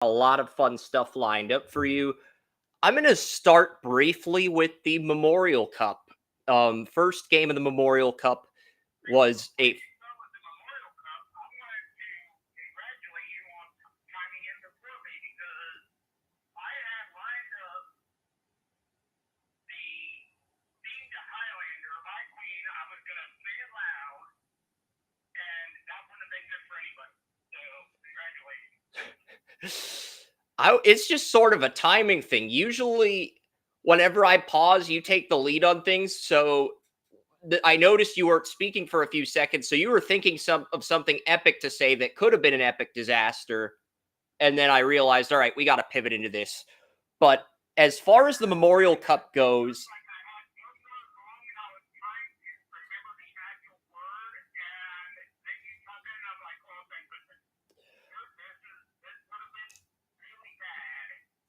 a lot of fun stuff lined up for you. I'm going to start briefly with the Memorial Cup. First game of the Memorial Cup was a it's just sort of a timing thing. Usually, whenever I pause, you take the lead on things. So I noticed you weren't speaking for a few seconds, so you were thinking of something epic to say that could have been an epic disaster. And then I realized, all right, we got to pivot into this. But as far as the Memorial Cup goes,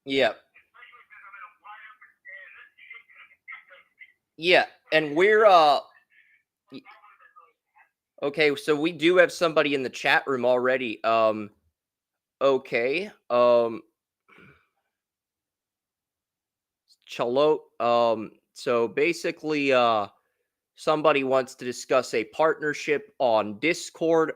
yeah. Yeah, and we're okay, so we do have somebody in the chat room already. Okay. Chalo. So basically somebody wants to discuss a partnership on Discord.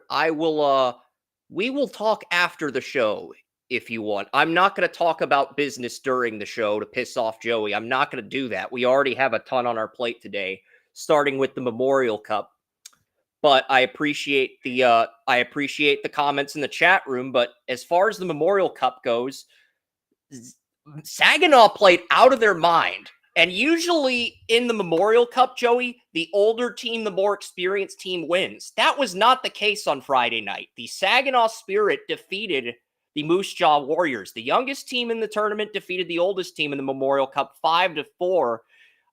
We will talk after the show if you want. I'm not going to talk about business during the show to piss off Joey. I'm not going to do that. We already have a ton on our plate today, starting with the Memorial Cup. But I appreciate the comments in the chat room. But as far as the Memorial Cup goes, Saginaw played out of their mind. And usually in the Memorial Cup, Joey, the older team, the more experienced team wins. That was not the case on Friday night. The Saginaw Spirit defeated the Moose Jaw Warriors. The youngest team in the tournament defeated the oldest team in the Memorial Cup 5-4.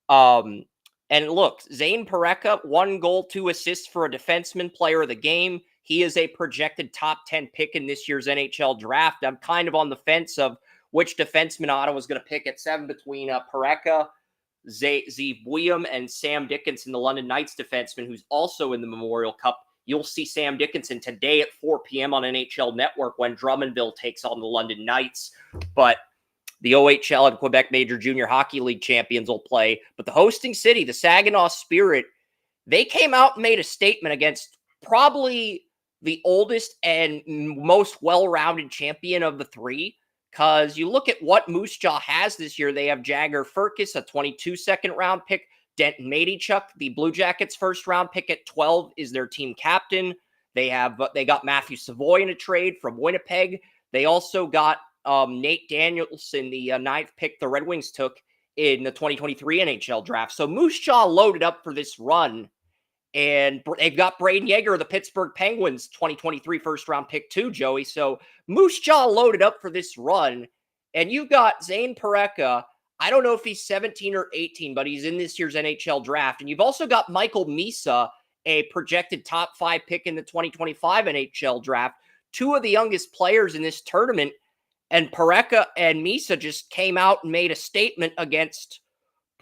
And look, Zane Pareca, 1 goal, 2 assists for a defenseman, player of the game. He is a projected top 10 pick in this year's NHL draft. I'm kind of on the fence of which defenseman Ottawa's going to pick at 7 between Pareca, Zeev William, and Sam Dickinson, the London Knights defenseman, who's also in the Memorial Cup. You'll see Sam Dickinson today at 4 p.m. on NHL Network when Drummondville takes on the London Knights. But the OHL and Quebec Major Junior Hockey League champions will play. But the hosting city, the Saginaw Spirit, they came out and made a statement against probably the oldest and most well-rounded champion of the three. Because you look at what Moose Jaw has this year, they have Jagger Firkus, a 22 second-round pick. Denton Matichuk, the Blue Jackets' first-round pick at 12, is their team captain. They got Matthew Savoy in a trade from Winnipeg. They also got Nate Danielson, the 9th pick the Red Wings took in the 2023 NHL draft. So Moose Jaw loaded up for this run. And they've got Braden Yeager of the Pittsburgh Penguins 2023 first-round pick too, Joey. So Moose Jaw loaded up for this run. And you've got Zane Pareca. I don't know if he's 17 or 18, but he's in this year's NHL draft. And you've also got Michael Misa, a projected top 5 pick in the 2025 NHL draft. 2 of the youngest players in this tournament. And Pareca and Misa just came out and made a statement against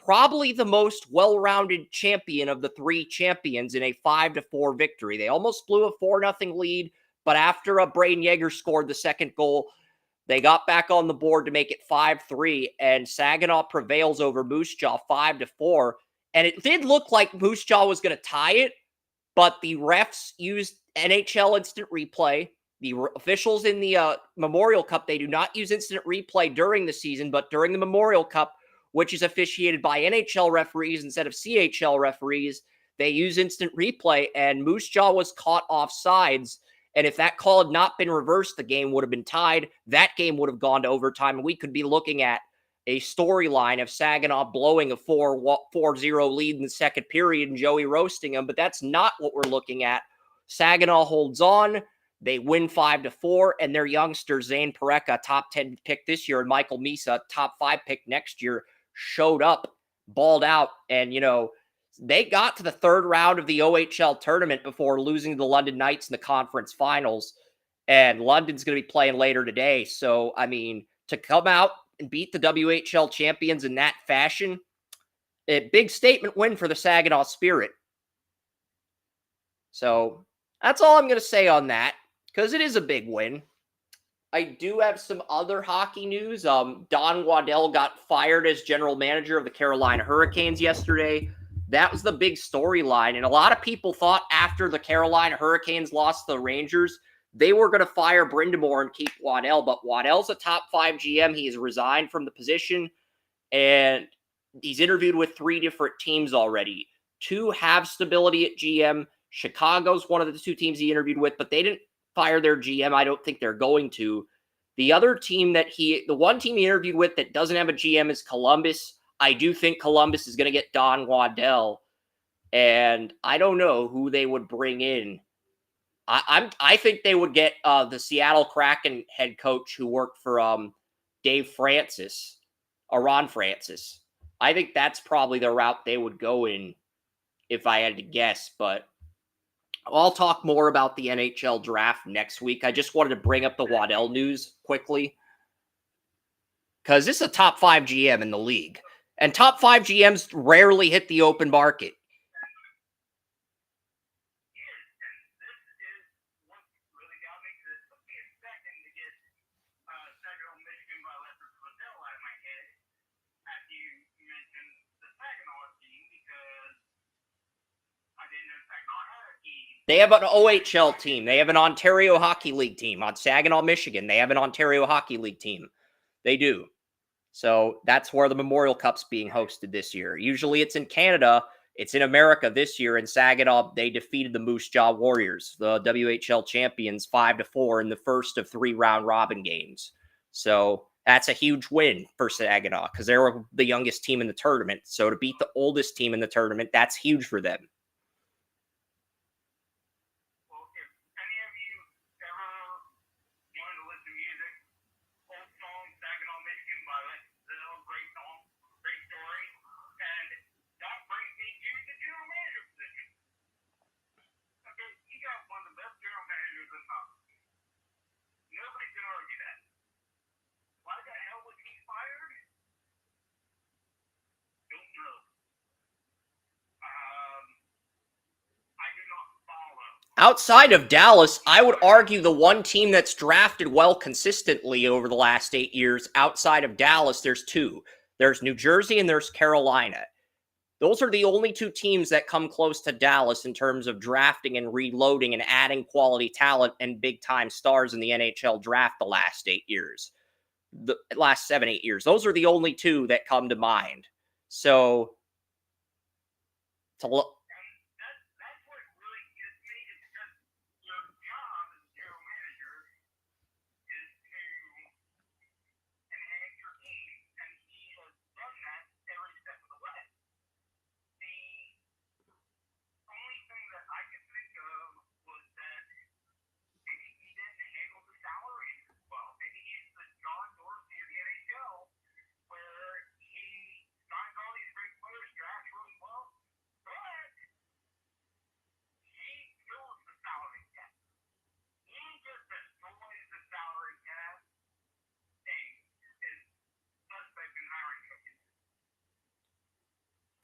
probably the most well-rounded champion of the 3 champions in a 5-4 victory. They almost blew a 4-0 lead, but after Braden Yeager scored the second goal, they got back on the board to make it 5-3, and Saginaw prevails over Moose Jaw 5-4. And it did look like Moose Jaw was going to tie it, but the refs used NHL Instant Replay. The officials in the Memorial Cup, they do not use instant replay during the season, but during the Memorial Cup, which is officiated by NHL referees instead of CHL referees, they use instant replay, and Moose Jaw was caught off sides. And if that call had not been reversed, the game would have been tied. That game would have gone to overtime, and we could be looking at a storyline of Saginaw blowing a 4-0 lead in the second period and Joey roasting them, but that's not what we're looking at. Saginaw holds on. They win 5-4, and their youngster, Zane Pareca, top 10 pick this year, and Michael Misa, top 5 pick next year, showed up, balled out, and, they got to the 3rd round of the OHL tournament before losing to the London Knights in the conference finals, and London's going to be playing later today. So, I mean, to come out and beat the WHL champions in that fashion, a big statement win for the Saginaw Spirit. So, that's all I'm going to say on that, because it is a big win. I do have some other hockey news. Don Waddell got fired as general manager of the Carolina Hurricanes yesterday. That was the big storyline. And a lot of people thought after the Carolina Hurricanes lost the Rangers, they were going to fire Brind'Amour and keep Waddell. But Waddell's a top 5 GM. He has resigned from the position, and he's interviewed with 3 different teams already. 2 have stability at GM. Chicago's one of the 2 teams he interviewed with, but they didn't fire their GM. I don't think they're going to. The other team the one team he interviewed with that doesn't have a GM is Columbus. I do think Columbus is going to get Don Waddell, and I don't know who they would bring in. I think they would get the Seattle Kraken head coach who worked for Dave Francis, or Ron Francis. I think that's probably the route they would go in if I had to guess, but I'll talk more about the NHL draft next week. I just wanted to bring up the Waddell news quickly because this is a top 5 GM in the league, and top 5 GMs rarely hit the open market. They have an OHL team. They have an Ontario Hockey League team on Saginaw, Michigan. They have an Ontario Hockey League team. They do. So that's where the Memorial Cup's being hosted this year. Usually it's in Canada. It's in America this year. In Saginaw, they defeated the Moose Jaw Warriors, the WHL champions, 5-4 in the first of 3 round-robin games. So that's a huge win for Saginaw because they were the youngest team in the tournament. So to beat the oldest team in the tournament, that's huge for them. Outside of Dallas, I would argue the one team that's drafted well consistently over the last 8 years, outside of Dallas, there's 2. There's New Jersey and there's Carolina. Those are the only 2 teams that come close to Dallas in terms of drafting and reloading and adding quality talent and big-time stars in the NHL draft the last 8 years. The last 7-8 years. Those are the only 2 that come to mind. So, to look.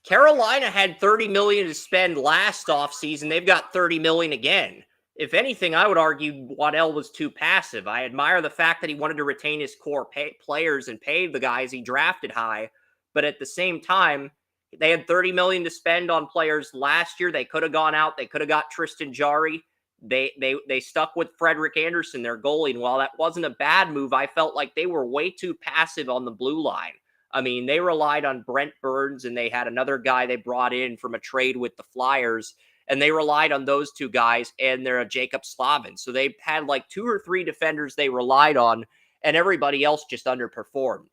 Carolina had $30 million to spend last offseason. They've got $30 million again. If anything, I would argue Waddell was too passive. I admire the fact that he wanted to retain his core players and pay the guys he drafted high. But at the same time, they had $30 million to spend on players last year. They could have gone out. They could have got Tristan Jarry. They stuck with Frederick Anderson, their goalie. And while that wasn't a bad move, I felt like they were way too passive on the blue line. I mean, they relied on Brent Burns, and they had another guy they brought in from a trade with the Flyers, and they relied on those 2 guys, and they're a Jacob Slavin. So they had like 2 or 3 defenders they relied on, and everybody else just underperformed.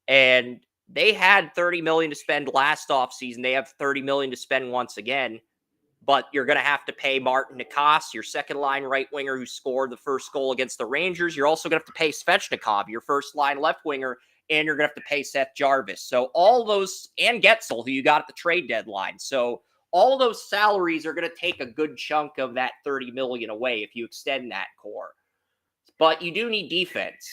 And they had $30 million to spend last offseason. They have $30 million to spend once again, but you're going to have to pay Martin Nikas, your second-line right winger who scored the first goal against the Rangers. You're also going to have to pay Svechnikov, your first-line left winger, and you're going to have to pay Seth Jarvis. So all those, and Getzel, who you got at the trade deadline. So all those salaries are going to take a good chunk of that $30 million away if you extend that core. But you do need defense.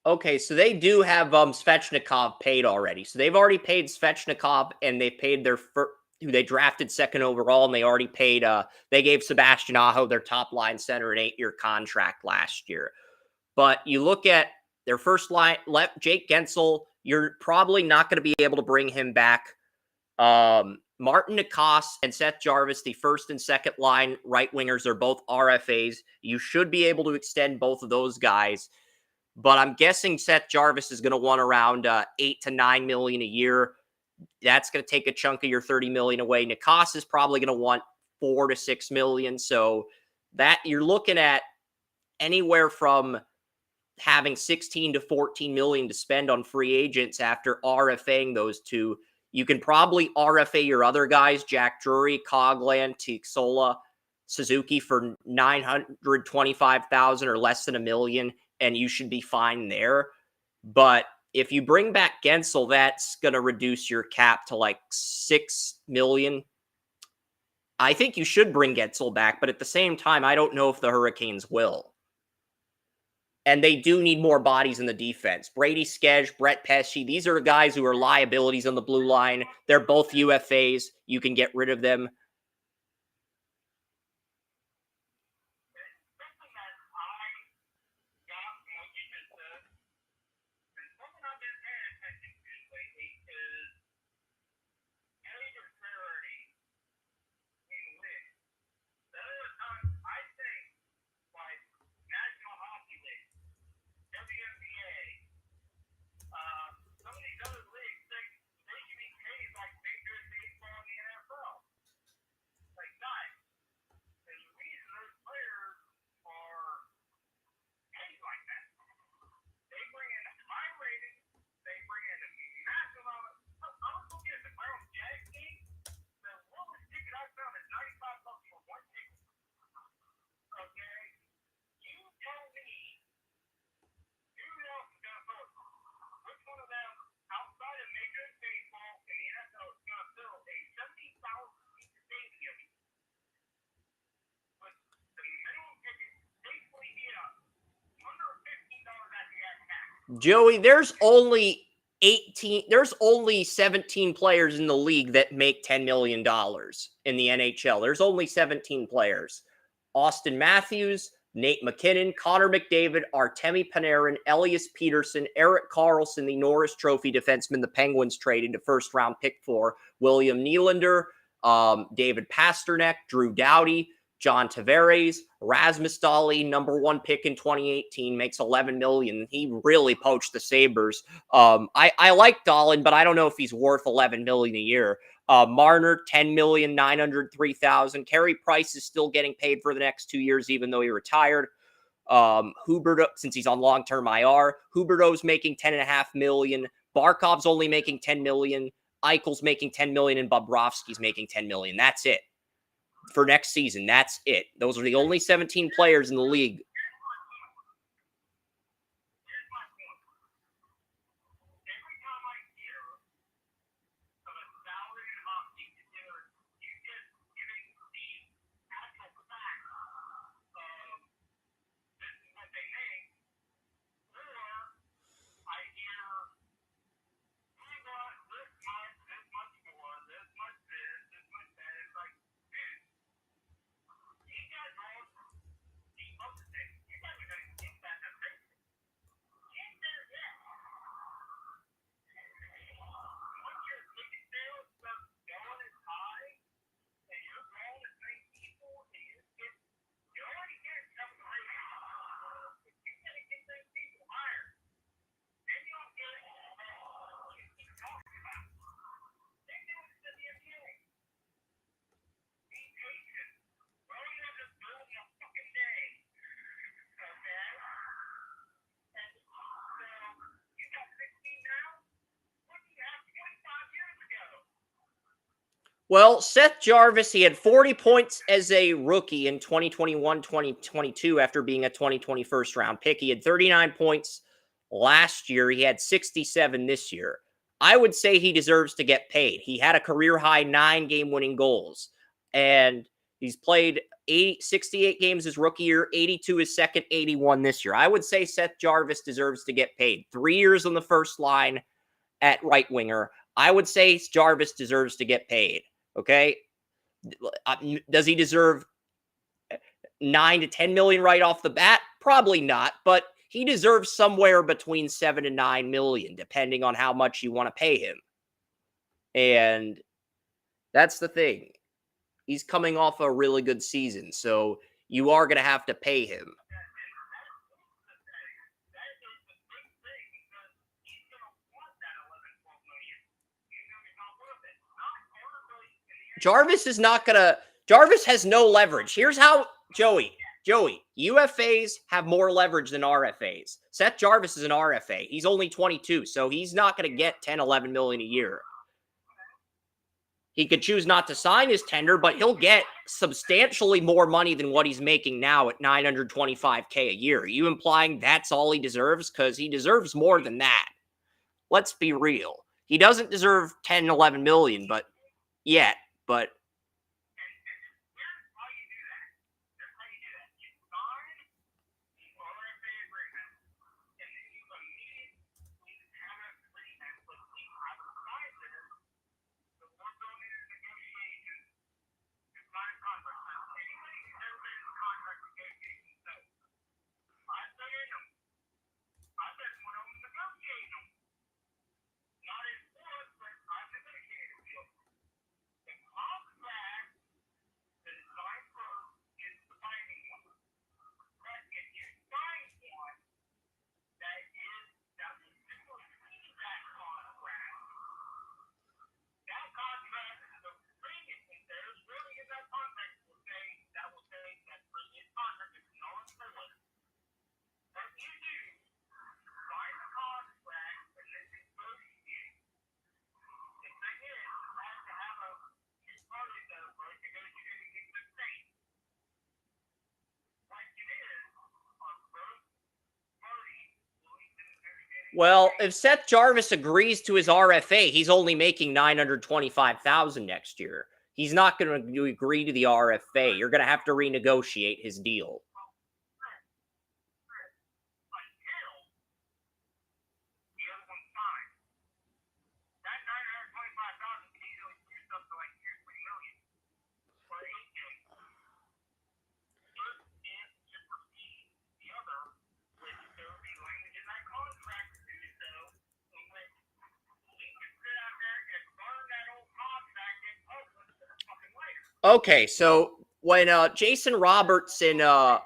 Okay, so they do have Svechnikov paid already. So they've already paid Svechnikov, and they paid their who they drafted second overall, and they already paid they gave Sebastian Aho, their top line center, an 8-year contract last year. But you look at their first line, Jake Gensel, you're probably not going to be able to bring him back. Martin Nikas and Seth Jarvis, the first and second line right wingers, are both RFAs. You should be able to extend both of those guys. But I'm guessing Seth Jarvis is going to want around 8 to 9 million a year. That's going to take a chunk of your 30 million away. Nikas is probably going to want 4 to 6 million. So that you're looking at anywhere from having 16 to 14 million to spend on free agents after RFAing those two. You can probably RFA your other guys, Jack Drury, Cogland, Tixola, Suzuki for 925,000 or less than $1 million, and you should be fine there. But if you bring back Gensel, that's going to reduce your cap to like 6 million. I think you should bring Gensel back, but at the same time, I don't know if the Hurricanes will. And they do need more bodies in the defense. Brady Skej, Brett Pesce, these are guys who are liabilities on the blue line. They're both UFAs. You can get rid of them. Joey, there's only 17 players in the league that make $10 million in the NHL. There's only 17 players. Austin Matthews, Nate McKinnon, Connor McDavid, Artemi Panarin, Elias Peterson, Erik Karlsson, the Norris Trophy defenseman the Penguins traded a first-round pick for, William Nylander, David Pasternak, Drew Doughty, John Tavares, Rasmus Dahlin, number 1 pick in 2018, makes $11 million. He really poached the Sabres. I like Dahlin, but I don't know if he's worth $11 million a year. Marner, $10,903,000. Carey Price is still getting paid for the next 2 years, even though he retired. Huberdeau, since he's on long-term IR, Huberdeau's making $10.5 million. Barkov's only making $10 million. Eichel's making $10 million, and Bobrovsky's making $10 million. That's it. For next season, that's it. Those are the only 17 players in the league. Well, Seth Jarvis, he had 40 points as a rookie in 2021-2022 after being a 2020 first-round pick. He had 39 points last year. He had 67 this year. I would say he deserves to get paid. He had a career-high 9 game-winning goals, and he's played 68 games his rookie year, 82 his second, 81 this year. I would say Seth Jarvis deserves to get paid. 3 years on the first line at right winger. I would say Jarvis deserves to get paid. Okay. Does he deserve 9 to 10 million right off the bat? Probably not, but he deserves somewhere between 7 to 9 million, depending on how much you want to pay him. And that's the thing. He's coming off a really good season, so you are going to have to pay him. Jarvis has no leverage. Here's how, Joey, UFAs have more leverage than RFAs. Seth Jarvis is an RFA. He's only 22, so he's not going to get 10, 11 million a year. He could choose not to sign his tender, but he'll get substantially more money than what he's making now at $925K a year. Are you implying that's all he deserves? Because he deserves more than that. Let's be real. He doesn't deserve 10, 11 million, but yet, but well, if Seth Jarvis agrees to his RFA, he's only making $925,000 next year. He's not going to agree to the RFA. You're going to have to renegotiate his deal. Okay, so when Jason Robertson got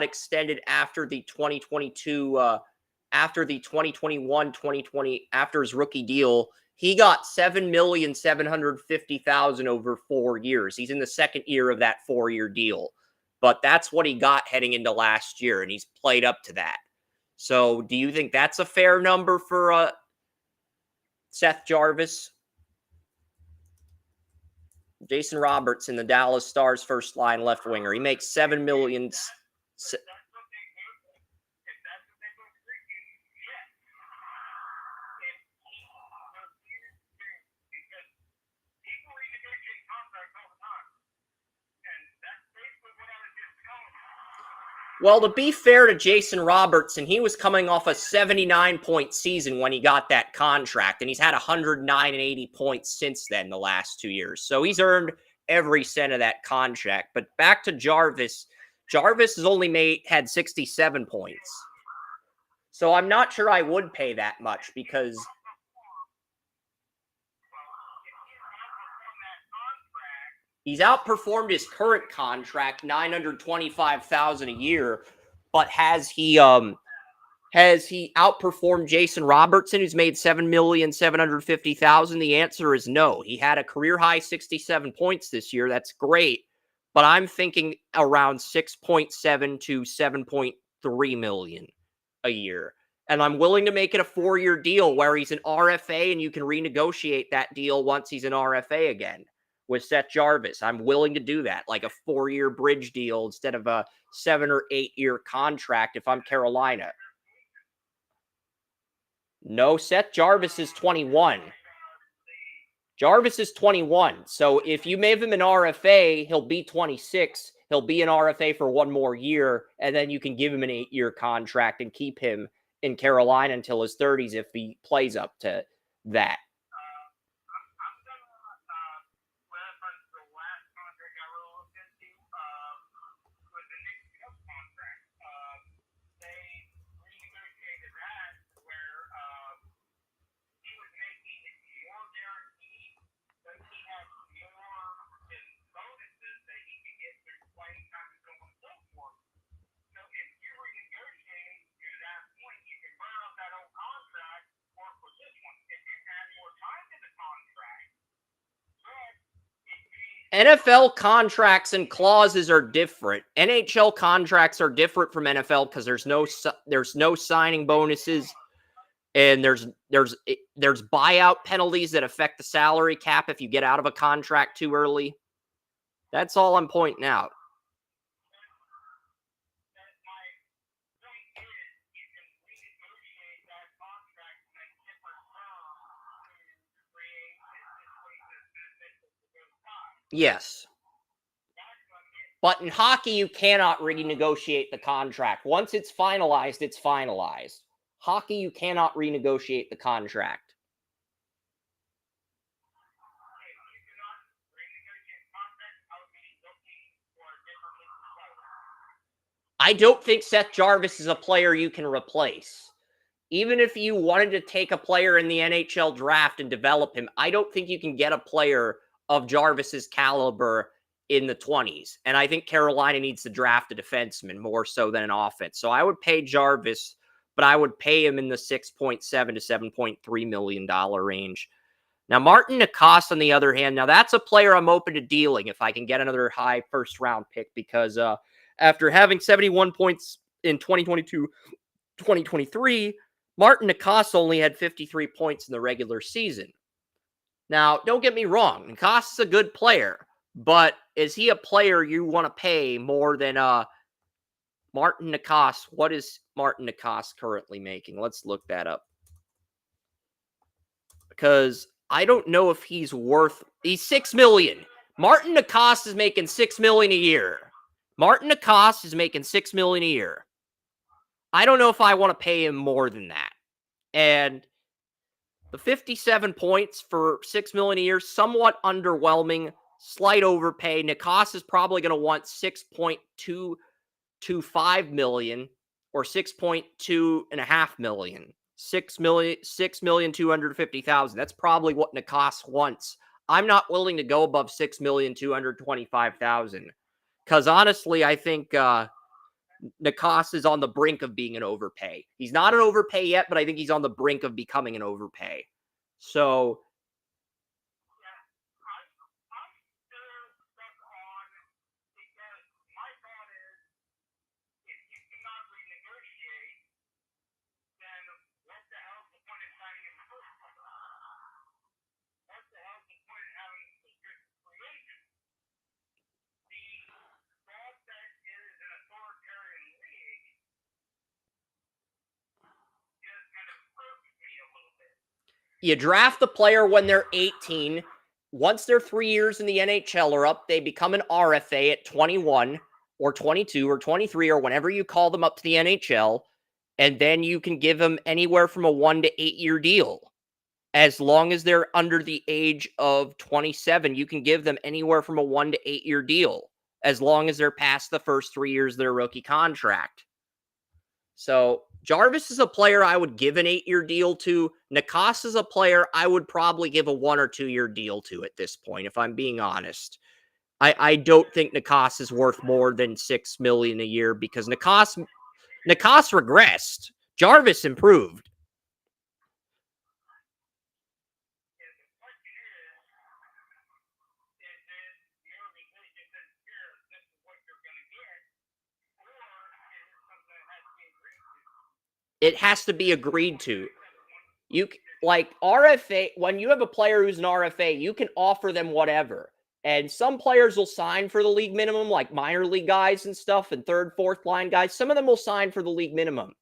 extended after the 2022 after the 2021-2020 after his rookie deal, he got $7,750,000 over 4 years. He's in the second year of that 4-year deal. But that's what he got heading into last year, and he's played up to that. So, do you think that's a fair number for Seth Jarvis? Jason Robertson, the Dallas Stars first line left winger. He makes $7 million. Well, to be fair to Jason Robertson, he was coming off a 79-point season when he got that contract, and he's had 109 and 80 points since then the last 2 years. So he's earned every cent of that contract. But back to Jarvis. Jarvis has only had 67 points. So I'm not sure I would pay that much because he's outperformed his current contract, $925,000 a year, but has he outperformed Jason Robertson, who's made $7,750,000? The answer is no. He had a career high 67 points this year. That's great, but I'm thinking around 6.7 to 7.3 million a year. And I'm willing to make it a 4-year deal where he's an RFA and you can renegotiate that deal once he's an RFA again. With Seth Jarvis, I'm willing to do that, like a 4-year bridge deal instead of a 7 or 8-year contract if I'm Carolina. No, Seth Jarvis is 21. Jarvis is 21. So if you made him an RFA, he'll be 26. He'll be an RFA for one more year, and then you can give him an 8-year contract and keep him in Carolina until his 30s if he plays up to that. NFL contracts and clauses are different. NHL contracts are different from NFL because there's no signing bonuses, and there's buyout penalties that affect the salary cap if you get out of a contract too early. That's all I'm pointing out. Yes. But in hockey, you cannot renegotiate the contract. Once it's finalized, it's finalized. Hockey, you cannot renegotiate the contract. I don't think Seth Jarvis is a player you can replace. Even if you wanted to take a player in the NHL draft and develop him, I don't think you can get a player of Jarvis's caliber in the 20s. And I think Carolina needs to draft a defenseman more so than an offense. So I would pay Jarvis, but I would pay him in the $6.7 to $7.3 million range. Now, Martin Necas, on the other hand, now that's a player I'm open to dealing if I can get another high first-round pick because after having 71 points in 2022, 2023, Martin Necas only had 53 points in the regular season. Now, don't get me wrong. Necas is a good player, but is he a player you want to pay more than Martin Necas? What is Martin Necas currently making? Let's look that up. Because I don't know if he's $6 million. Martin Necas is making $6 million a year. Martin Necas is making $6 million a year. I don't know if I want to pay him more than that. And the 57 points for $6 million a year, somewhat underwhelming, slight overpay. Necas is probably going to want $6.225 million or $6.2.5 million. $6,250,000. That's probably what Necas wants. I'm not willing to go above $6,225,000 because honestly, I think Necas is on the brink of being an overpay. He's not an overpay yet, but I think he's on the brink of becoming an overpay. So you draft the player when they're 18. Once they're 3 years in the NHL or up, they become an RFA at 21 or 22 or 23 or whenever you call them up to the NHL. And then you can give them anywhere from a 1 to 8 year deal. As long as they're under the age of 27, you can give them anywhere from a 1 to 8 year deal. As long as they're past the first 3 years of their rookie contract. So Jarvis is a player I would give an 8-year deal to. Necas is a player I would probably give a 1 or 2 year deal to at this point, if I'm being honest. I don't think Necas is worth more than $6 million a year because Necas regressed. Jarvis improved. It has to be agreed to. You like RFA, when you have a player who's an RFA, you can offer them whatever. And some players will sign for the league minimum, like minor league guys and stuff, and third, fourth line guys. Some of them will sign for the league minimum.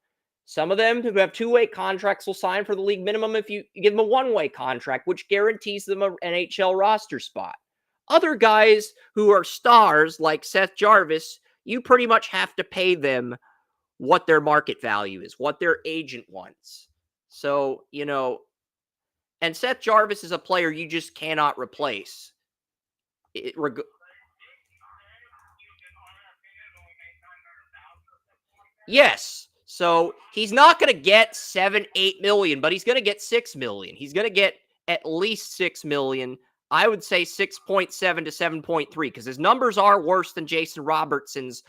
Some of them who have two-way contracts will sign for the league minimum if you give them a one-way contract, which guarantees them an NHL roster spot. Other guys who are stars like Seth Jarvis, you pretty much have to pay them what their market value is, what their agent wants. So, and Seth Jarvis is a player you just cannot replace. Yes. So he's not going to get 7-8 million, but he's going to get 6 million. He's going to get at least 6 million. I would say 6.7 to 7.3 because his numbers are worse than Jason Robertson's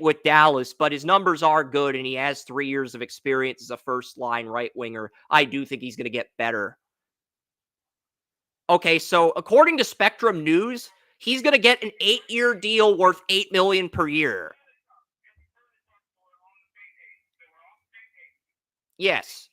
with Dallas, but his numbers are good and he has 3 years of experience as a first line right winger. I do think he's going to get better. Okay, so according to Spectrum News, he's going to get an 8-year deal worth $8 million per year. Yes.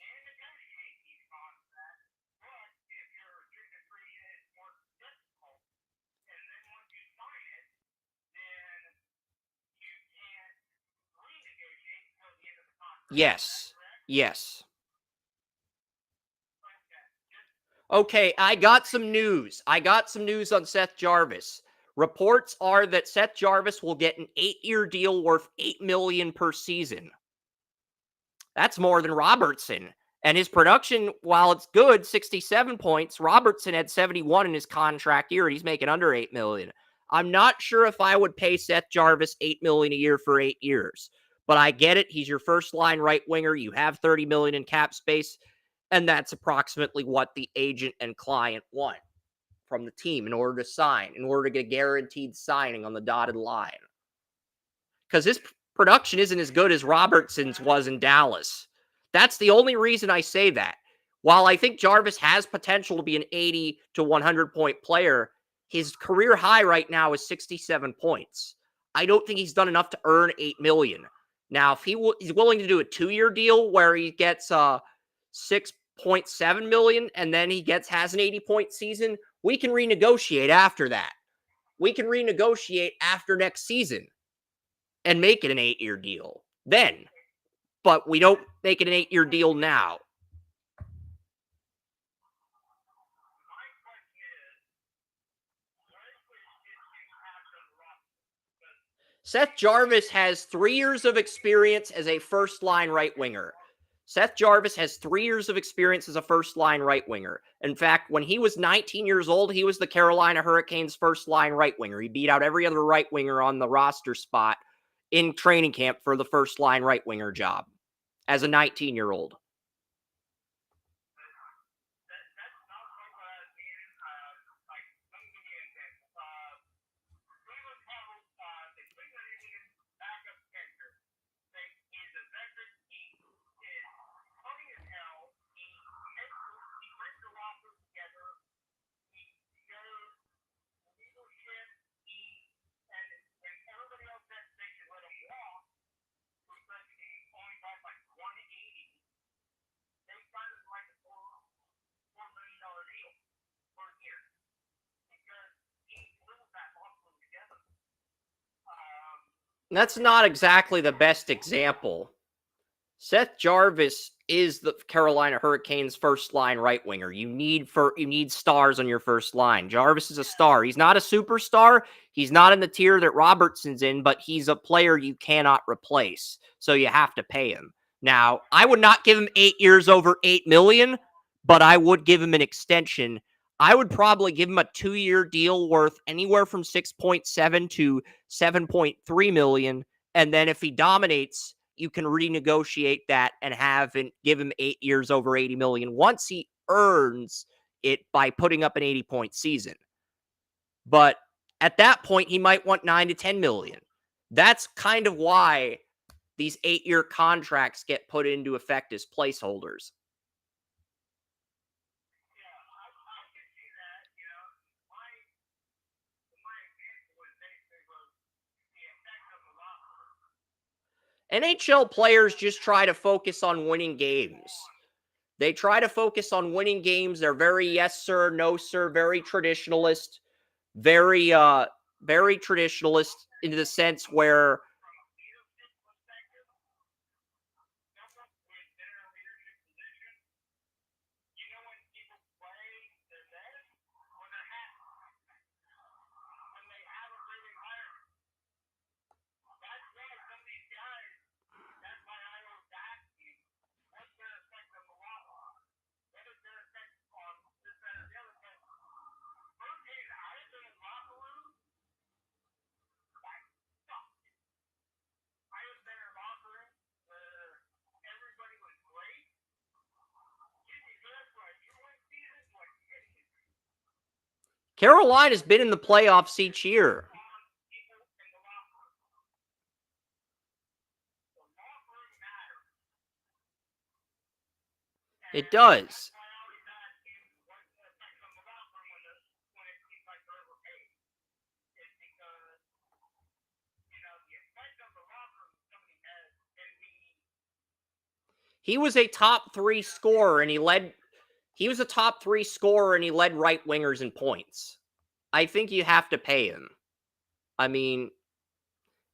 Yes. Yes. Okay, I got some news. On Seth Jarvis. Reports are that Seth Jarvis will get an 8-year deal worth $8 million per season. That's more than Robertson. And his production, while it's good, 67 points, Robertson had 71 in his contract year, and he's making under $8 million. I'm not sure if I would pay Seth Jarvis $8 million a year for 8 years, but I get it. He's your first line right winger. You have $30 million in cap space, and that's approximately what the agent and client want from the team in order to sign, in order to get a guaranteed signing on the dotted line. Because his production isn't as good as Robertson's was in Dallas. That's the only reason I say that. While I think Jarvis has potential to be an 80 to 100 point player, his career high right now is 67 points. I don't think he's done enough to earn $8 million. Now, if he's willing to do a 2-year deal where he gets $6.7 million and then he has an 80-point season, we can renegotiate after that. We can renegotiate after next season and make it an 8-year deal then. But we don't make it an 8-year deal now. Seth Jarvis has 3 years of experience as a first-line right winger. Seth Jarvis has 3 years of experience as a first-line right winger. In fact, when he was 19 years old, he was the Carolina Hurricanes' first-line right winger. He beat out every other right winger on the roster spot in training camp for the first-line right winger job as a 19-year-old. That's not exactly the best example. Seth Jarvis is the Carolina Hurricanes' first line right winger. You need stars on your first line. Jarvis is a star. He's not a superstar. He's not in the tier that Robertson's in, but he's a player you cannot replace. So you have to pay him. Now, I would not give him 8 years over $8 million, but I would give him an extension. I would probably give him a 2-year deal worth anywhere from 6.7 to 7.3 million. And then if he dominates, you can renegotiate that and give him 8 years over 80 million once he earns it by putting up an 80-point season. But at that point, he might want 9 to 10 million. That's kind of why these 8-year contracts get put into effect as placeholders. NHL players just try to focus on winning games. They try to focus on winning games. They're very yes sir, no sir, very traditionalist, very traditionalist in the sense where Carolina's been in the playoffs each year. It does. He was a top 3 scorer and he led right wingers in points. I think you have to pay him. I mean,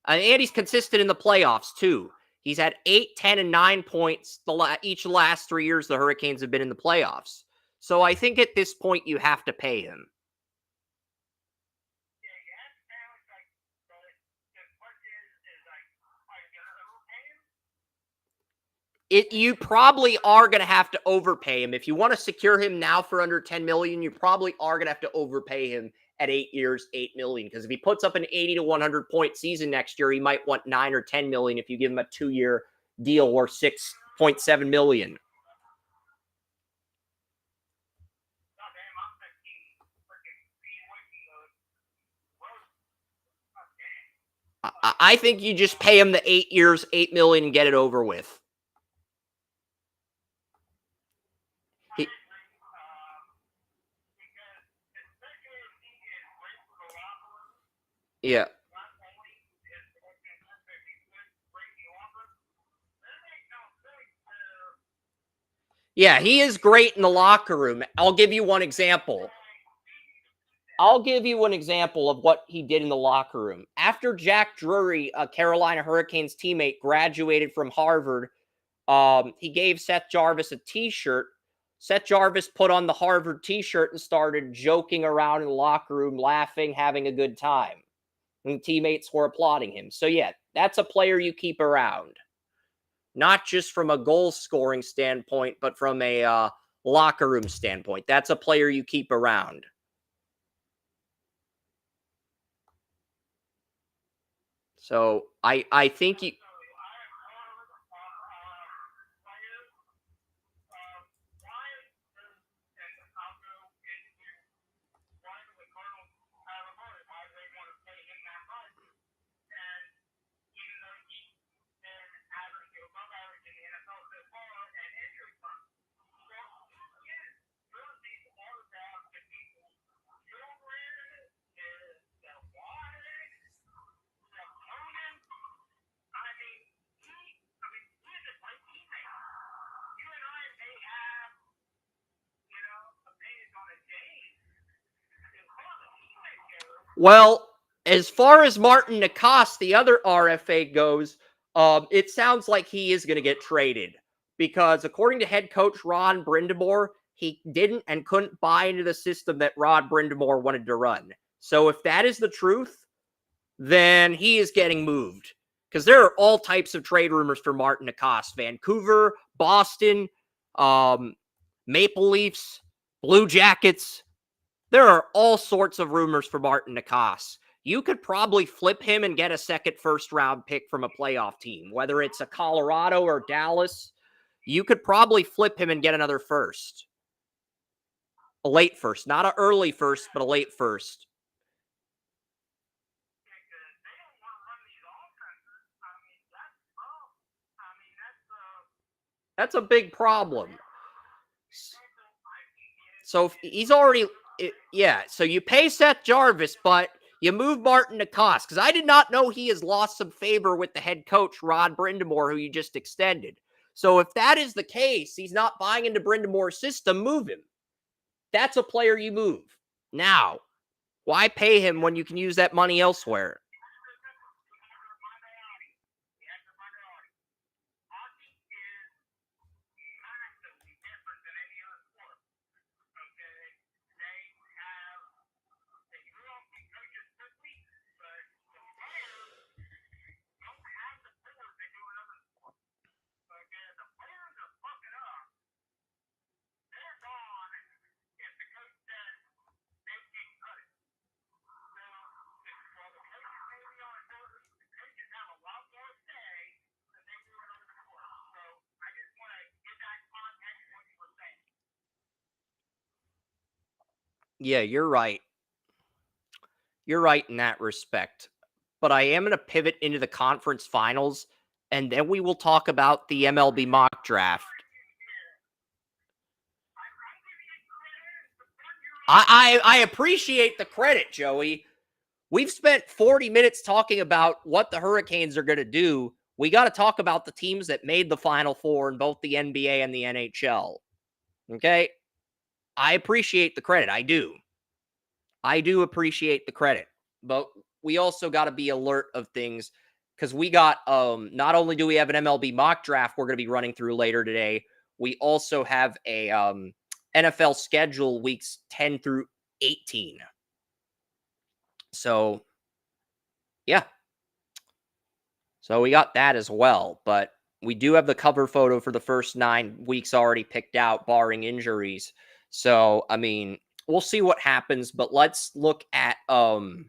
and he's consistent in the playoffs too. He's had 8, 10, and 9 points each last 3 years the Hurricanes have been in the playoffs. So I think at this point you have to pay him. You probably are going to have to overpay him. If you want to secure him now for under $10 million, you probably are going to have to overpay him at 8 years, $8 million. Because if he puts up an 80 to 100 point season next year, he might want 9 or 10 million if you give him a 2-year deal or 6.7 million. I think you just pay him the 8 years, $8 million and get it over with. Yeah. Yeah, he is great in the locker room. I'll give you one example. of what he did in the locker room. After Jack Drury, a Carolina Hurricanes teammate, graduated from Harvard, he gave Seth Jarvis a t-shirt. Seth Jarvis put on the Harvard t-shirt and started joking around in the locker room, laughing, having a good time. And teammates were applauding him. So yeah, that's a player you keep around. Not just from a goal scoring standpoint, but from a locker room standpoint. That's a player you keep around. So I think you... Well, as far as Martin Nikas, the other RFA goes, it sounds like he is going to get traded because according to head coach Ron Brindamore, he didn't and couldn't buy into the system that Rod Brindamore wanted to run. So if that is the truth, then he is getting moved because there are all types of trade rumors for Martin Nikas. Vancouver, Boston, Maple Leafs, Blue Jackets. There are all sorts of rumors for Martin Nikas. You could probably flip him and get a second first-round pick from a playoff team, whether it's a Colorado or Dallas. You could probably flip him and get another first. A late first. Not an early first, but a late first. That's a big problem. So he's already... Yeah, so you pay Seth Jarvis, but you move Martin Nikas, because I did not know he has lost some favor with the head coach, Rod Brindamore, who you just extended. So if that is the case, he's not buying into Brindamore's system, move him. That's a player you move. Now, why pay him when you can use that money elsewhere? Yeah, you're right. You're right in that respect. But I am going to pivot into the conference finals, and then we will talk about the MLB mock draft. I appreciate the credit, Joey. We've spent 40 minutes talking about what the Hurricanes are going to do. We got to talk about the teams that made the Final Four in both the NBA and the NHL. Okay? I appreciate the credit. I do. I do appreciate the credit. But we also got to be alert of things because we got not only do we have an MLB mock draft we're going to be running through later today, we also have a NFL schedule weeks 10 through 18. So, yeah. So we got that as well, but we do have the cover photo for the first 9 weeks already picked out, barring injuries. So, I mean, we'll see what happens, but let's look at the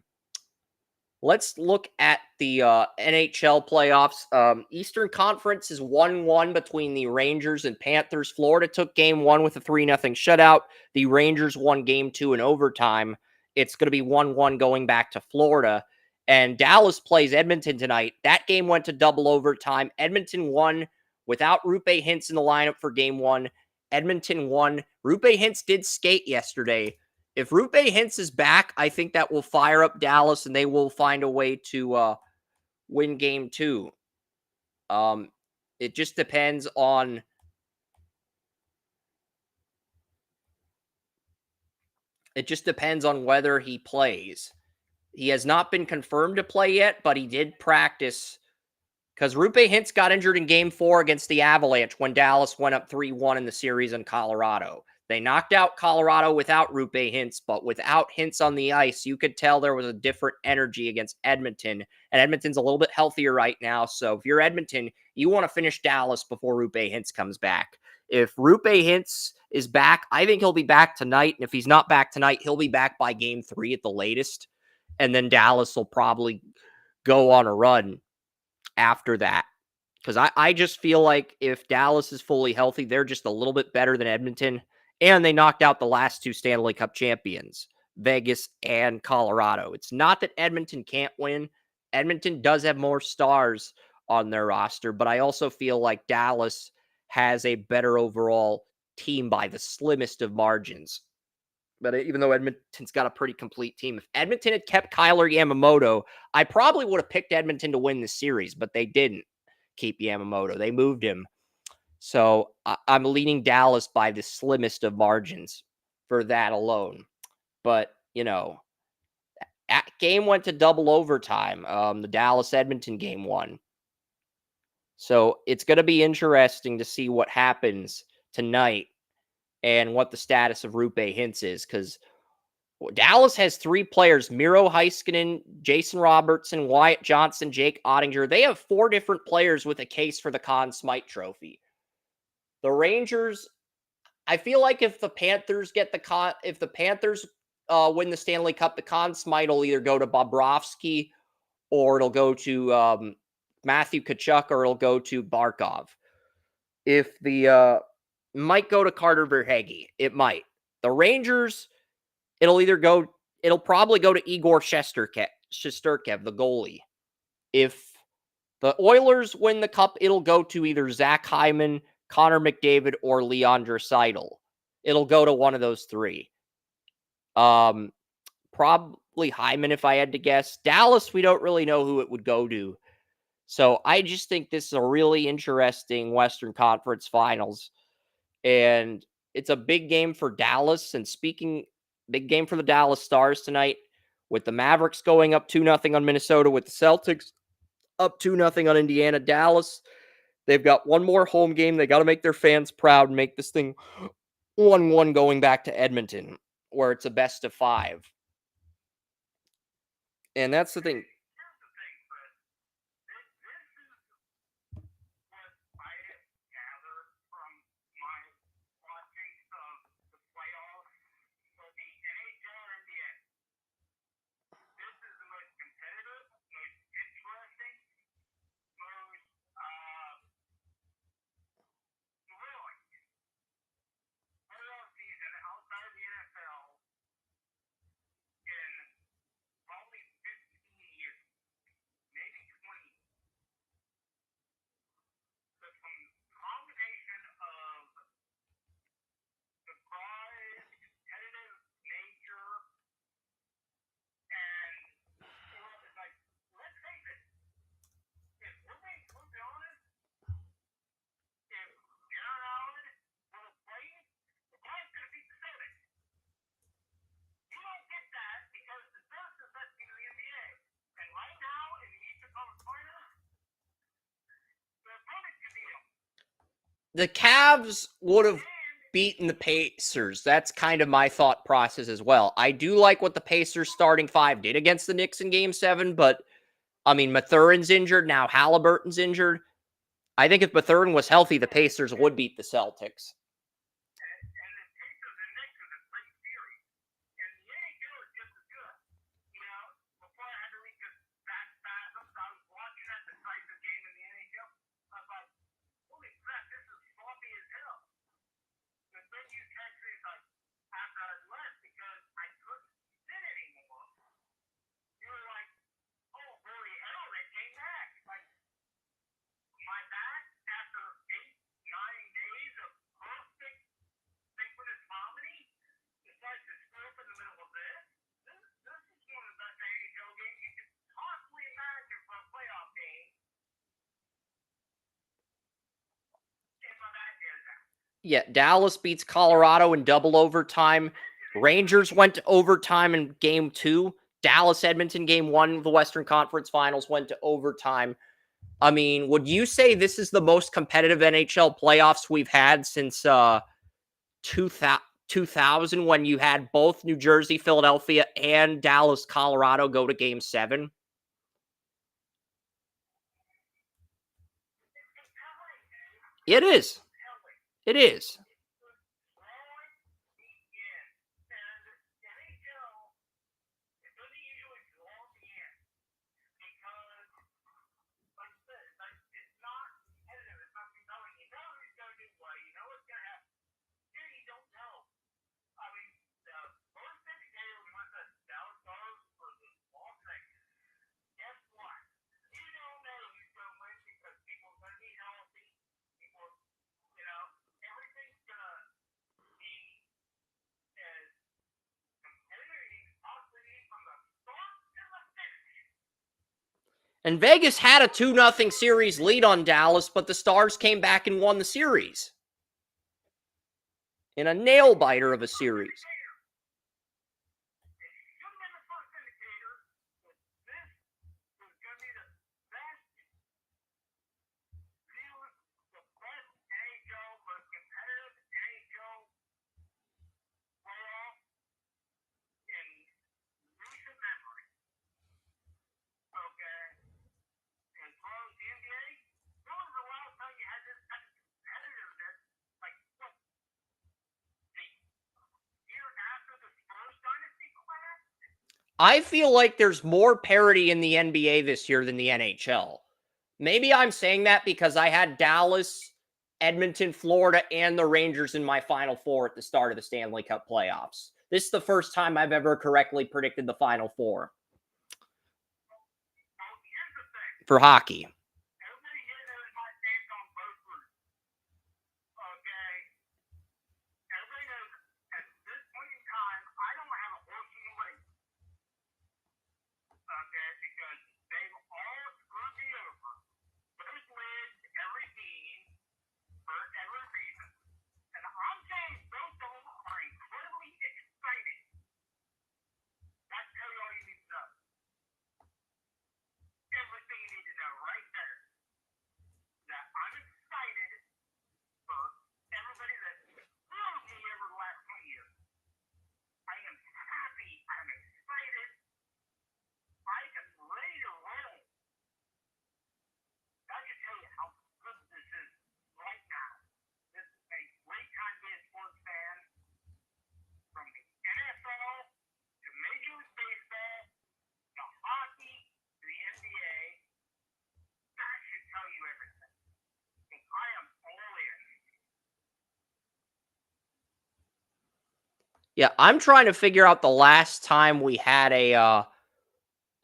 NHL playoffs. Eastern Conference is 1-1 between the Rangers and Panthers. Florida took game 1 with a 3-0 shutout. The Rangers won game 2 in overtime. It's going to be 1-1 going back to Florida. And Dallas plays Edmonton tonight. That game went to double overtime. Edmonton won without Roope Hintz in the lineup for game 1. Edmonton won. Roope Hintz did skate yesterday. If Roope Hintz is back, I think that will fire up Dallas and they will find a way to win game 2. It just depends on whether he plays. He has not been confirmed to play yet, but he did practice because Roope Hintz got injured in game 4 against the Avalanche when Dallas went up 3-1 in the series in Colorado. They knocked out Colorado without Roope Hintz, but without Hintz on the ice, you could tell there was a different energy against Edmonton. And Edmonton's a little bit healthier right now. So if you're Edmonton, you want to finish Dallas before Roope Hintz comes back. If Roope Hintz is back, I think he'll be back tonight. And if he's not back tonight, he'll be back by game 3 at the latest. And then Dallas will probably go on a run after that. Because I just feel like if Dallas is fully healthy, they're just a little bit better than Edmonton. And they knocked out the last 2 Stanley Cup champions, Vegas and Colorado. It's not that Edmonton can't win. Edmonton does have more stars on their roster, but I also feel like Dallas has a better overall team by the slimmest of margins. But even though Edmonton's got a pretty complete team, if Edmonton had kept Kyler Yamamoto, I probably would have picked Edmonton to win the series, but they didn't keep Yamamoto. They moved him. So I'm leaning Dallas by the slimmest of margins for that alone. But, game went to double overtime. The Dallas-Edmonton game won. So it's going to be interesting to see what happens tonight and what the status of Roope Hintz is, because Dallas has 3 players, Miro Heiskanen, Jason Robertson, Wyatt Johnson, Jake Ottinger. They have 4 different players with a case for the Conn Smythe Trophy. The Rangers, I feel like if the Panthers win the Stanley Cup, the Conn Smythe will either go to Bobrovsky or it'll go to Matthew Tkachuk or it'll go to Barkov. If the might go to Carter Verhaeghe. It might. The Rangers, it'll probably go to Igor Shesterkev, the goalie. If the Oilers win the cup, it'll go to either Zach Hyman, Connor McDavid, or Leon Draisaitl. It'll go to one of those 3. Probably Hyman if I had to guess. Dallas, we don't really know who it would go to. So I just think this is a really interesting Western Conference Finals. And it's a big game for Dallas. And big game for the Dallas Stars tonight, with the Mavericks going up 2-0 on Minnesota, with the Celtics up 2-0 on Indiana. Dallas, they've got one more home game. They got to make their fans proud and make this thing 1-1 going back to Edmonton, where it's a best of 5. And that's the thing. The Cavs would have beaten the Pacers. That's kind of my thought process as well. I do like what the Pacers starting five did against the Knicks in Game 7, but, I mean, Mathurin's injured. Now Halliburton's injured. I think if Mathurin was healthy, the Pacers would beat the Celtics. Yeah, Dallas beats Colorado in double overtime. Rangers went to overtime in Game 2. Dallas Edmonton Game 1 of the Western Conference Finals went to overtime. I mean, would you say this is the most competitive NHL playoffs we've had since 2000 when you had both New Jersey, Philadelphia, and Dallas, Colorado go to Game 7? It is. It is. And Vegas had a 2-0 series lead on Dallas, but the Stars came back and won the series in a nail-biter of a series. I feel like there's more parity in the NBA this year than the NHL. Maybe I'm saying that because I had Dallas, Edmonton, Florida, and the Rangers in my Final Four at the start of the Stanley Cup playoffs. This is the first time I've ever correctly predicted the Final Four for hockey. Yeah, I'm trying to figure out the last time we had a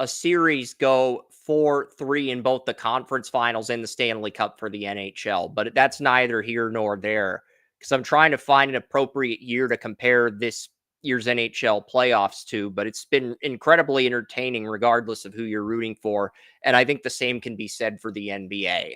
series go 4-3 in both the conference finals and the Stanley Cup for the NHL, but that's neither here nor there because I'm trying to find an appropriate year to compare this year's NHL playoffs to, but it's been incredibly entertaining regardless of who you're rooting for, and I think the same can be said for the NBA.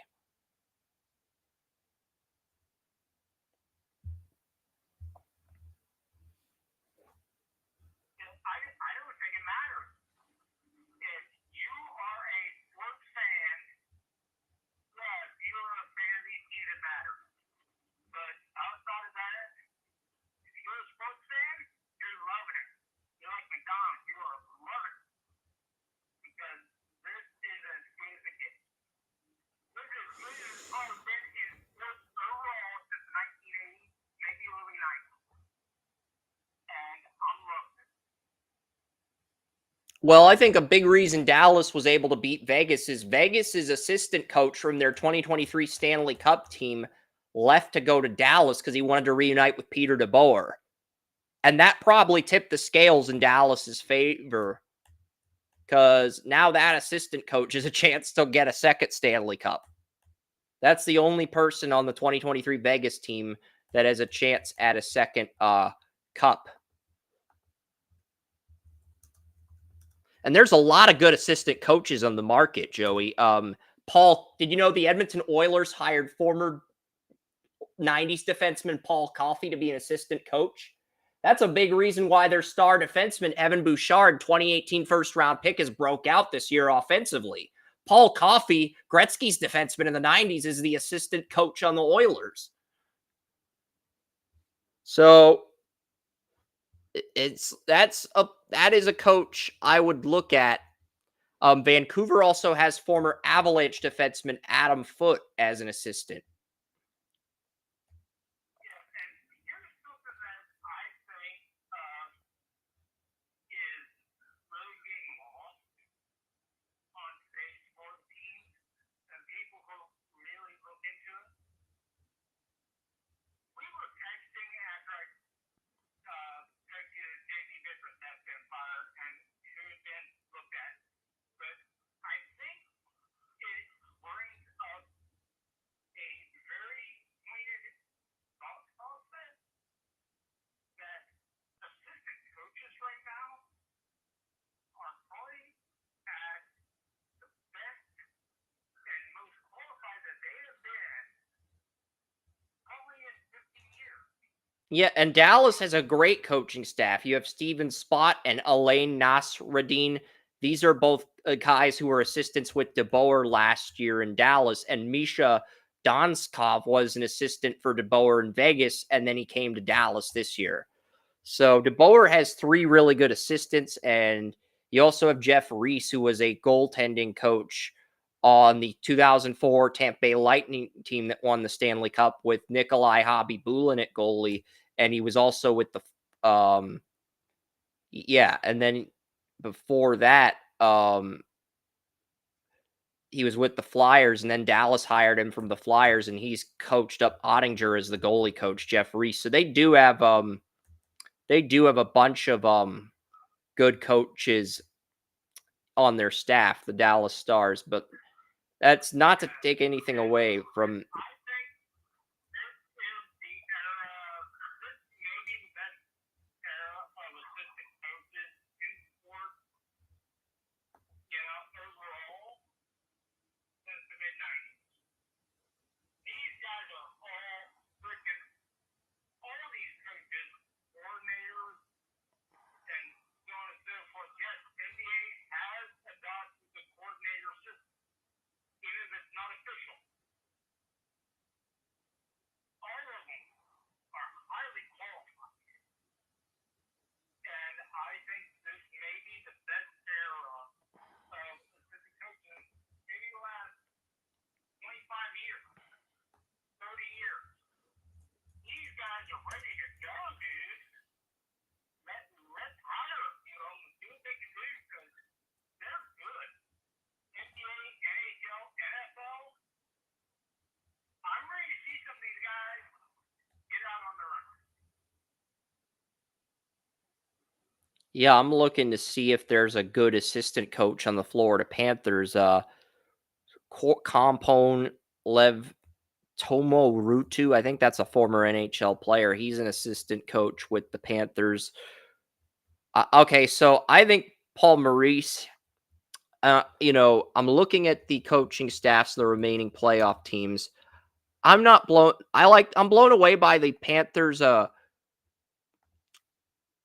Well, I think a big reason Dallas was able to beat Vegas is Vegas's assistant coach from their 2023 Stanley Cup team left to go to Dallas because he wanted to reunite with Peter DeBoer. And that probably tipped the scales in Dallas's favor because now that assistant coach has a chance to get a second Stanley Cup. That's the only person on the 2023 Vegas team that has a chance at a second cup. And there's a lot of good assistant coaches on the market, Joey. Paul, did you know the Edmonton Oilers hired former 90s defenseman Paul Coffey to be an assistant coach? That's a big reason why their star defenseman, Evan Bouchard, 2018 first-round pick, has broke out this year offensively. Paul Coffey, Gretzky's defenseman in the 90s, is the assistant coach on the Oilers. So that is a coach I would look at. Vancouver also has former Avalanche defenseman Adam Foote as an assistant. Yeah, and Dallas has a great coaching staff. You have Steven Spott and Alain Nasreddine. These are both guys who were assistants with DeBoer last year in Dallas, and Misha Donskov was an assistant for DeBoer in Vegas, and then he came to Dallas this year. So DeBoer has three really good assistants, and you also have Jeff Reese, who was a goaltending coach on the 2004 Tampa Bay Lightning team that won the Stanley Cup with Nikolai Khabibulin at goalie. And he was also with the, and then before that, he was with the Flyers, and then Dallas hired him from the Flyers, and he's coached up Ottinger as the goalie coach, Jeff Reese. So they do have a bunch of good coaches on their staff, the Dallas Stars, but that's not to take anything away from. Yeah, I'm looking to see if there's a good assistant coach on the Florida Panthers. Kompon Lev Tomo Rutu, I think that's a former NHL player. He's an assistant coach with the Panthers. Okay, so I think Paul Maurice, I'm looking at the coaching staffs of the remaining playoff teams. I'm blown away by the Panthers.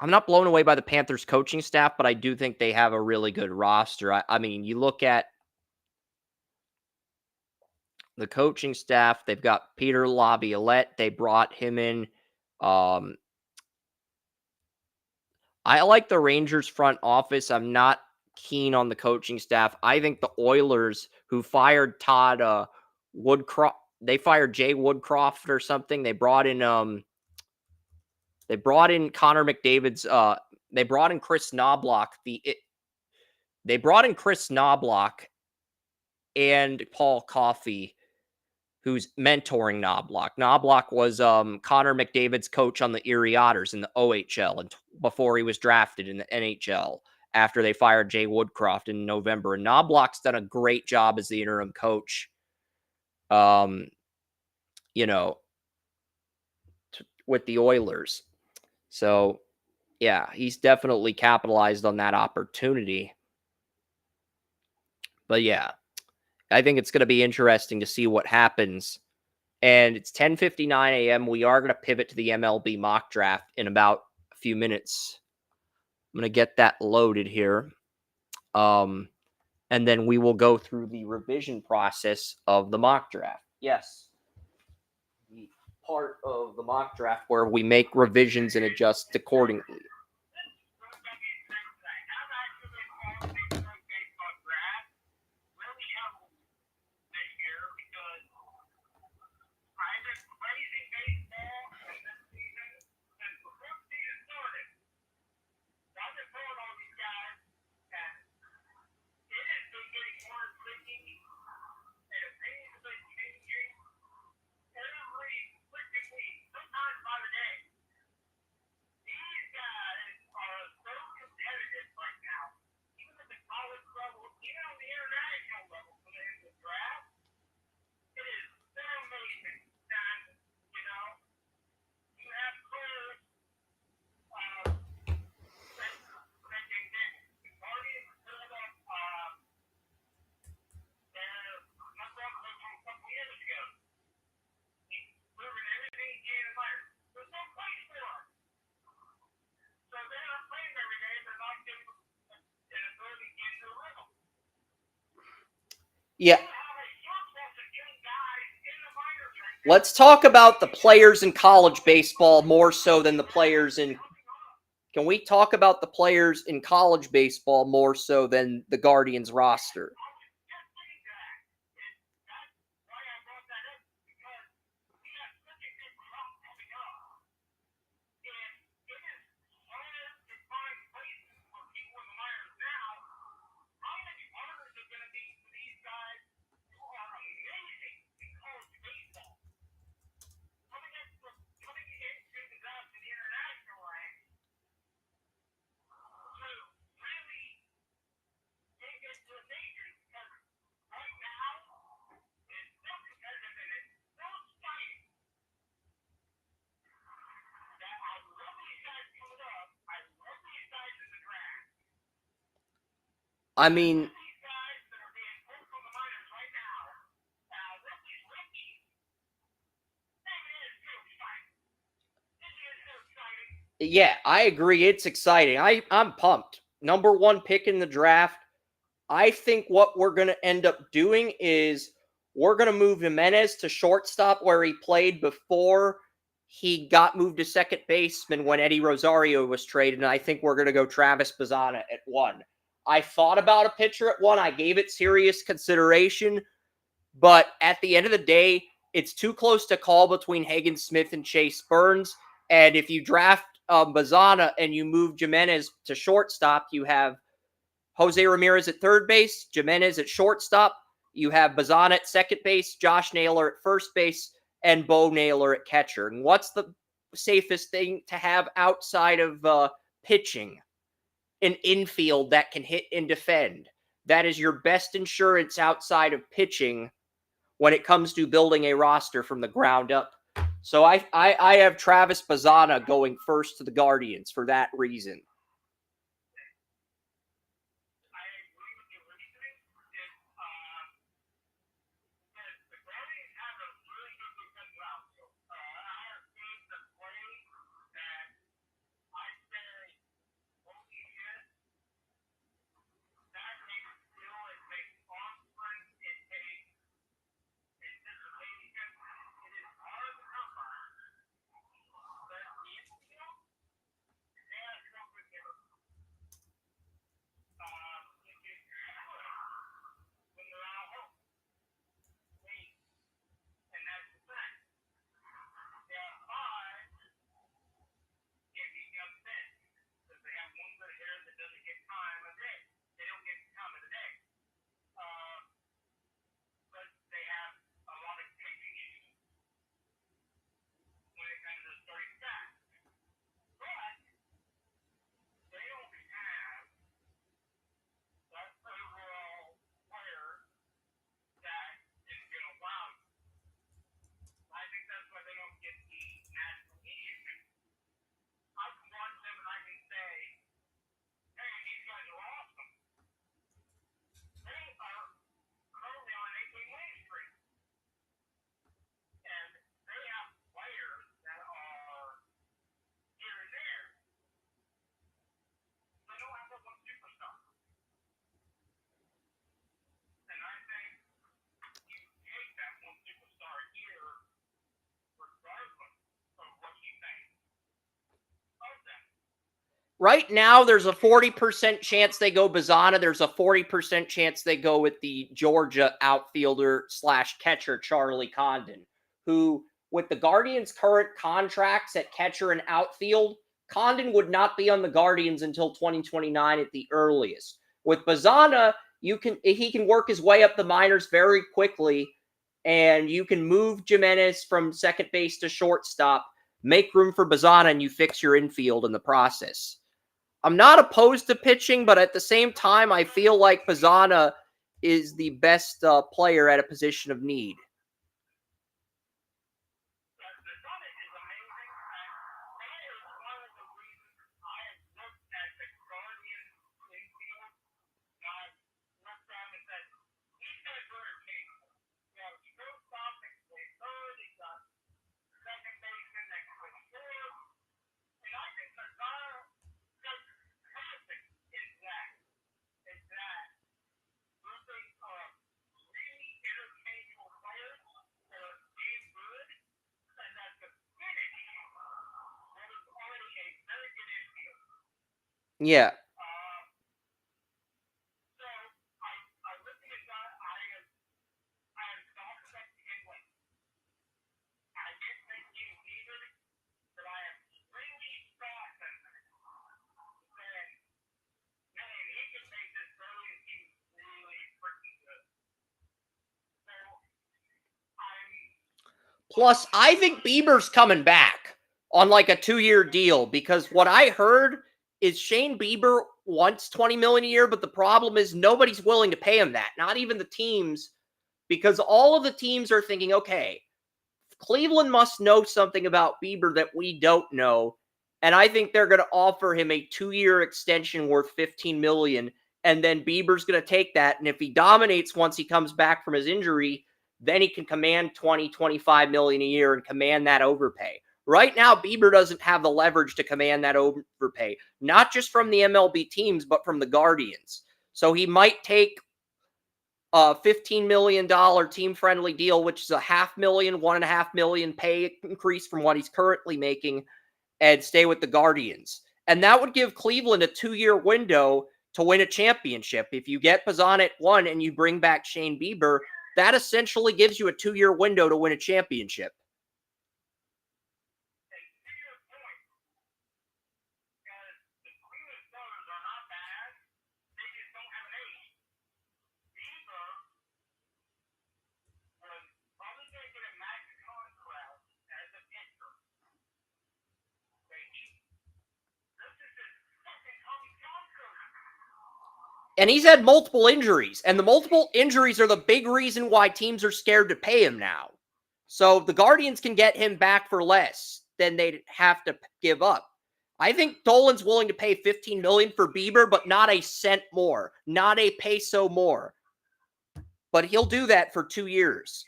I'm not blown away by the Panthers coaching staff, but I do think they have a really good roster. I mean, you look at the coaching staff, they've got Peter Laviolette. They brought him in. I like the Rangers front office. I'm not keen on the coaching staff. I think the Oilers, who fired Todd Woodcroft, they fired Jay Woodcroft or something. They brought in Connor McDavid's. They brought in Chris Knobloch, They brought in Chris Knobloch and Paul Coffey, who's mentoring Knobloch. Knobloch was Connor McDavid's coach on the Erie Otters in the OHL and before he was drafted in the NHL after they fired Jay Woodcroft in November. And Knobloch's done a great job as the interim coach. With the Oilers. So, yeah, he's definitely capitalized on that opportunity. But yeah, I think it's going to be interesting to see what happens. And it's 10:59 a.m. We are going to pivot to the MLB Mock Draft in about a few minutes. I'm going to get that loaded here. And then we will go through the revision process of the mock draft. Yes. The part of the mock draft where we make revisions and adjust accordingly. Yeah. Let's talk about the players in college baseball more so than the players in... Can we talk about the players in college baseball more so than the Guardians roster? I mean, yeah, I agree. It's exciting. I'm pumped. Number one pick in the draft. I think what we're going to end up doing is we're going to move Jimenez to shortstop where he played before he got moved to second baseman when Eddie Rosario was traded. And I think we're going to go Travis Bazzana at 1. I thought about a pitcher at 1. I gave it serious consideration. But at the end of the day, it's too close to call between Hagen Smith and Chase Burns. And if you draft Bazzana and you move Jimenez to shortstop, you have Jose Ramirez at third base, Jimenez at shortstop. You have Bazzana at second base, Josh Naylor at first base, and Bo Naylor at catcher. And what's the safest thing to have outside of pitching? An infield that can hit and defend. That is your best insurance outside of pitching when it comes to building a roster from the ground up. So I have Travis Bazzana going first to the Guardians for that reason. Right now, there's a 40% chance they go Bazana. There's a 40% chance they go with the Georgia outfielder / catcher, Charlie Condon, who, with the Guardians' current contracts at catcher and outfield, Condon would not be on the Guardians until 2029 at the earliest. With Bazana, he can work his way up the minors very quickly, and you can move Jimenez from second base to shortstop, make room for Bazana, and you fix your infield in the process. I'm not opposed to pitching, but at the same time, I feel like Bazana is the best player at a position of need. Yeah. Plus, I think Bieber's coming back on like a 2-year deal, because what I heard is Shane Bieber wants $20 million a year, but the problem is nobody's willing to pay him that. Not even the teams, because all of the teams are thinking, okay, Cleveland must know something about Bieber that we don't know, and I think they're going to offer him a 2-year extension worth $15 million, and then Bieber's going to take that, and if he dominates once he comes back from his injury, then he can command 20, 25 million a year and command that overpay. Right now, Bieber doesn't have the leverage to command that overpay, not just from the MLB teams, but from the Guardians. So he might take a $15 million team-friendly deal, which is a $500,000, $1.5 million pay increase from what he's currently making, and stay with the Guardians. And that would give Cleveland a 2-year window to win a championship. If you get Bazan at 1 and you bring back Shane Bieber, that essentially gives you a 2-year window to win a championship. And he's had multiple injuries, and the multiple injuries are the big reason why teams are scared to pay him now. So the Guardians can get him back for less than they'd have to give up. I think Dolan's willing to pay $15 million for Bieber, but not a cent more, not a peso more. But he'll do that for 2 years.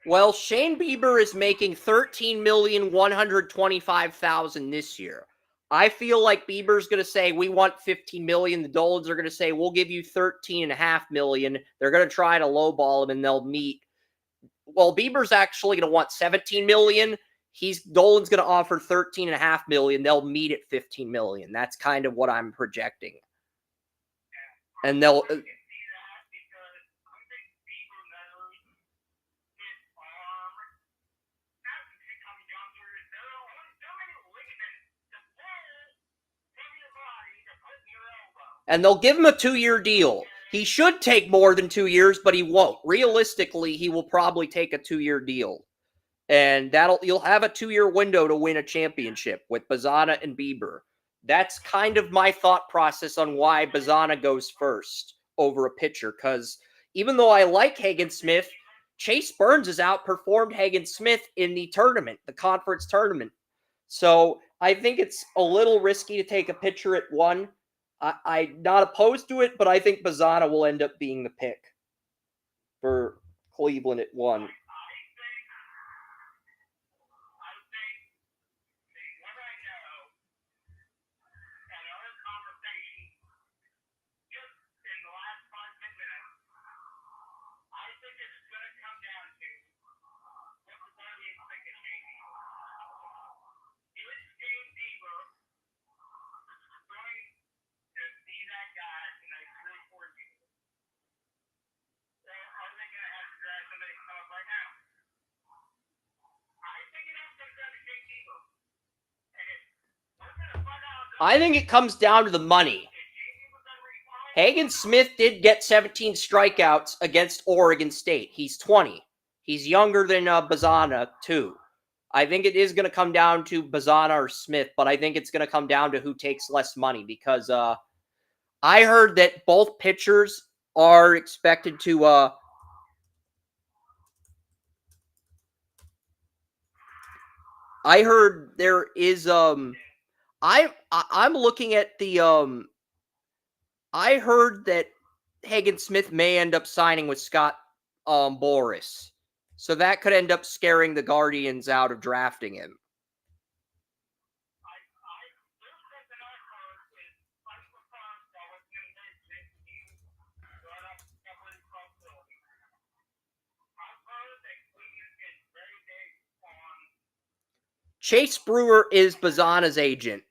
Well, Shane Bieber is making $13,125,000 this year. I feel like Bieber's going to say, we want $15 million. The Dolans are going to say, we'll give you $13.5 million. They're going to try to lowball him, and they'll meet. Well, Bieber's actually going to want $17 million. Dolan's going to offer $13.5 million. They'll meet at $15 million. That's kind of what I'm projecting. And they'll... And they'll give him a 2-year deal. He should take more than 2 years, but he won't. Realistically, he will probably take a 2-year deal. And you'll have a 2-year window to win a championship with Bazzana and Bieber. That's kind of my thought process on why Bazzana goes first over a pitcher. Because even though I like Hagen Smith, Chase Burns has outperformed Hagen Smith in the tournament, the conference tournament. So I think it's a little risky to take a pitcher at 1. I'm not opposed to it, but I think Bazzana will end up being the pick for Cleveland at 1. I think it comes down to the money. Hagen Smith did get 17 strikeouts against Oregon State. He's 20. He's younger than Bazzana, too. I think it is going to come down to Bazzana or Smith, but I think it's going to come down to who takes less money because I heard that both pitchers are expected to I heard there is I'm looking at the I heard that Hagen Smith may end up signing with Scott Boras. So that could end up scaring the Guardians out of drafting him. Chase Brewer is Bazzana's agent.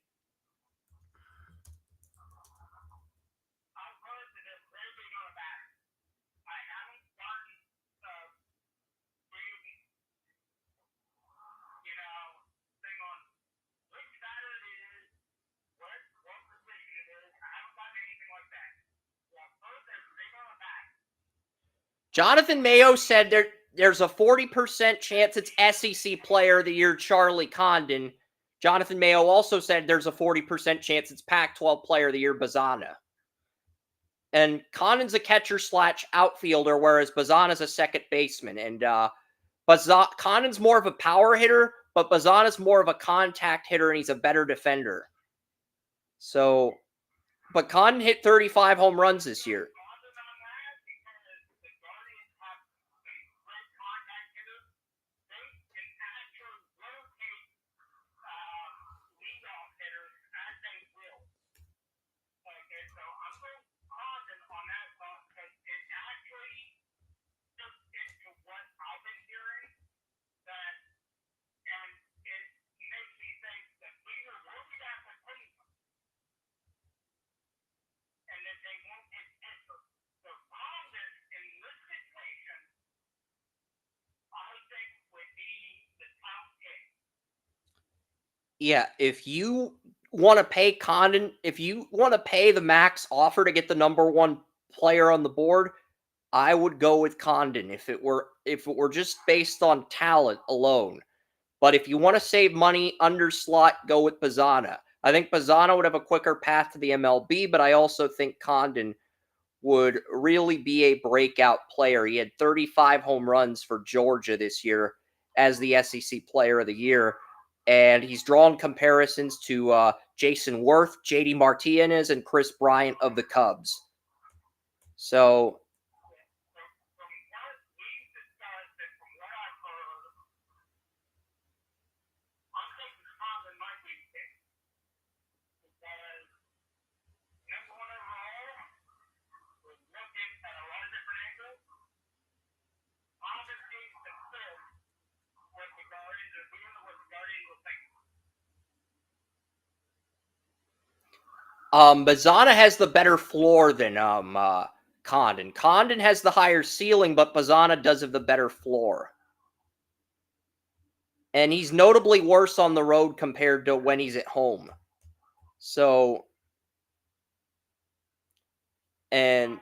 Jonathan Mayo said there's a 40% chance it's SEC Player of the Year Charlie Condon. Jonathan Mayo also said there's a 40% chance it's Pac-12 Player of the Year Bazzana. And Condon's a catcher/outfielder, whereas Bazzana's a second baseman. And Condon's more of a power hitter, but Bazzana's more of a contact hitter, and he's a better defender. So, but Condon hit 35 home runs this year. Yeah, if you want to pay Condon, if you want to pay the max offer to get the number 1 player on the board, I would go with Condon if it were just based on talent alone. But if you want to save money under slot, go with Bazzana. I think Bazzana would have a quicker path to the MLB, but I also think Condon would really be a breakout player. He had 35 home runs for Georgia this year as the SEC Player of the Year. And he's drawn comparisons to Jason Worth, JD Martinez, and Chris Bryant of the Cubs. So, Bazzana has the better floor than Condon. Condon has the higher ceiling, but Bazzana does have the better floor. And he's notably worse on the road compared to when he's at home. So, And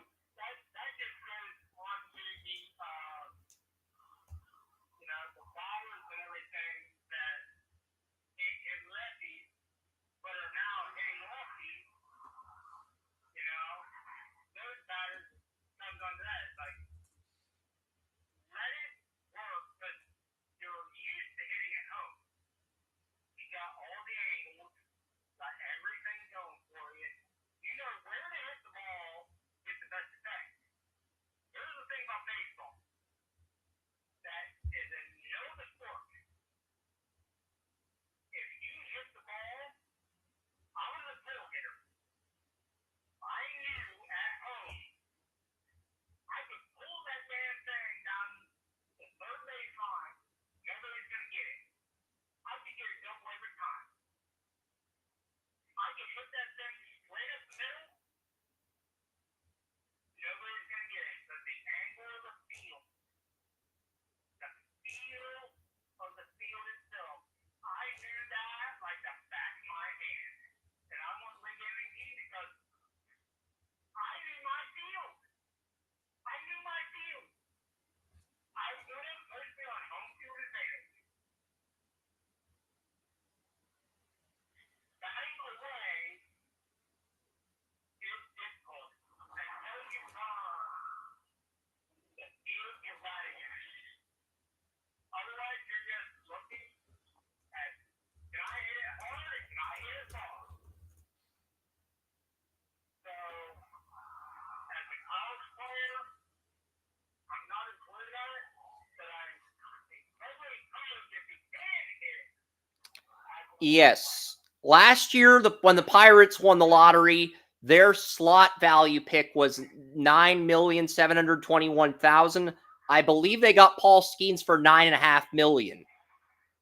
yes, last year when the Pirates won the lottery, their slot value pick was $9,721,000. I believe they got Paul Skeens for $9.5 million,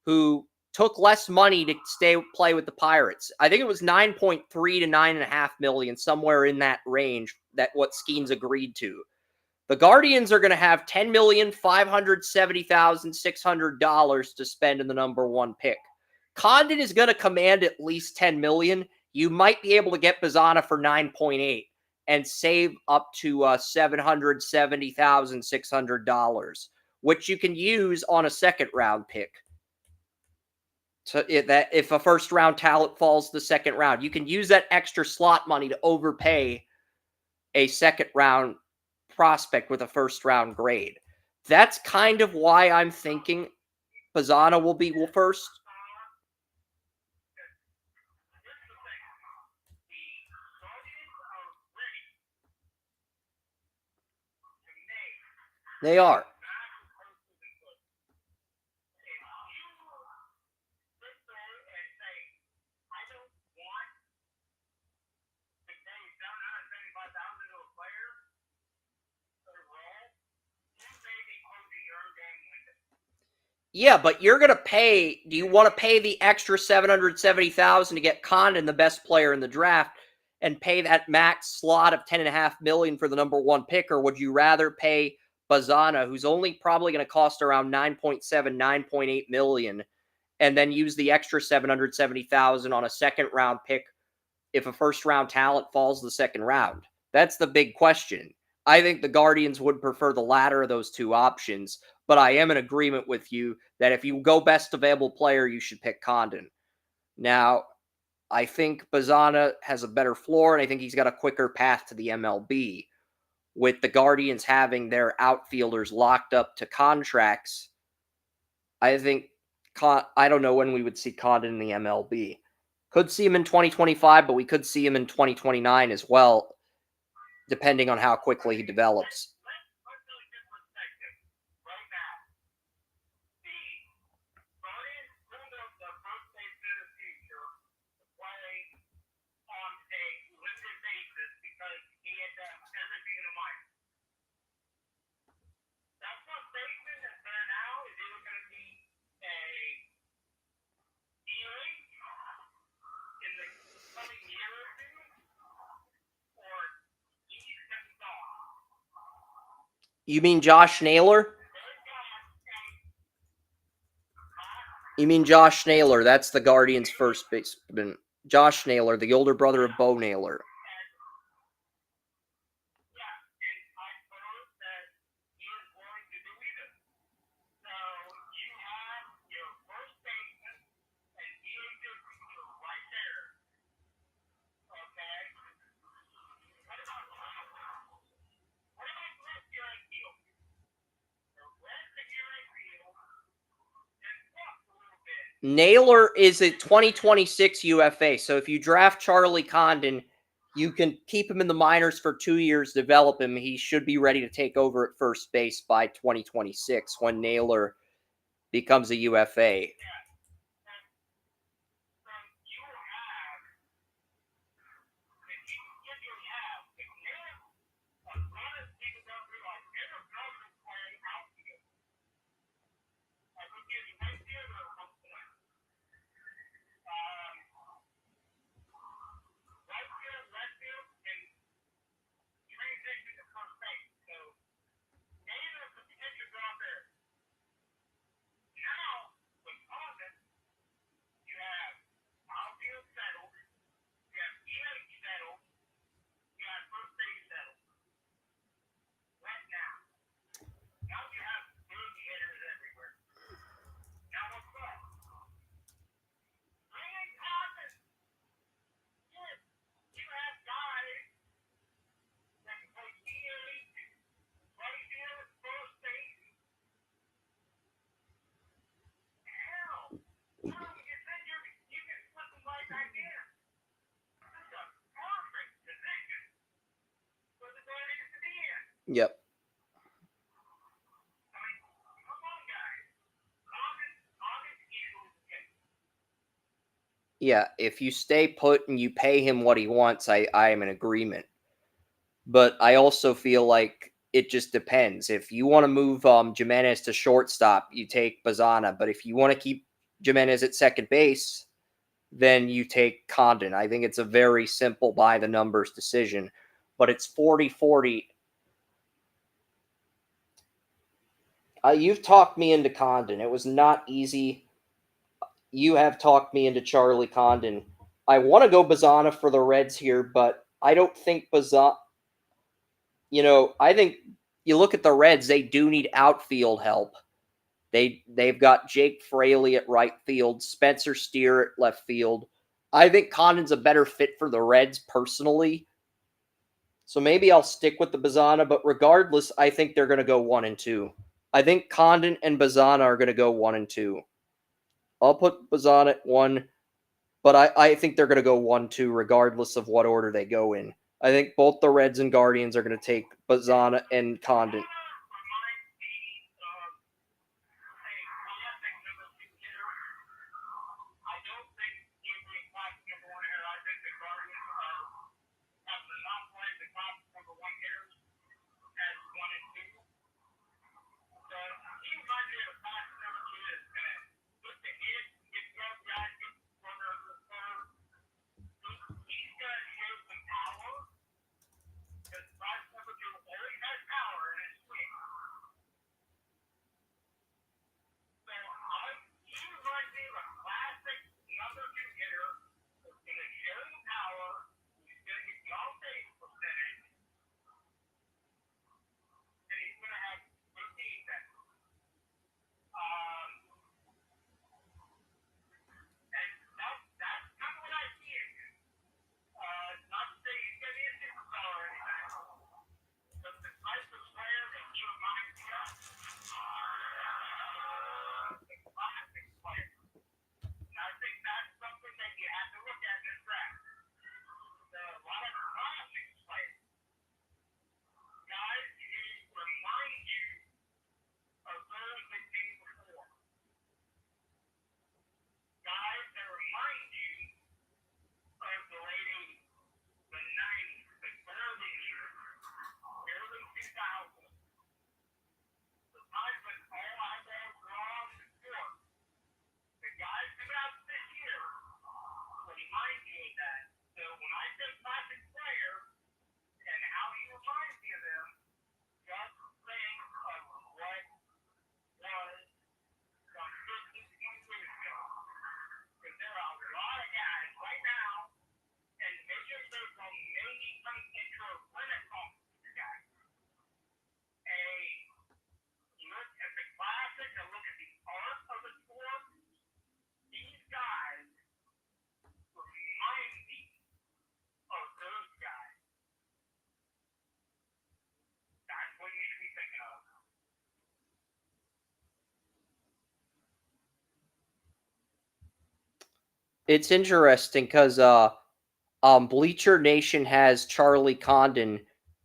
who took less money to play with the Pirates. I think it was 9.3 to 9.5 million, somewhere in that range, that what Skeens agreed to. The Guardians are going to have $10,570,600 to spend in the number one pick. Condon is going to command at least $10 million. You might be able to get Bazzana for 9.8 and save up to $770,600, which you can use on a second round pick. So that if a first round talent falls the second round, you can use that extra slot money to overpay a second round prospect with a first round grade. That's kind of why I'm thinking Bazzana will be first. They are. Yeah, but you're going to pay. Do you want to pay the extra $770,000 to get Condon, the best player in the draft, and pay that max slot of $10.5 million for the number one pick, or would you rather pay Bazzana, who's only probably going to cost around 9.7, 9.8 million, and then use the extra $770,000 on a second round pick if a first round talent falls the second round? That's the big question. I think the Guardians would prefer the latter of those two options, but I am in agreement with you that if you go best available player, you should pick Condon. Now, I think Bazzana has a better floor, and I think he's got a quicker path to the MLB. With the Guardians having their outfielders locked up to contracts, I think, I don't know when we would see Condon in the MLB. Could see him in 2025, but we could see him in 2029 as well, depending on how quickly he develops. You mean Josh Naylor? You mean Josh Naylor? That's the Guardians' first baseman. Josh Naylor, the older brother of Bo Naylor. Naylor is a 2026 UFA. So if you draft Charlie Condon, you can keep him in the minors for 2 years, develop him. He should be ready to take over at first base by 2026 when Naylor becomes a UFA. Yep. Yeah, if you stay put and you pay him what he wants, I am in agreement. But I also feel like it just depends. If you want to move Jimenez to shortstop, you take Bazana. But if you want to keep Jimenez at second base, then you take Condon. I think it's a very simple by the numbers decision. But it's 40-40. You've talked me into Condon. It was not easy. You have talked me into Charlie Condon. I want to go Bazana for the Reds here, but I don't think Bazana. I think you look at the Reds, they do need outfield help. They've got Jake Fraley at right field, Spencer Steer at left field. I think Condon's a better fit for the Reds personally. So maybe I'll stick with the Bazana, but regardless, I think they're going to go 1 and 2. I think Condon and Bazana are going to go 1 and 2. I'll put Bazana at 1, but I think they're going to go 1-2 regardless of what order they go in. I think both the Reds and Guardians are going to take Bazana and Condon. It's interesting because Bleacher Nation has Charlie Condon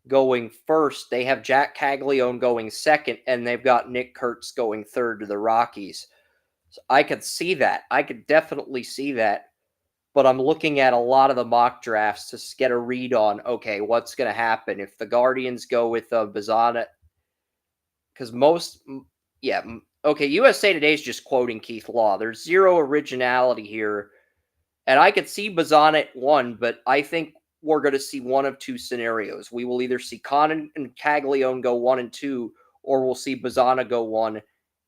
going first. They have Jack Caglione going second, and they've got Nick Kurtz going third to the Rockies. So I could see that. I could definitely see that. But I'm looking at a lot of the mock drafts to get a read on, okay, what's going to happen if the Guardians go with Bazana. Because okay, USA Today is just quoting Keith Law. There's zero originality here. And I could see Bazana at 1, but I think we're going to see one of two scenarios. We will either see Conan and Caglione go 1 and 2, or we'll see Bazana go 1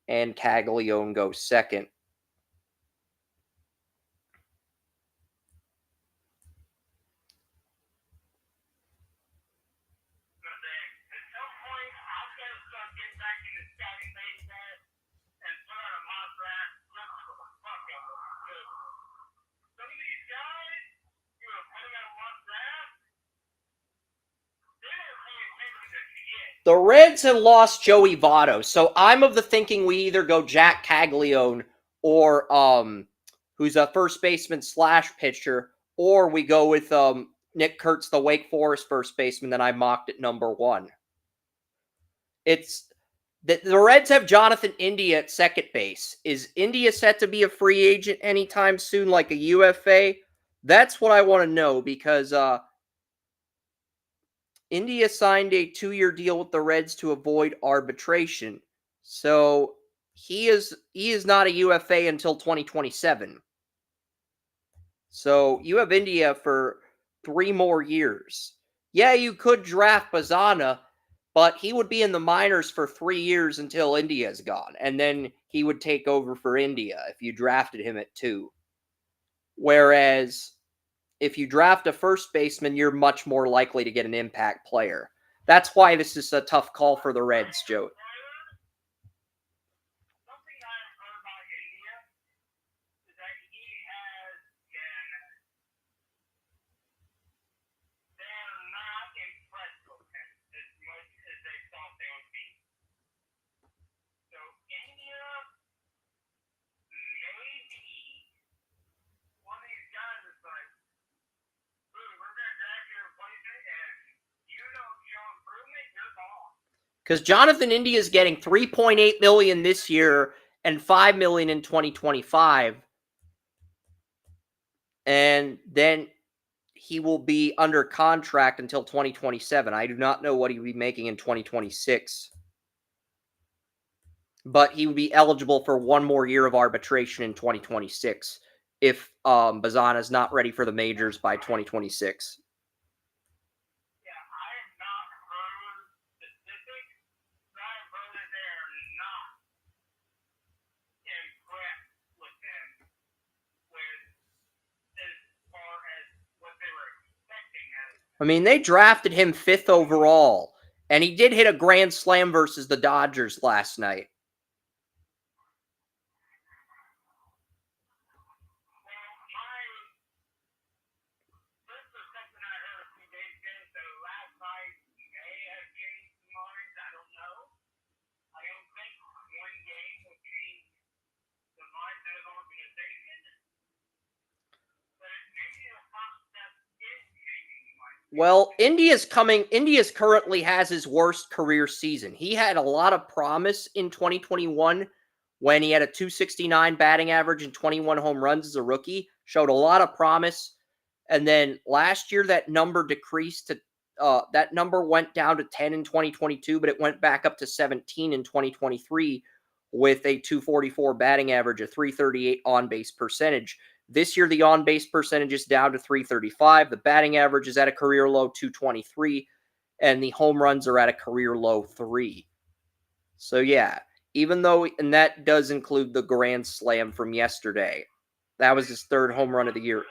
and Caglione go second. The Reds have lost Joey Votto, so I'm of the thinking we either go Jack Caglione or who's a first baseman / pitcher, or we go with Nick Kurtz, the Wake Forest first baseman that I mocked at number 1. It's the Reds have Jonathan India at second base. Is India set to be a free agent anytime soon, like a UFA? That's what I want to know because India signed a 2-year deal with the Reds to avoid arbitration. So he is not a UFA until 2027. So you have India for 3 more years. Yeah, you could draft Bazana, but he would be in the minors for 3 years until India's gone. And then he would take over for India if you drafted him at 2. Whereas if you draft a first baseman, you're much more likely to get an impact player. That's why this is a tough call for the Reds, Joe. Because Jonathan India is getting $3.8 million this year and $5 million in 2025. And then he will be under contract until 2027. I do not know what he will be making in 2026. But he would be eligible for 1 more year of arbitration in 2026 if Bazana is not ready for the majors by 2026. I mean, they drafted him 5th overall, and he did hit a grand slam versus the Dodgers last night. Well, India's currently has his worst career season. He had a lot of promise in 2021 when he had a 269 batting average and 21 home runs as a rookie. Showed a lot of promise. And then last year, that number decreased to that number went down to 10 in 2022, but it went back up to 17 in 2023 with a 244 batting average, a 338 on-base percentage. This year, the on-base percentage is down to 335. The batting average is at a career low 223, and the home runs are at a career low 3. So yeah, and that does include the grand slam from yesterday. That was his 3rd home run of the year.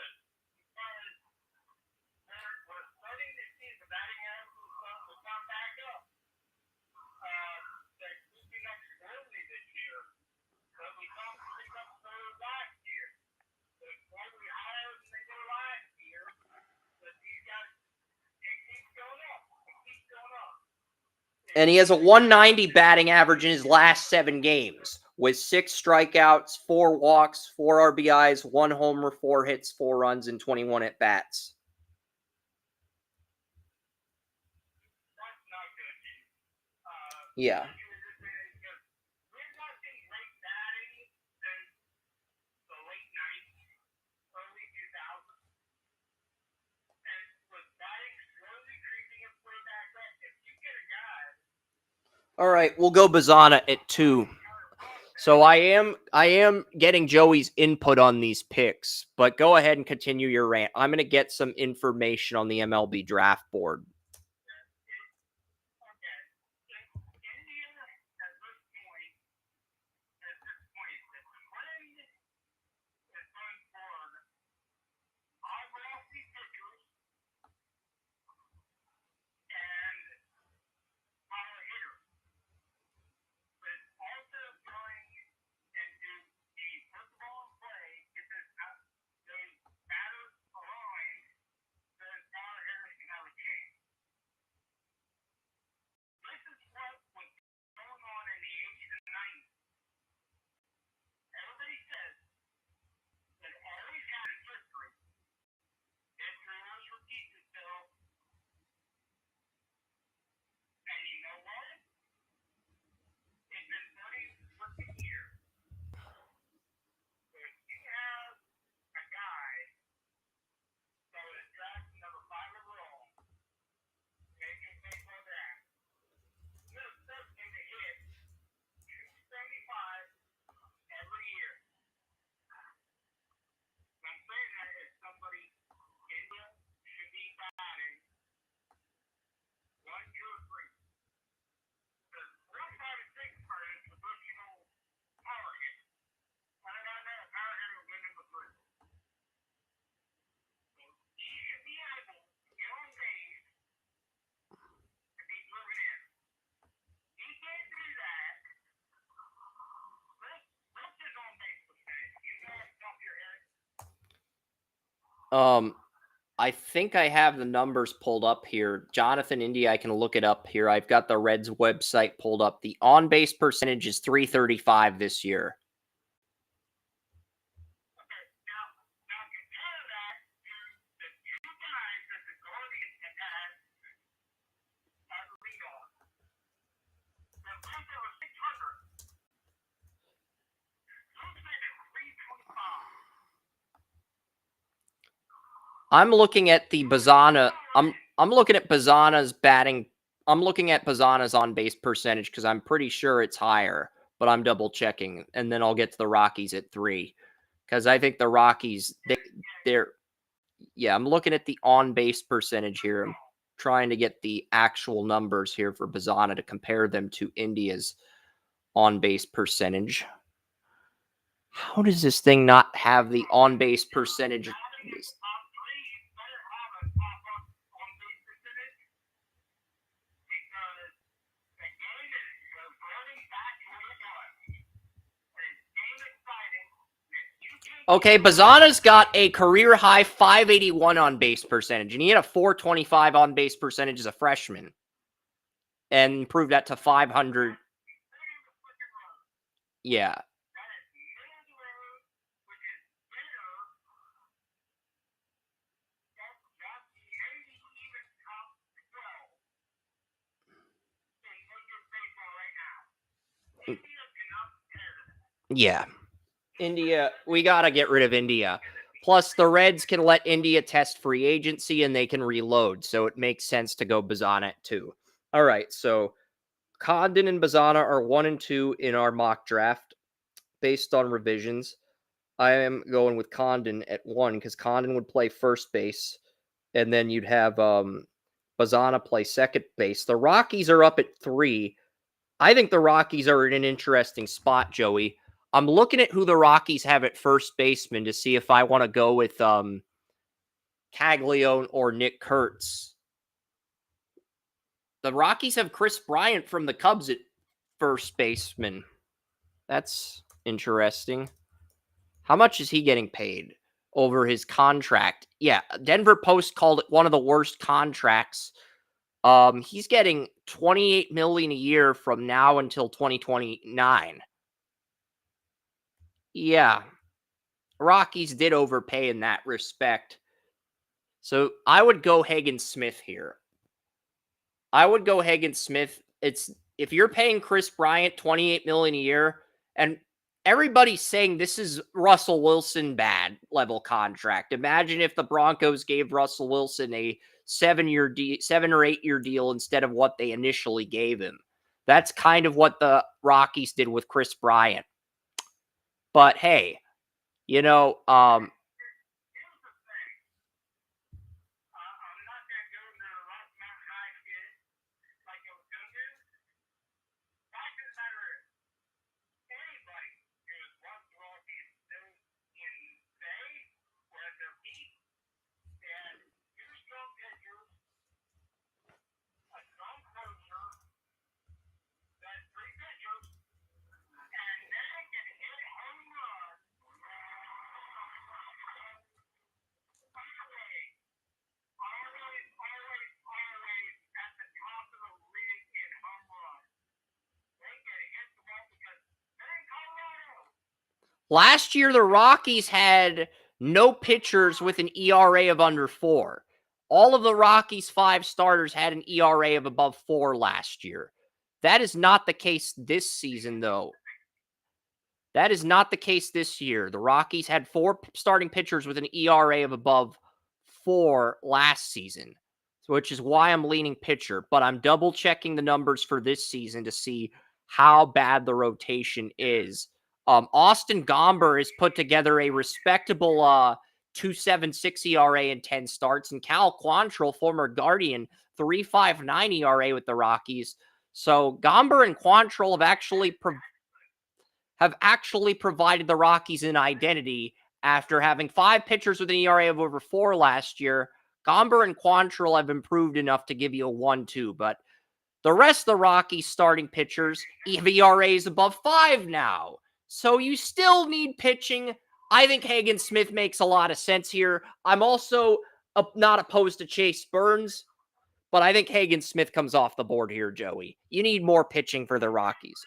And he has a 190 batting average in his last 7 games. with 6 strikeouts, 4 walks, 4 RBIs, 1 homer, 4 hits, 4 runs, and 21 at-bats. Yeah. All right, we'll go Bazana at 2. So I am getting Joey's input on these picks, but go ahead and continue your rant. I'm going to get some information on the MLB draft board. I think I have the numbers pulled up here. Jonathan India, I can look it up here. I've got the Reds website pulled up. The on-base percentage is .335 this year. I'm looking at the Bazana. I'm looking at Bazana's batting. I'm looking at Bazana's on-base percentage because I'm pretty sure it's higher, but I'm double checking, and then I'll get to the Rockies at 3 because I think the Rockies they're yeah. I'm looking at the on-base percentage here. I'm trying to get the actual numbers here for Bazana to compare them to India's on-base percentage. How does this thing not have the on-base percentage? Okay, Bazana's got a career high 581 on base percentage, and he had a 425 on base percentage as a freshman, and improved that to 500. Yeah. Yeah. India, we got to get rid of India. Plus, the Reds can let India test free agency and they can reload. So it makes sense to go Bazana at 2. All right. So Condon and Bazana are 1 and 2 in our mock draft based on revisions. I am going with Condon at 1 because Condon would play first base. And then you'd have Bazana play second base. The Rockies are up at 3. I think the Rockies are in an interesting spot, Joey. I'm looking at who the Rockies have at first baseman to see if I want to go with Caglione or Nick Kurtz. The Rockies have Chris Bryant from the Cubs at first baseman. That's interesting. How much is he getting paid over his contract? Yeah, Denver Post called it one of the worst contracts. He's getting $28 million a year from now until 2029. Yeah, Rockies did overpay in that respect. So I would go Hagen Smith here. I would go Hagen Smith. It's if you're paying Chris Bryant $28 million a year, and everybody's saying this is Russell Wilson bad level contract. Imagine if the Broncos gave Russell Wilson a 7 or 8 year deal instead of what they initially gave him. That's kind of what the Rockies did with Chris Bryant. But hey, you know, last year the Rockies had no pitchers with an ERA of under 4. All of the Rockies' 5 starters had an ERA of above 4 last year. That is not the case this season, though. That is not the case this year. The Rockies had 4 starting pitchers with an ERA of above 4 last season, which is why I'm leaning pitcher. But I'm double checking the numbers for this season to see how bad the rotation is. Austin Gomber has put together a respectable 2.76 ERA in 10 starts, and Cal Quantrill, former Guardian, 3.59 ERA with the Rockies. So Gomber and Quantrill have actually provided the Rockies an identity after having 5 pitchers with an ERA of over 4 last year. Gomber and Quantrill have improved enough to give you a 1-2, but the rest of the Rockies starting pitchers, ERA is above 5 now. So you still need pitching. I think Hagen Smith makes a lot of sense here. I'm also not opposed to Chase Burns, but I think Hagen Smith comes off the board here, Joey. You need more pitching for the Rockies.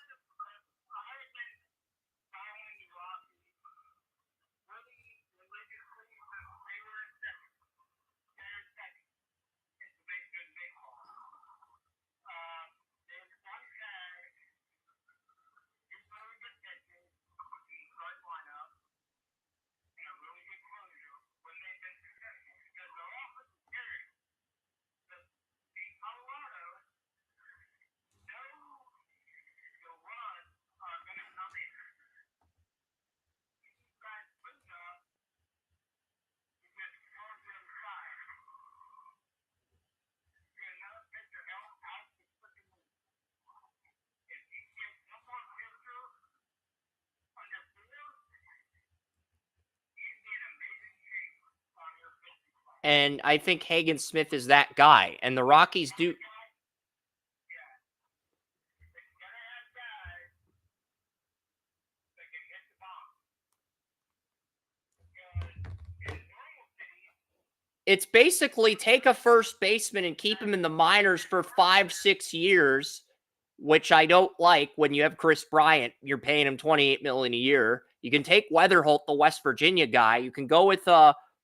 And I think Hagen Smith is that guy. And the Rockies do. It's basically take a first baseman and keep him in the minors for 5-6 years, which I don't like when you have Chris Bryant. You're paying him $28 million a year. You can take Weatherholt, the West Virginia guy. You can go with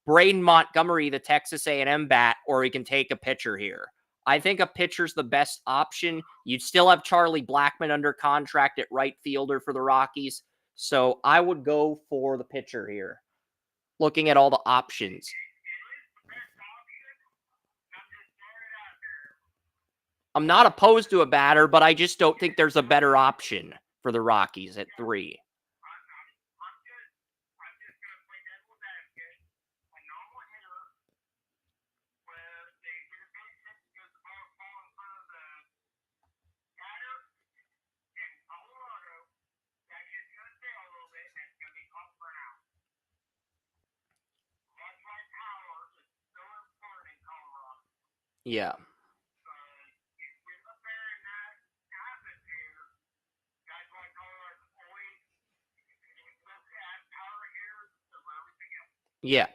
Braden Montgomery, the Texas A&M bat, or you can take a pitcher here. I think a pitcher's the best option. You'd still have Charlie Blackmon under contract at right fielder for the Rockies. So I would go for the pitcher here, looking at all the options. I'm not opposed to a batter, but I just don't think there's a better option for the Rockies at 3. Yeah. Yeah.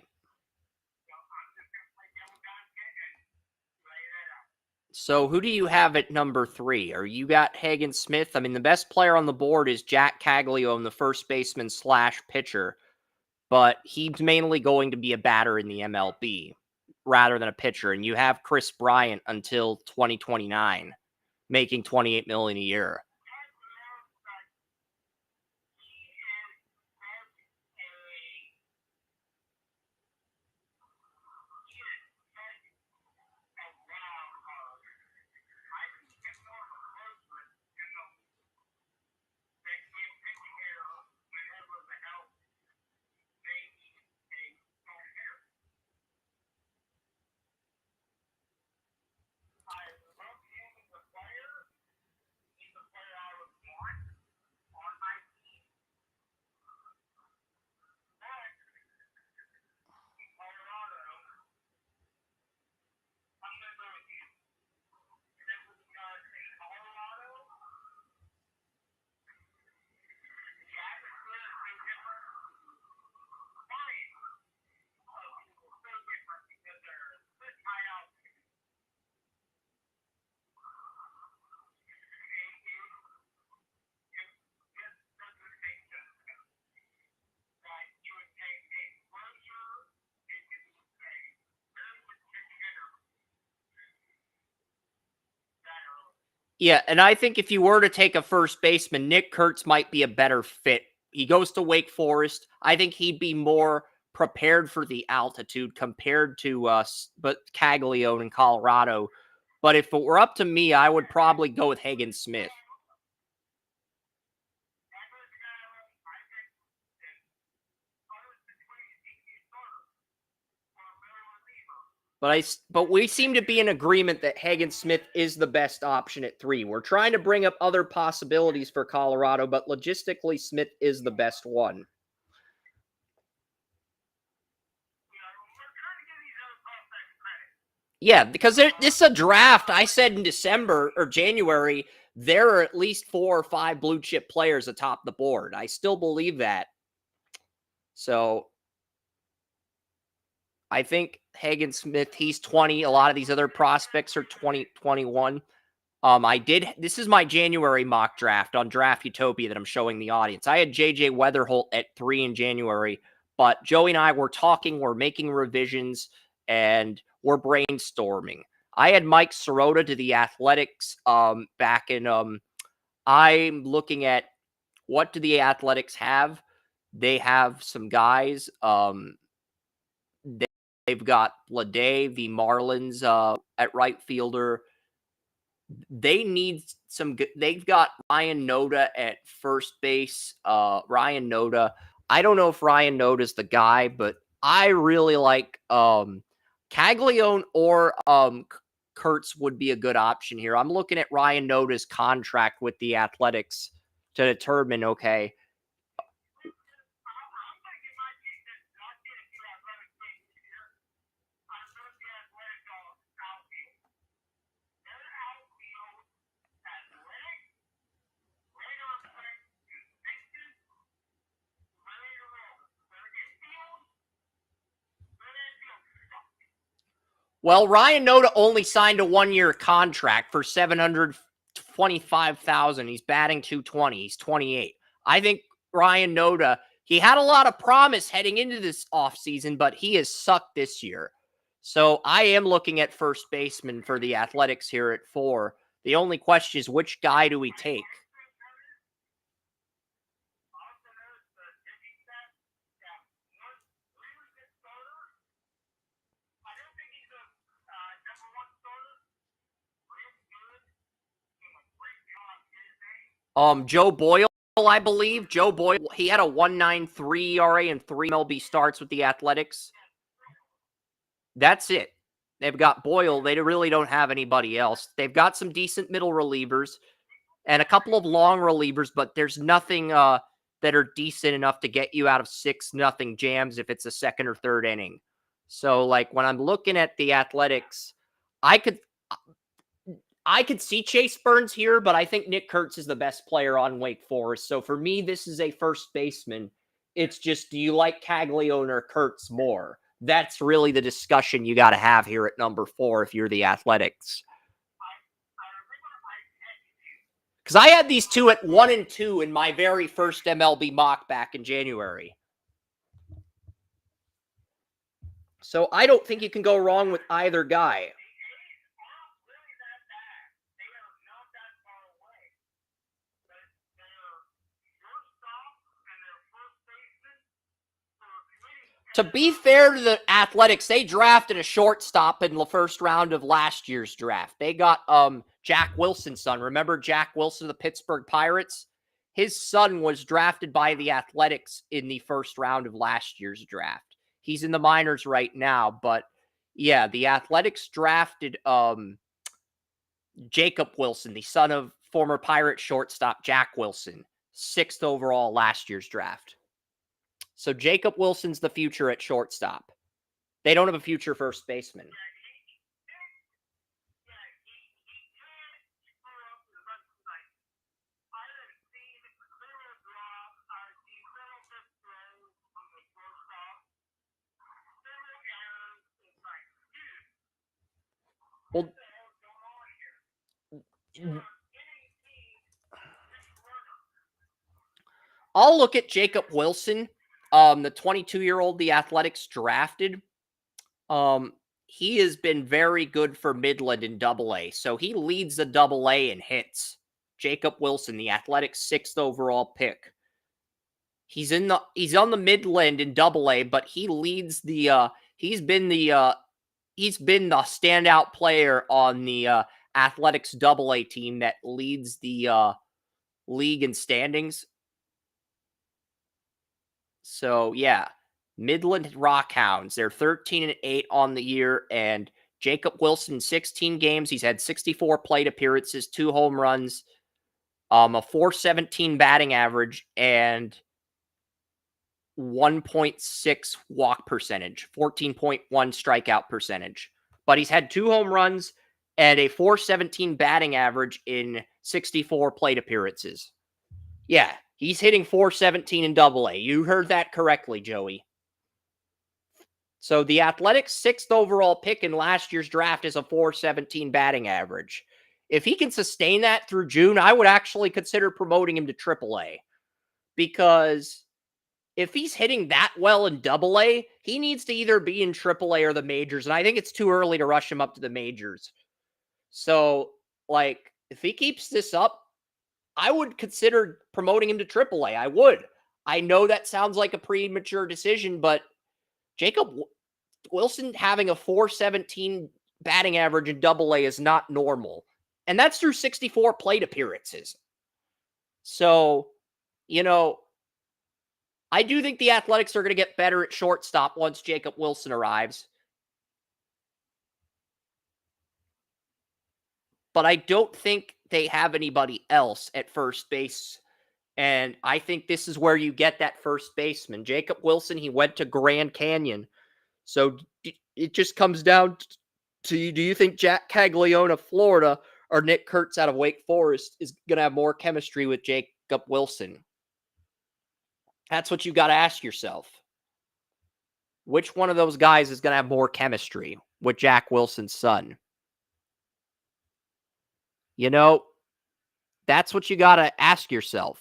So who do you have at number 3? Are you got Hagen Smith? I mean, the best player on the board is Jack Caglione, the first baseman / pitcher, but he's mainly going to be a batter in the MLB rather than a pitcher. And you have Chris Bryant until 2029, making $28 million a year. Yeah, and I think if you were to take a first baseman, Nick Kurtz might be a better fit. He goes to Wake Forest. I think he'd be more prepared for the altitude compared to but Caglione in Colorado. But if it were up to me, I would probably go with Hagen Smith. But we seem to be in agreement that Hagen Smith is the best option at 3. We're trying to bring up other possibilities for Colorado, but logistically, Smith is the best one. Yeah, because this is a draft. I said in December or January, there are at least 4 or 5 blue chip players atop the board. I still believe that. So I think Hagen Smith, he's 20. A lot of these other prospects are 20, 21. This is my January mock draft on Draft Utopia that I'm showing the audience. I had JJ Weatherholt at 3 in January, but Joey and I were talking, we're making revisions, and we're brainstorming. I had Mike Sirota to the Athletics back in I'm looking at what do the Athletics have? They have some guys. They've got Lede, the Marlins at right fielder. They need some good. They've got Ryan Noda at first base. Ryan Noda. I don't know if Ryan Noda's the guy, but I really like Caglione or Kurtz would be a good option here. I'm looking at Ryan Noda's contract with the Athletics to determine, okay, well, Ryan Noda only signed a 1-year contract for $725,000. He's batting .220. He's 28. I think Ryan Noda, he had a lot of promise heading into this offseason, but he has sucked this year. So I am looking at first baseman for the Athletics here at 4. The only question is, which guy do we take? Joe Boyle, I believe. Joe Boyle, he had a 1.93 ERA and 3 MLB starts with the Athletics. That's it. They've got Boyle. They really don't have anybody else. They've got some decent middle relievers and a couple of long relievers, but there's nothing that are decent enough to get you out of 6-0 jams if it's a second or third inning. So, like, when I'm looking at the Athletics, I could see Chase Burns here, but I think Nick Kurtz is the best player on Wake Forest. So for me, this is a first baseman. It's just, do you like Caglione or Kurtz more? That's really the discussion you got to have here at number 4 if you're the Athletics. Because I had these two at 1 and 2 in my very first MLB mock back in January. So I don't think you can go wrong with either guy. To be fair to the Athletics, they drafted a shortstop in the first round of last year's draft. They got Jack Wilson's son. Remember Jack Wilson of the Pittsburgh Pirates? His son was drafted by the Athletics in the first round of last year's draft. He's in the minors right now, but yeah, the Athletics drafted Jacob Wilson, the son of former Pirate shortstop Jack Wilson, 6th overall last year's draft. So Jacob Wilson's the future at shortstop. They don't have a future first baseman. Well, I'll look at Jacob Wilson, the 22-year-old the Athletics drafted. He has been very good for Midland in Double-A, so he leads the Double-A in hits. Jacob Wilson, the Athletics 6th overall pick. He's on the Midland in Double-A, but he leads the he's been the standout player on the Athletics Double-A team that leads the league in standings. So, yeah, Midland Rockhounds, they're 13-8 on the year, and Jacob Wilson, 16 games. He's had 64 plate appearances, 2 home runs, a .417 batting average, and 1.6 walk percentage, 14.1 strikeout percentage. But he's had 2 home runs and a .417 batting average in 64 plate appearances. Yeah, he's hitting .417 in Double-A. You heard that correctly, Joey. So the Athletics' 6th overall pick in last year's draft is a .417 batting average. If he can sustain that through June, I would actually consider promoting him to Triple-A. Because if he's hitting that well in Double-A, he needs to either be in Triple-A or the majors. And I think it's too early to rush him up to the majors. So, like, if he keeps this up, I would consider promoting him to Triple-A. I would. I know that sounds like a premature decision, but Jacob Wilson having a .417 batting average in Double-A is not normal. And that's through 64 plate appearances. So, you know, I do think the Athletics are going to get better at shortstop once Jacob Wilson arrives. But I don't think they have anybody else at first base. And I think this is where you get that first baseman. Jacob Wilson, he went to Grand Canyon. So it just comes down to, do you think Jack Caglione of Florida or Nick Kurtz out of Wake Forest is going to have more chemistry with Jacob Wilson? That's what you got to ask yourself. Which one of those guys is going to have more chemistry with Jack Wilson's son? You know, that's what you got to ask yourself.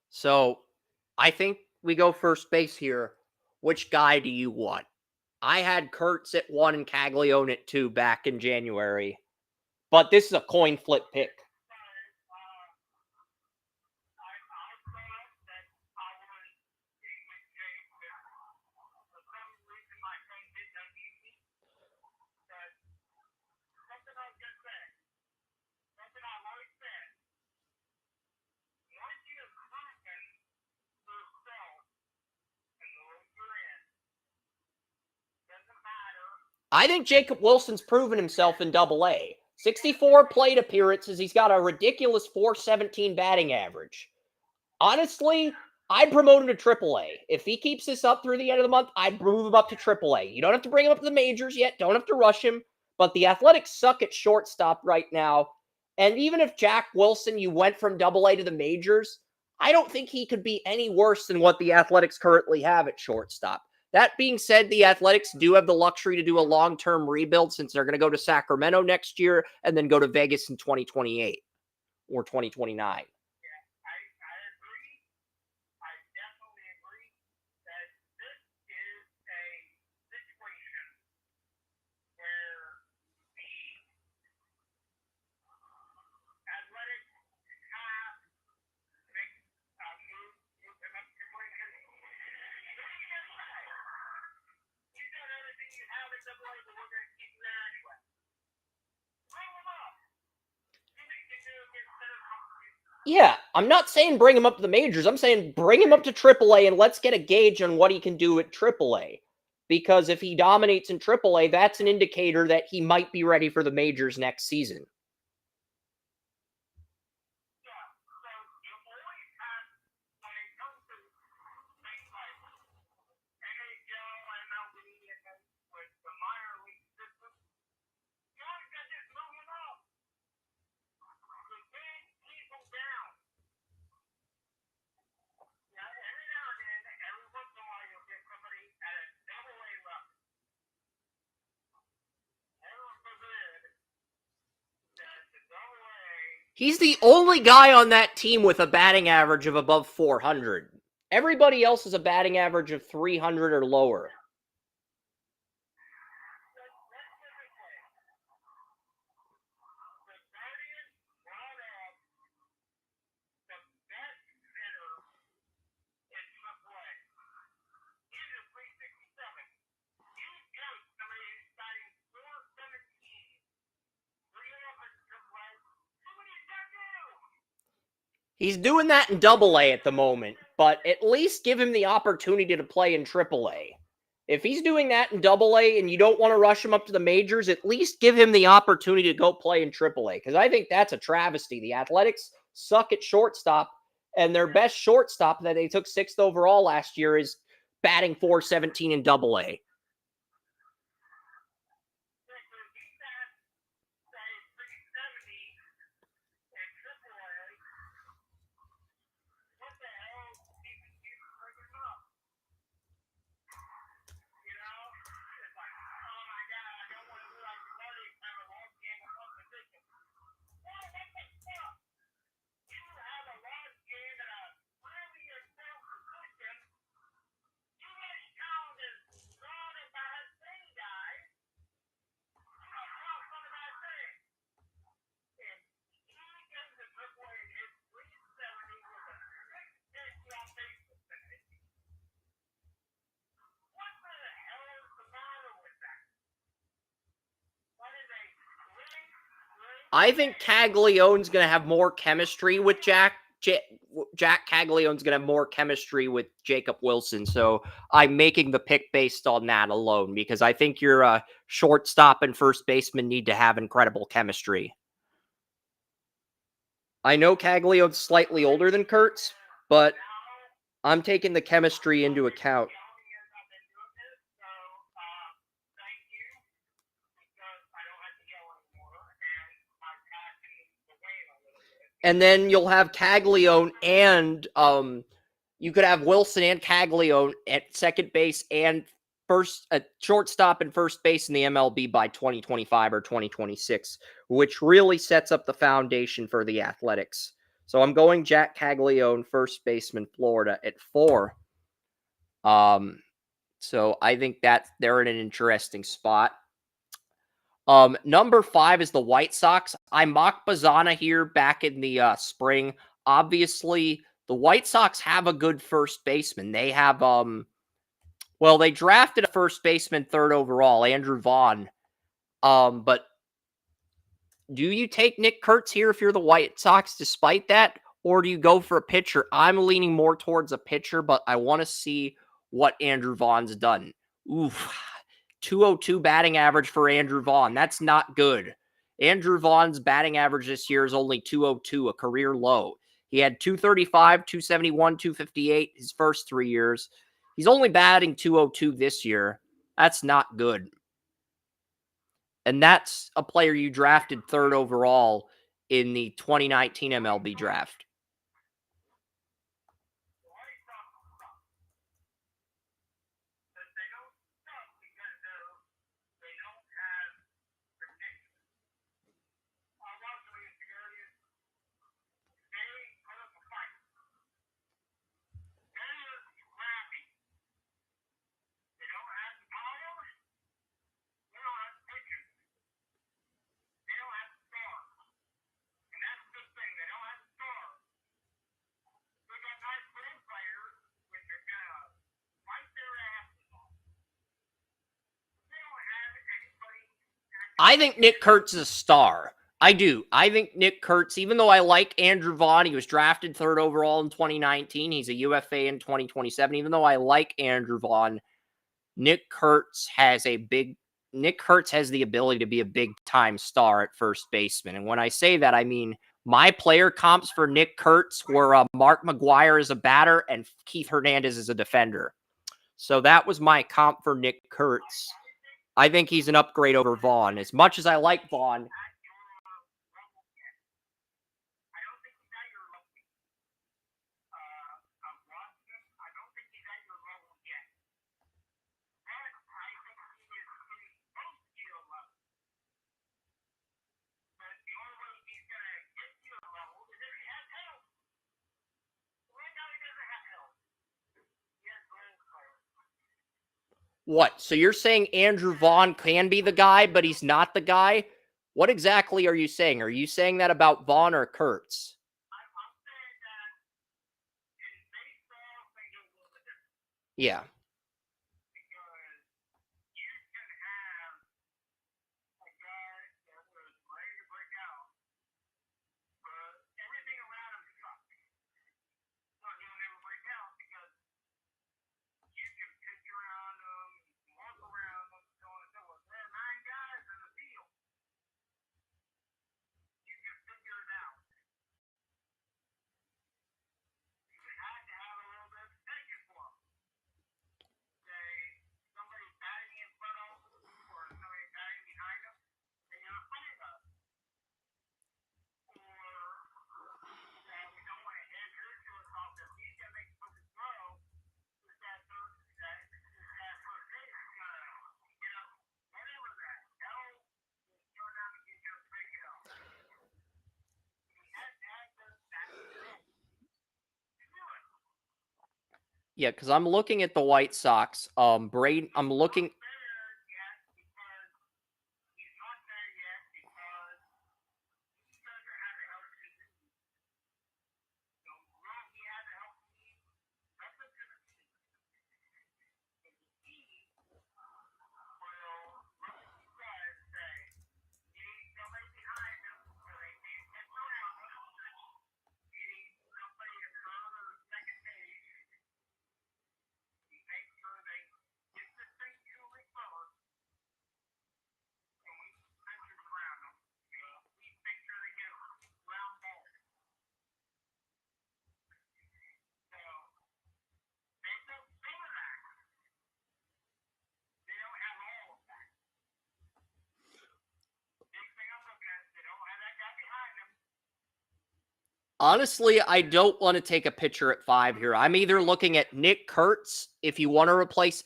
So, I think we go first base here. Which guy do you want? I had Kurtz at 1 and Caglione at 2 back in January. But this is a coin flip pick. I think Jacob Wilson's proven himself in Double-A. 64 plate appearances. He's got a ridiculous .417 batting average. Honestly, I'd promote him to Triple-A. If he keeps this up through the end of the month, I'd move him up to Triple-A. You don't have to bring him up to the majors yet. Don't have to rush him. But the Athletics suck at shortstop right now. And even if Jack Wilson, you went from Double-A to the majors, I don't think he could be any worse than what the Athletics currently have at shortstop. That being said, the Athletics do have the luxury to do a long-term rebuild since they're going to go to Sacramento next year and then go to Vegas in 2028 or 2029. Yeah, I'm not saying bring him up to the majors. I'm saying bring him up to AAA and let's get a gauge on what he can do at AAA. Because if he dominates in AAA, that's an indicator that he might be ready for the majors next season. He's the only guy on that team with a batting average of above 400. Everybody else is a batting average of 300 or lower. He's doing that in Double-A at the moment, but at least give him the opportunity to play in Triple-A. If he's doing that in Double-A and you don't want to rush him up to the majors, at least give him the opportunity to go play in Triple-A, because I think that's a travesty. The Athletics suck at shortstop, and their best shortstop that they took 6th overall last year is batting .417 in Double-A. I think Caglianone's going to have more chemistry with Jack Caglianone's going to have more chemistry with Jacob Wilson. So I'm making the pick based on that alone because I think your shortstop and first baseman need to have incredible chemistry. I know Caglianone's slightly older than Kurtz, but I'm taking the chemistry into account. And then you'll have Caglianone and you could have Wilson and Caglianone at second base and shortstop and first base in the MLB by 2025 or 2026, which really sets up the foundation for the Athletics. So I'm going Jack Caglianone, first baseman, Florida at 4. So I think that they're in an interesting spot. Number 5 is the White Sox. I mocked Bazana here back in the spring. Obviously, the White Sox have a good first baseman. They have, they drafted a first baseman 3rd overall, Andrew Vaughn. But do you take Nick Kurtz here if you're the White Sox despite that? Or do you go for a pitcher? I'm leaning more towards a pitcher, but I want to see what Andrew Vaughn's done. Oof. 202 batting average for Andrew Vaughn. That's not good. Andrew Vaughn's batting average this year is only 202, a career low. He had 235, 271, 258 his first 3 years. He's only batting 202 this year. That's not good. And that's a player you drafted 3rd overall in the 2019 MLB Draft. I think Nick Kurtz is a star. I do. I think Nick Kurtz, even though I like Andrew Vaughn, he was drafted 3rd overall in 2019. He's a UFA in 2027. Even though I like Andrew Vaughn, Nick Kurtz has the ability to be a big-time star at first baseman. And when I say that, I mean my player comps for Nick Kurtz were Mark McGwire as a batter and Keith Hernandez as a defender. So that was my comp for Nick Kurtz. I think he's an upgrade over Vaughn. As much as I like Vaughn, what? So you're saying Andrew Vaughn can be the guy, but he's not the guy? What exactly are you saying? Are you saying that about Vaughn or Kurtz? Yeah. Yeah, because I'm looking at the White Sox. I'm looking. Honestly, I don't want to take a pitcher at 5 here. I'm either looking at Nick Kurtz if you want to replace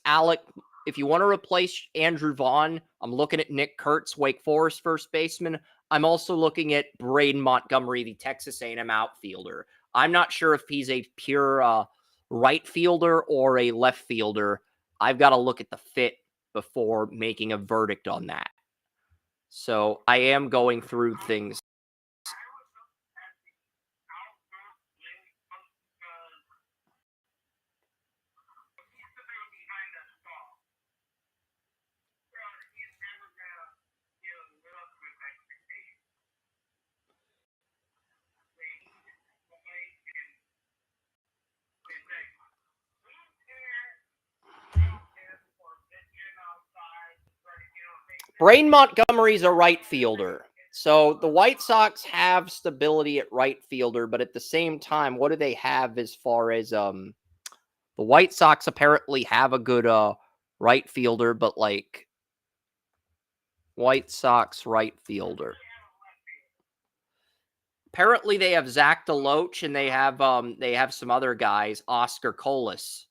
Andrew Vaughn. I'm looking at Nick Kurtz, Wake Forest first baseman. I'm also looking at Braden Montgomery, the Texas A&M outfielder. I'm not sure if he's a pure right fielder or a left fielder. I've got to look at the fit before making a verdict on that. So I am going through things. Braden Montgomery's a right fielder. So the White Sox have stability at right fielder, but at the same time, what do they have as far as the White Sox apparently have a good right fielder, but like White Sox right fielder. Apparently they have Zach DeLoach and they have some other guys, Oscar Colas.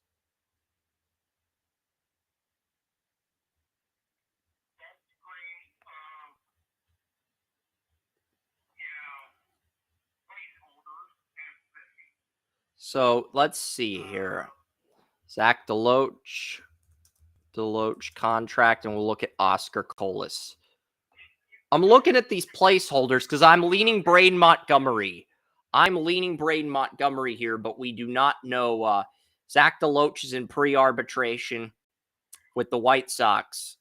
So let's see here. Zach DeLoach contract, and we'll look at Oscar Colas. I'm looking at these placeholders because I'm leaning Braden Montgomery. Here, but we do not know. Zach DeLoach is in pre-arbitration with the White Sox.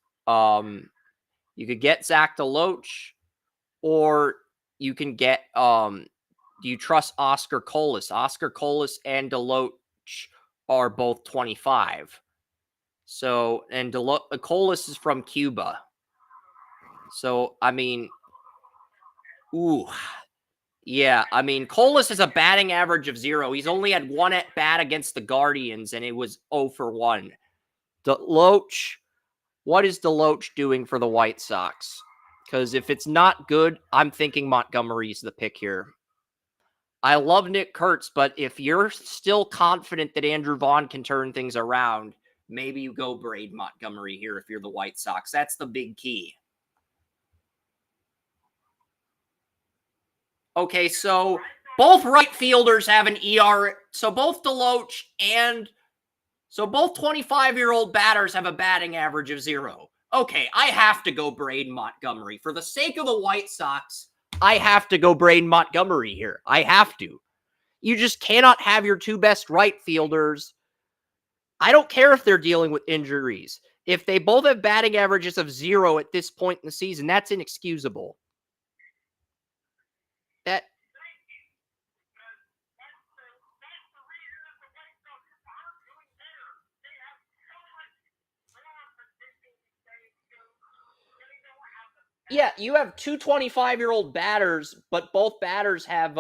You could get Zach DeLoach, or you can get, do you trust Oscar Colas? Oscar Colas and DeLoach are both 25. So, and Colas is from Cuba. So, I mean, ooh. Yeah, I mean, Colas has a batting average of 0. He's only had one at bat against the Guardians, and it was 0 for 1. DeLoach, what is DeLoach doing for the White Sox? Because if it's not good, I'm thinking Montgomery's the pick here. I love Nick Kurtz, but if you're still confident that Andrew Vaughn can turn things around, maybe you go Braid Montgomery here if you're the White Sox. That's the big key. Okay, so both right fielders have an ERA. So both DeLoach and both 25-year-old batters have a batting average of 0. Okay, I have to go Braden Montgomery. For the sake of the White Sox, I have to go Braden Montgomery here. I have to. You just cannot have your two best right fielders. I don't care if they're dealing with injuries. If they both have batting averages of 0 at this point in the season, that's inexcusable. Yeah, you have two 25-year-old batters, but both batters have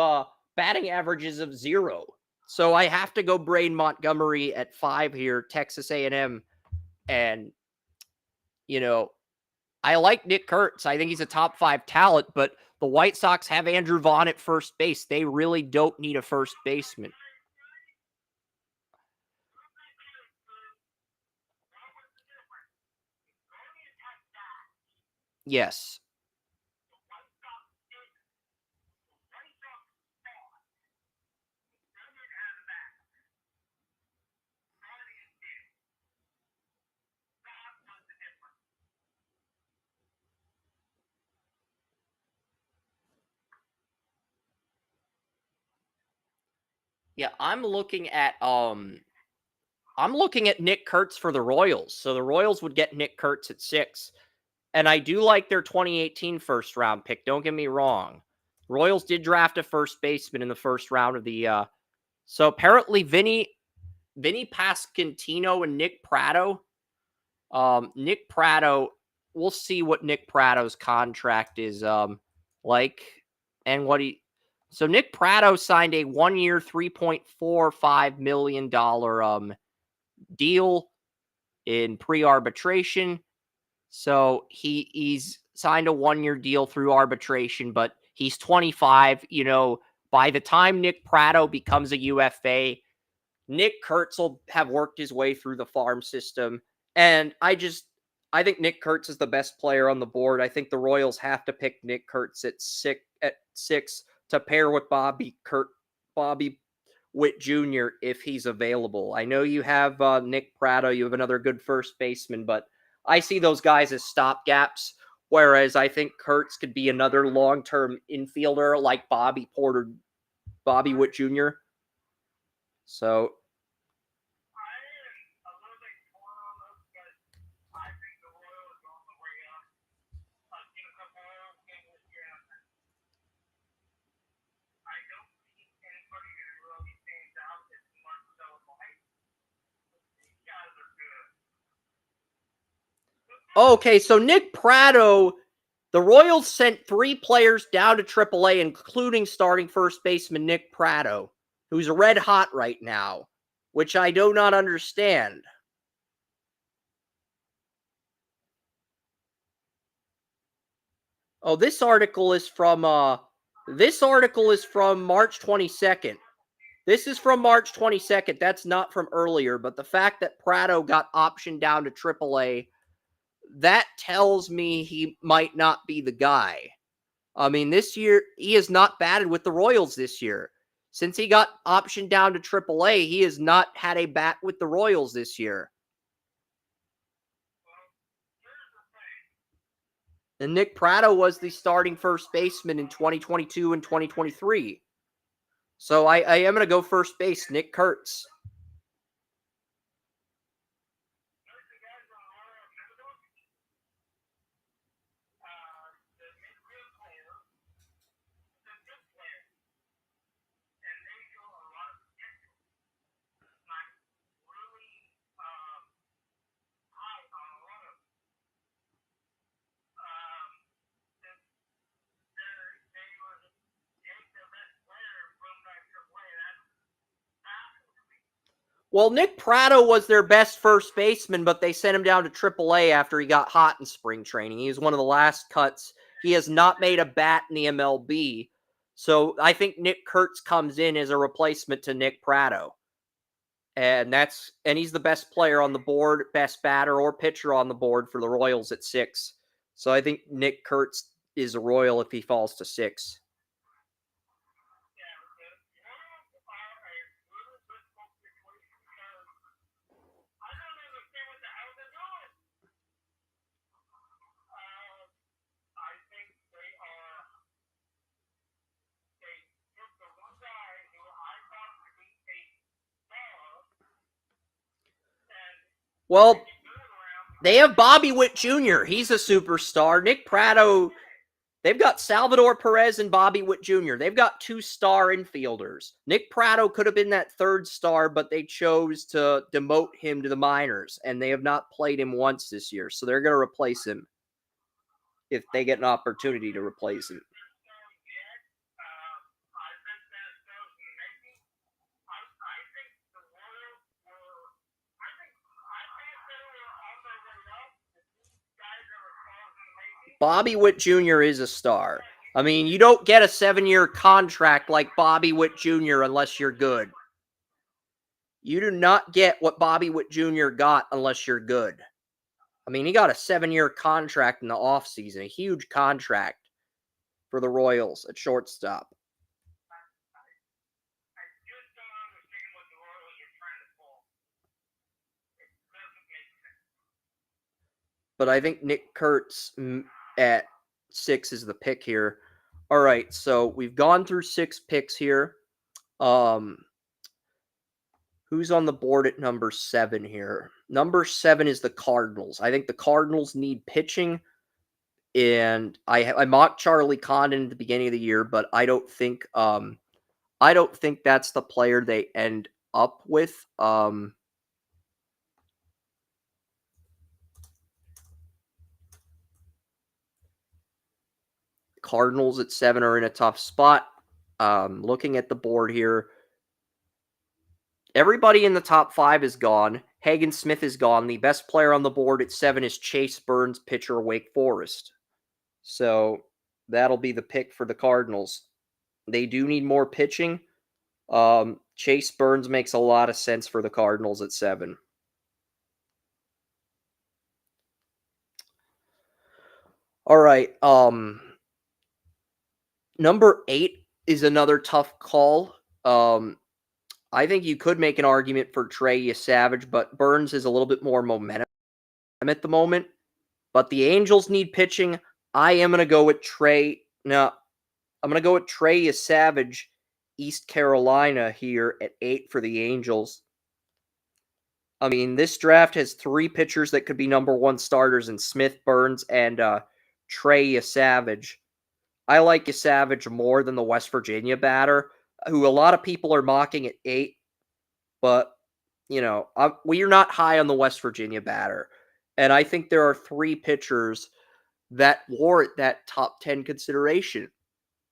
batting averages of 0. So I have to go Braden Montgomery at 5 here, Texas A&M. And, you know, I like Nick Kurtz. I think he's a top 5 talent, but the White Sox have Andrew Vaughn at first base. They really don't need a first baseman. Yes. Yeah, I'm looking at Nick Kurtz for the Royals. So the Royals would get Nick Kurtz at 6. And I do like their 2018 first round pick. Don't get me wrong. Royals did draft a first baseman in the first round of the so apparently Vinny Pasquantino and Nick Pratto. Nick Pratto, we'll see what Nick Pratto's contract is like and what he so Nick Pratto signed a 1-year $3.45 million deal in pre-arbitration. So he's signed a 1-year deal through arbitration, but he's 25. By the time Nick Pratto becomes a UFA, Nick Kurtz will have worked his way through the farm system. And I think Nick Kurtz is the best player on the board. I think the Royals have to pick Nick Kurtz at six to pair with Bobby Witt Jr. if he's available. I know you have Nick Pratto, you have another good first baseman, but I see those guys as stopgaps, whereas I think Kurtz could be another long-term infielder like Bobby Witt Jr. So okay, so Nick Pratto, the Royals sent 3 players down to AAA, including starting first baseman Nick Pratto, who's red hot right now, which I do not understand. Oh, this article is from March 22nd. This is from March 22nd. That's not from earlier, but the fact that Pratto got optioned down to AAA, that tells me he might not be the guy. I mean, this year, he has not batted with the Royals this year. Since he got optioned down to AAA, he has not had a bat with the Royals this year. And Nick Pratto was the starting first baseman in 2022 and 2023. So I am going to go first base, Nick Kurtz. Well, Nick Pratto was their best first baseman, but they sent him down to AAA after he got hot in spring training. He was one of the last cuts. He has not made a bat in the MLB. So I think Nick Kurtz comes in as a replacement to Nick Pratto. And he's the best player on the board, best batter or pitcher on the board for the Royals at 6. So I think Nick Kurtz is a Royal if he falls to 6. Well, they have Bobby Witt Jr. He's a superstar. Nick Pratto, they've got Salvador Perez and Bobby Witt Jr. They've got 2-star infielders. Nick Pratto could have been that 3rd star, but they chose to demote him to the minors, and they have not played him once this year. So they're going to replace him if they get an opportunity to replace him. Bobby Witt Jr. is a star. I mean, you don't get a 7-year contract like Bobby Witt Jr. unless you're good. You do not get what Bobby Witt Jr. got unless you're good. I mean, he got a 7-year contract in the offseason, a huge contract for the Royals at shortstop. But I think Nick Kurtz at 6 is the pick here. All right, so we've gone through 6 picks here. Who's on the board at number 7 here? Number 7 is the Cardinals. I think the Cardinals need pitching, and I mocked Charlie Condon at the beginning of the year, but I don't think that's the player they end up with. Cardinals at 7 are in a tough spot. Looking at the board here, everybody in the top 5 is gone. Hagen Smith is gone. The best player on the board at 7 is Chase Burns, pitcher Wake Forest. So that'll be the pick for the Cardinals. They do need more pitching. Chase Burns makes a lot of sense for the Cardinals at 7. All right. Number 8 is another tough call. I think you could make an argument for Trey Savage, but Burns is a little bit more momentum at the moment. But the Angels need pitching. I am going to go with Trey. No, I'm going to go with Trey Savage, East Carolina here at 8 for the Angels. I mean, this draft has 3 pitchers that could be number 1 starters in Smith, Burns, and Trey Savage. I like Savage more than the West Virginia batter, who a lot of people are mocking at 8. But, we're not high on the West Virginia batter. And I think there are 3 pitchers that warrant that top 10 consideration.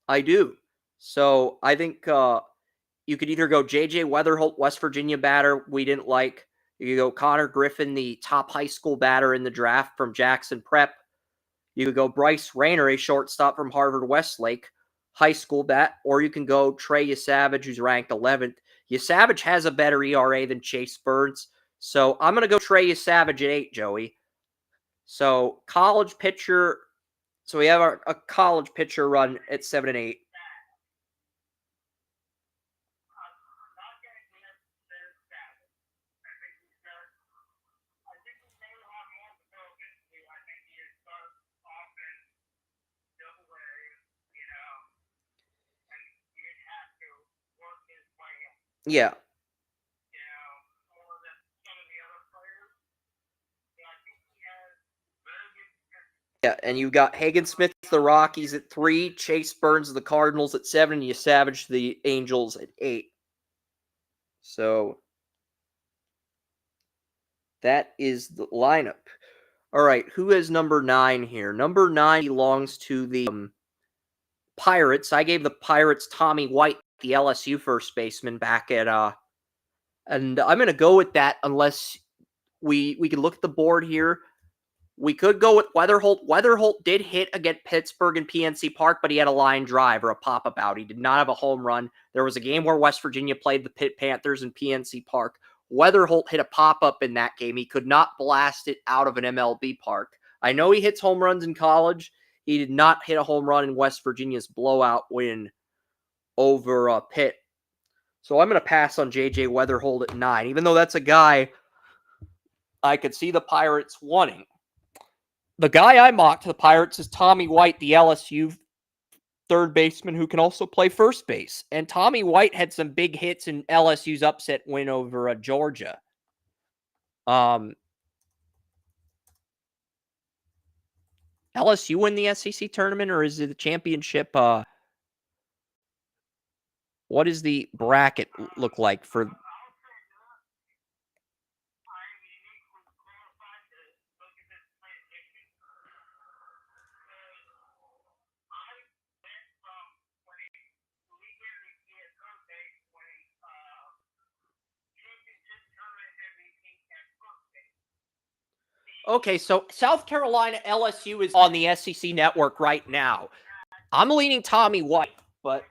I do. So I think you could either go J.J. Weatherholt, West Virginia batter, we didn't like. You could go Connor Griffin, the top high school batter in the draft from Jackson Prep. You could go Bryce Rayner, a shortstop from Harvard Westlake, high school bat. Or you can go Trey Savage, who's ranked 11th. Savage has a better ERA than Chase Burns. So I'm going to go Trey Savage at 8, Joey. So college pitcher. So we have a college pitcher run at 7 and 8. Yeah. Yeah, and you got Hagen Smith, the Rockies at 3, Chase Burns, the Cardinals at 7, and Savage, the Angels at 8. So that is the lineup. All right, who has number 9 here? Number 9 belongs to the Pirates. I gave the Pirates Tommy White, the LSU first baseman, back at And I'm going to go with that unless we can look at the board here. We could go with Weatherholt. Weatherholt did hit against Pittsburgh in PNC Park, but he had a line drive or a pop-up out. He did not have a home run. There was a game where West Virginia played the Pitt Panthers in PNC Park. Weatherholt hit a pop-up in that game. He could not blast it out of an MLB park. I know he hits home runs in college. He did not hit a home run in West Virginia's blowout win over Pitt. So I'm going to pass on J.J. Weatherholt at 9, even though that's a guy I could see the Pirates wanting. The guy I mocked to the Pirates is Tommy White, the LSU third baseman who can also play first base. And Tommy White had some big hits in LSU's upset win over Georgia. LSU win the SEC tournament, or is it the championship? What does the bracket look like for? Okay, so South Carolina LSU is on the SEC network right now. I'm leaning Tommy White, but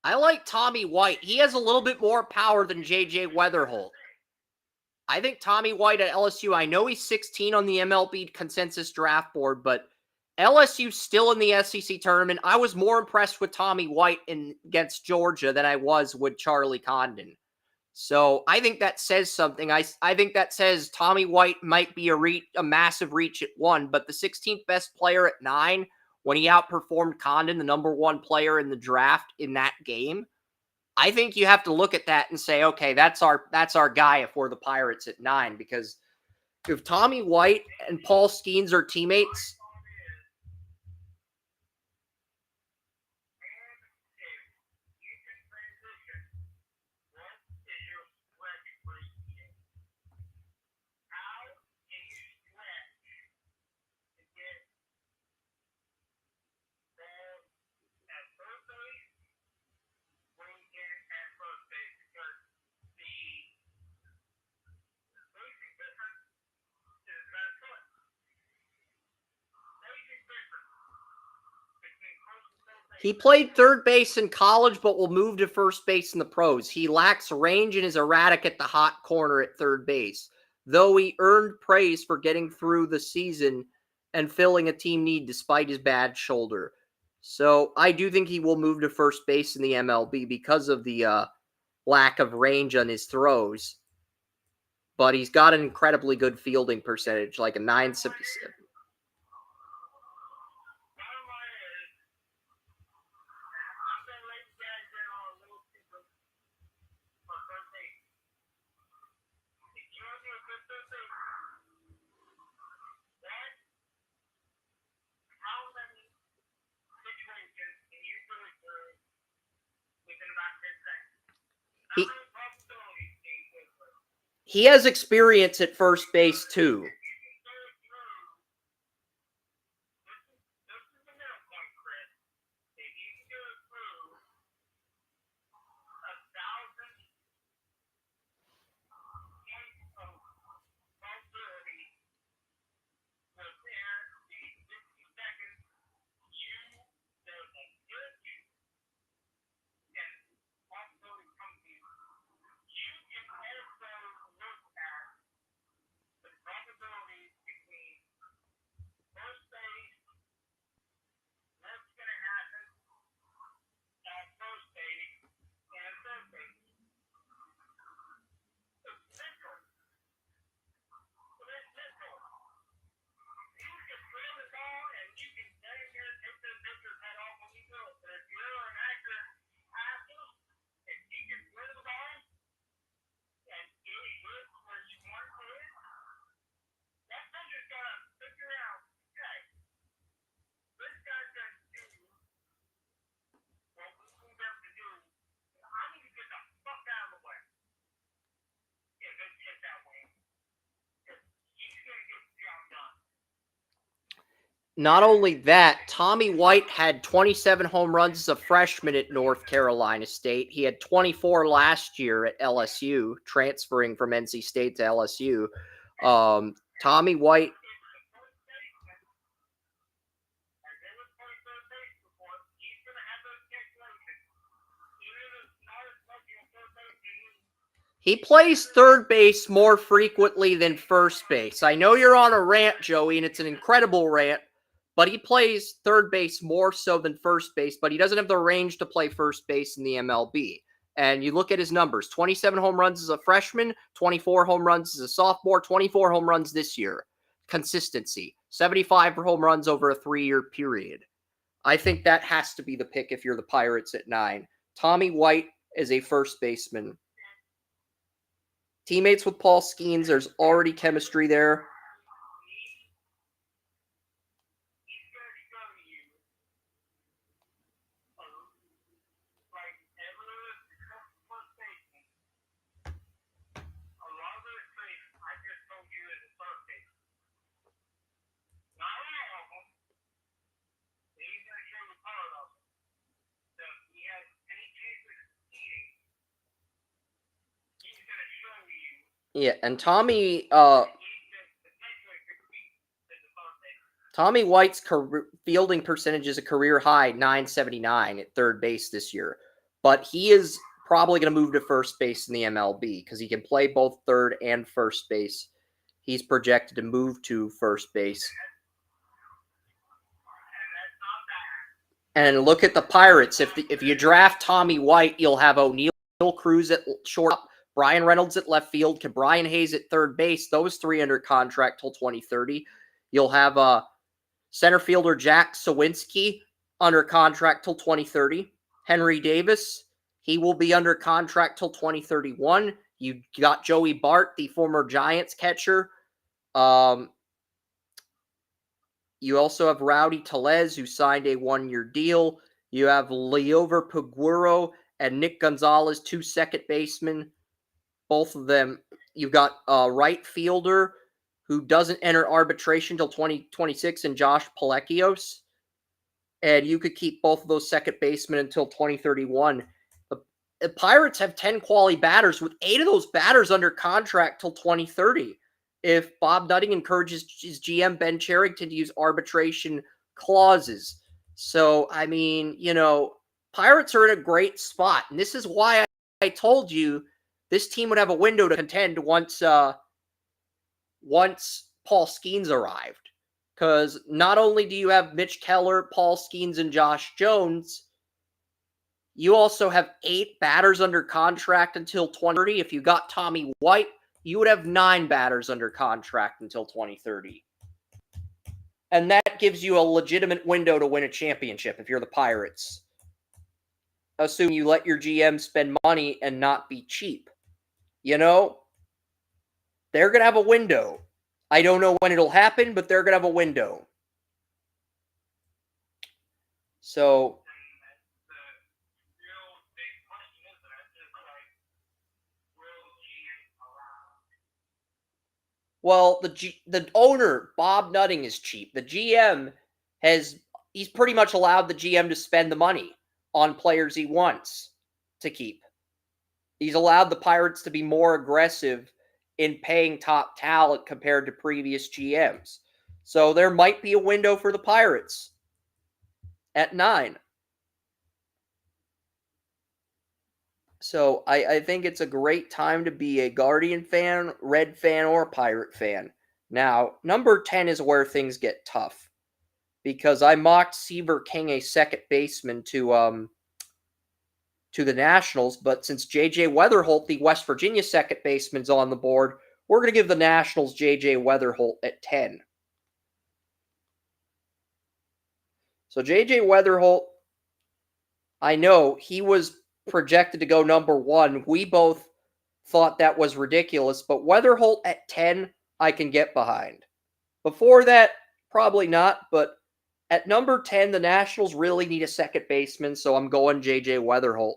I like Tommy White. He has a little bit more power than J.J. Weatherholt. I think Tommy White at LSU, I know he's 16 on the MLB consensus draft board, but LSU's still in the SEC tournament. I was more impressed with Tommy White against Georgia than I was with Charlie Condon. So I think that says something. I think that says Tommy White might be a massive reach at 1, but the 16th best player at 9, when he outperformed Condon, the number 1 player in the draft in that game, I think you have to look at that and say, okay, that's our guy if we're the Pirates at 9, because if Tommy White and Paul Skeens are teammates, he played third base in college, but will move to first base in the pros. He lacks range and is erratic at the hot corner at third base, though he earned praise for getting through the season and filling a team need despite his bad shoulder. So I do think he will move to first base in the MLB because of the lack of range on his throws. But he's got an incredibly good fielding percentage, like a 977. He has experience at first base too. Not only that, Tommy White had 27 home runs as a freshman at North Carolina State. He had 24 last year at LSU, transferring from NC State to LSU. Tommy White. He plays third base more frequently than first base. I know you're on a rant, Joey, and it's an incredible rant, but he plays third base more so than first base, but he doesn't have the range to play first base in the MLB. And you look at his numbers, 27 home runs as a freshman, 24 home runs as a sophomore, 24 home runs this year. Consistency, 75 home runs over a 3-year period. I think that has to be the pick if you're the Pirates at 9. Tommy White is a first baseman. Teammates with Paul Skeens, there's already chemistry there. Yeah, and Tommy White's fielding percentage is a career high, 979 at third base this year. But he is probably going to move to first base in the MLB because he can play both third and first base. He's projected to move to first base. And look at the Pirates. If you draft Tommy White, you'll have O'Neal Cruz at short, Brian Reynolds at left field, Brian Hayes at third base. Those three under contract till 2030. You'll have center fielder Jack Sawinski under contract till 2030. Henry Davis, he will be under contract till 2031. You got Joey Bart, the former Giants catcher. You also have Rowdy Tellez, who signed a 1-year deal. You have Leover Paguro and Nick Gonzalez, 2 second basemen. Both of them. You've got a right fielder who doesn't enter arbitration till 2026, and Josh Palekios. And you could keep both of those second basemen until 2031. The Pirates have 10 quality batters, with 8 of those batters under contract till 2030. If Bob Nutting encourages his GM Ben Cherington to use arbitration clauses. So, I mean, Pirates are in a great spot. And this is why I told you this team would have a window to contend once Paul Skeens arrived. Because not only do you have Mitch Keller, Paul Skeens, and Josh Jones, you also have 8 batters under contract until 2030. If you got Tommy White, you would have 9 batters under contract until 2030. And that gives you a legitimate window to win a championship if you're the Pirates. Assume you let your GM spend money and not be cheap. They're going to have a window. I don't know when it'll happen, but they're going to have a window. So, well, the owner, Bob Nutting, is cheap. The GM he's pretty much allowed the GM to spend the money on players he wants to keep. He's allowed the Pirates to be more aggressive in paying top talent compared to previous GMs. So there might be a window for the Pirates at 9. So I think it's a great time to be a Guardian fan, Red fan, or Pirate fan. Now, number 10 is where things get tough. Because I mocked Seaver King, a second baseman, to the Nationals, but since J.J. Weatherholt, the West Virginia second baseman, is on the board, we're going to give the Nationals J.J. Weatherholt at 10. So J.J. Weatherholt, I know he was projected to go number 1. We both thought that was ridiculous, but Weatherholt at 10, I can get behind. Before that, probably not, but at number 10, the Nationals really need a second baseman, so I'm going J.J. Weatherholt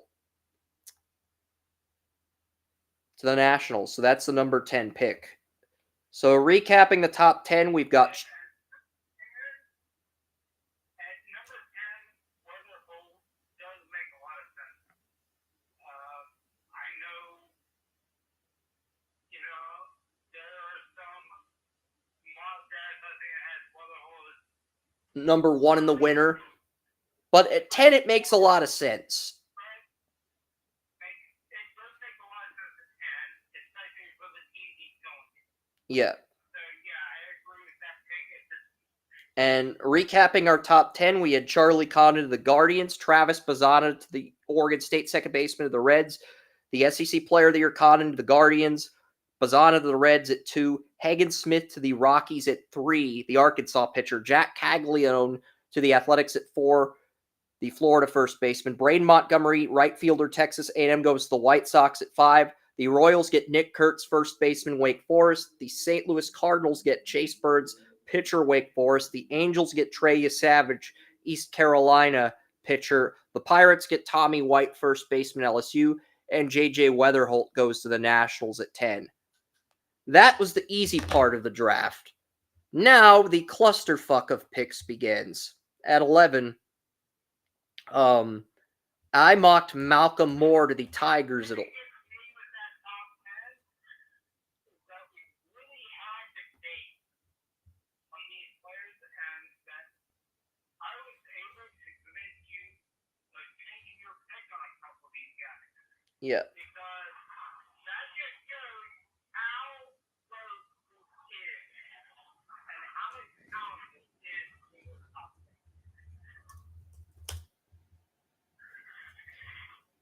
to the Nationals. So that's the number 10 pick. So recapping the top 10, we've got number 1 in the winner. But at 10, it makes a lot of sense. Yeah. And recapping our top 10, we had Charlie Condon to the Guardians, Travis Bazzana to the Oregon State second baseman of the Reds, the SEC Player of the Year Condon to the Guardians, Bazzana to the Reds at 2, Hagen Smith to the Rockies at 3, the Arkansas pitcher, Jack Caglione to the Athletics at 4, the Florida first baseman, Braden Montgomery, right fielder, Texas A&M goes to the White Sox at 5, the Royals get Nick Kurtz, first baseman, Wake Forest, the St. Louis Cardinals get Chase Burns, pitcher, Wake Forest. The Angels get Trey Savage, East Carolina pitcher. The Pirates get Tommy White, first baseman, LSU. And J.J. Weatherholt goes to the Nationals at 10. That was the easy part of the draft. Now the clusterfuck of picks begins. At 11, I mocked Malcolm Moore to the Tigers at Yeah.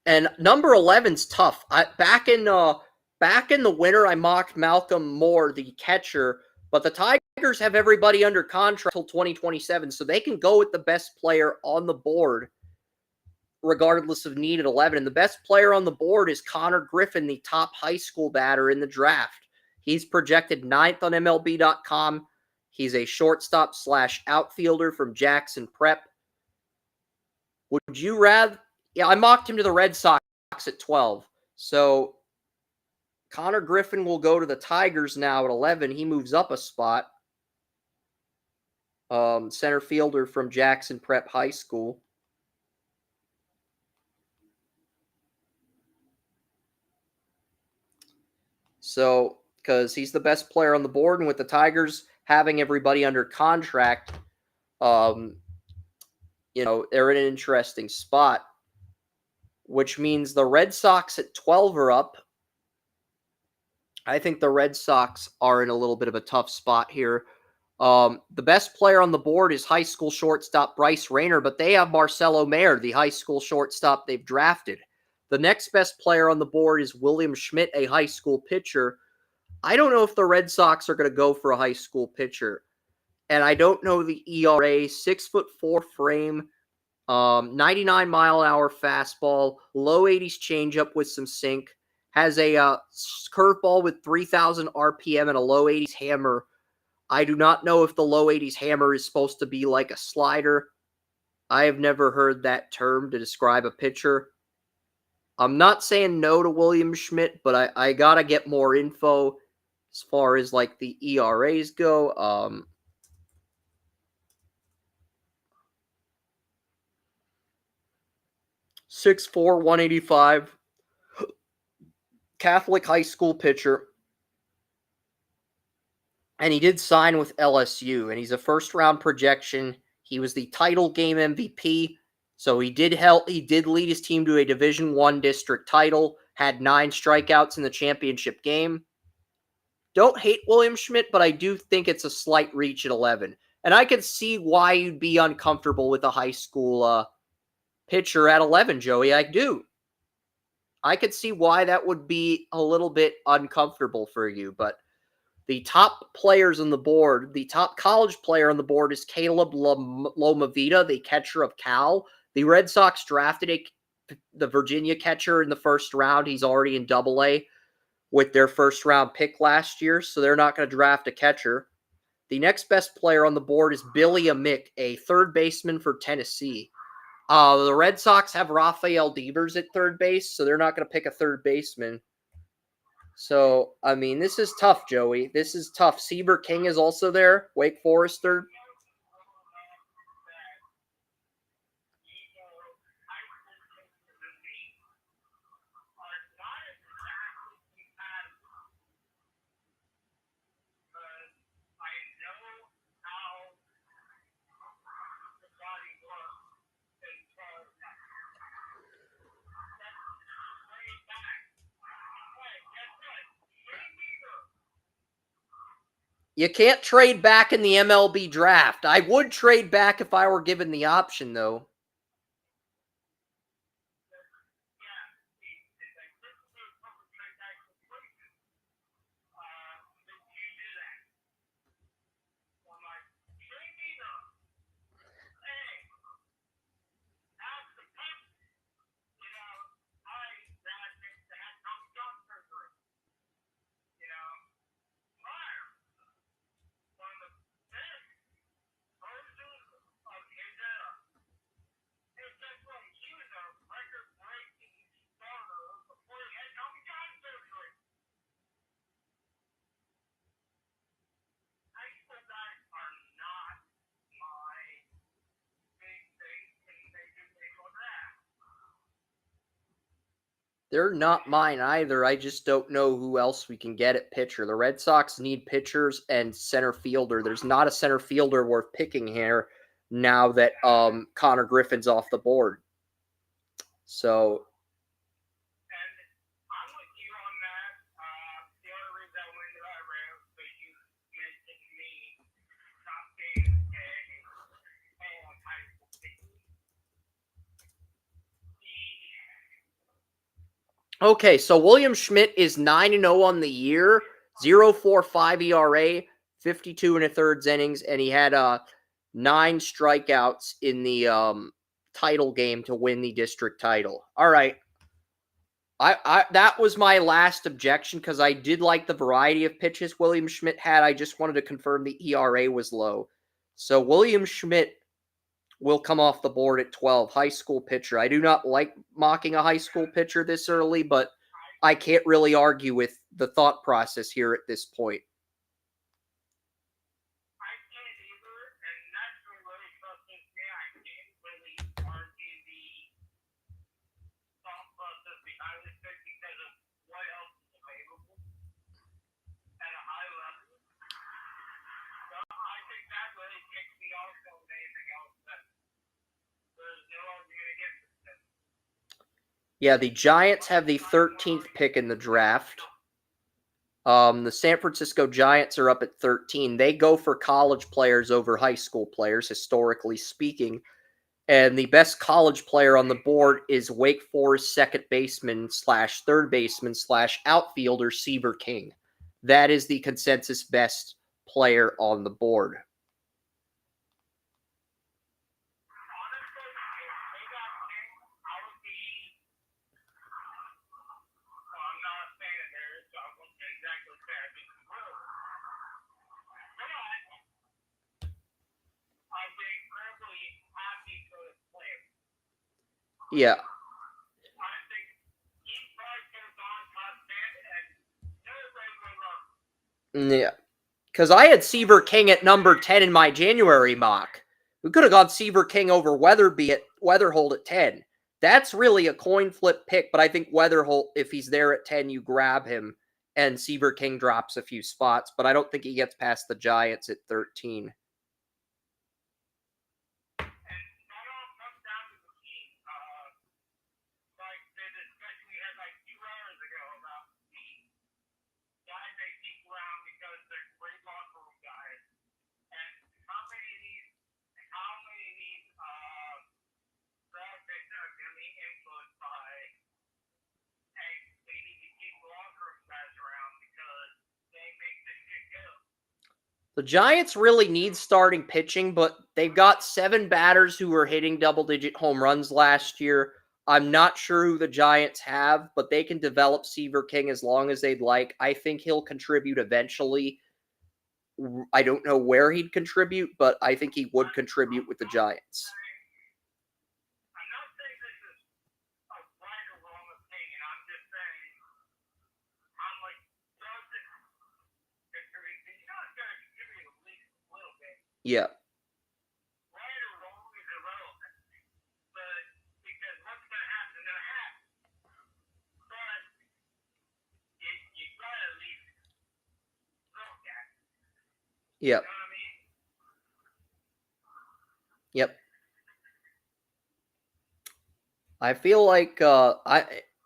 And number 11's tough. Back in the winter, I mocked Malcolm Moore, the catcher, but the Tigers have everybody under contract until 2027, so they can go with the best player on the board regardless of need at 11. And the best player on the board is Connor Griffin, the top high school batter in the draft. He's projected 9th on MLB.com. He's a shortstop / outfielder from Jackson Prep. Would you rather? Yeah, I mocked him to the Red Sox at 12. So Connor Griffin will go to the Tigers now at 11. He moves up a spot. Center fielder from Jackson Prep High School. So, because he's the best player on the board, and with the Tigers having everybody under contract, they're in an interesting spot, which means the Red Sox at 12 are up. I think the Red Sox are in a little bit of a tough spot here. The best player on the board is high school shortstop Bryce Rayner, but they have Marcelo Mayer, the high school shortstop they've drafted. The next best player on the board is William Schmidt, a high school pitcher. I don't know if the Red Sox are going to go for a high school pitcher. And I don't know the ERA, 6'4" frame, 99-mile-an-hour fastball, low 80s changeup with some sink, has a curveball with 3,000 RPM and a low 80s hammer. I do not know if the low 80s hammer is supposed to be like a slider. I have never heard that term to describe a pitcher. I'm not saying no to William Schmidt, but I got to get more info as far as like the ERAs go. 6'4", 185. Catholic high school pitcher. And he did sign with LSU, and he's a first-round projection. He was the title game MVP, so he did lead his team to a Division I district title, had 9 strikeouts in the championship game. Don't hate William Schmidt, but I do think it's a slight reach at 11. And I could see why you'd be uncomfortable with a high school pitcher at 11, Joey. I do. I could see why that would be a little bit uncomfortable for you, but the top players on the board, the top college player on the board is Caleb Lomavita, the catcher of Cal. The Red Sox drafted the Virginia catcher in the first round. He's already in AA with their first-round pick last year, so they're not going to draft a catcher. The next best player on the board is Billy Amick, a third baseman for Tennessee. The Red Sox have Rafael Devers at third base, so they're not going to pick a third baseman. So, I mean, this is tough, Joey. This is tough. Seaver King is also there. Wake Forest third. You can't trade back in the MLB draft. I would trade back if I were given the option, though. They're not mine either. I just don't know who else we can get at pitcher. The Red Sox need pitchers and center fielder. There's not a center fielder worth picking here now that Connor Griffin's off the board. So okay, so William Schmidt is 9-0 on the year, 0.45 ERA, 52 and a thirds innings, and he had 9 strikeouts in the title game to win the district title. All right. I that was my last objection because I did like the variety of pitches William Schmidt had. I just wanted to confirm the ERA was low. So William Schmidt will come off the board at 12, high school pitcher. I do not like mocking a high school pitcher this early, but I can't really argue with the thought process here at this point. Yeah, the Giants have the 13th pick in the draft. The San Francisco Giants are up at 13. They go for college players over high school players, historically speaking. And the best college player on the board is Wake Forest second baseman / third baseman / outfielder Seaver King. That is the consensus best player on the board. Yeah. Yeah. Because I had Seaver King at number 10 in my January mock. We could have gone Seaver King over Weatherholt at 10. That's really a coin flip pick, but I think Weatherholt, if he's there at 10, you grab him, and Seaver King drops a few spots, but I don't think he gets past the Giants at 13. The Giants really need starting pitching, but they've got 7 batters who were hitting double-digit home runs last year. I'm not sure who the Giants have, but they can develop Seaver King as long as they'd like. I think he'll contribute eventually. I don't know where he'd contribute, but I think he would contribute with the Giants. Yeah. Yep. Yep. I feel like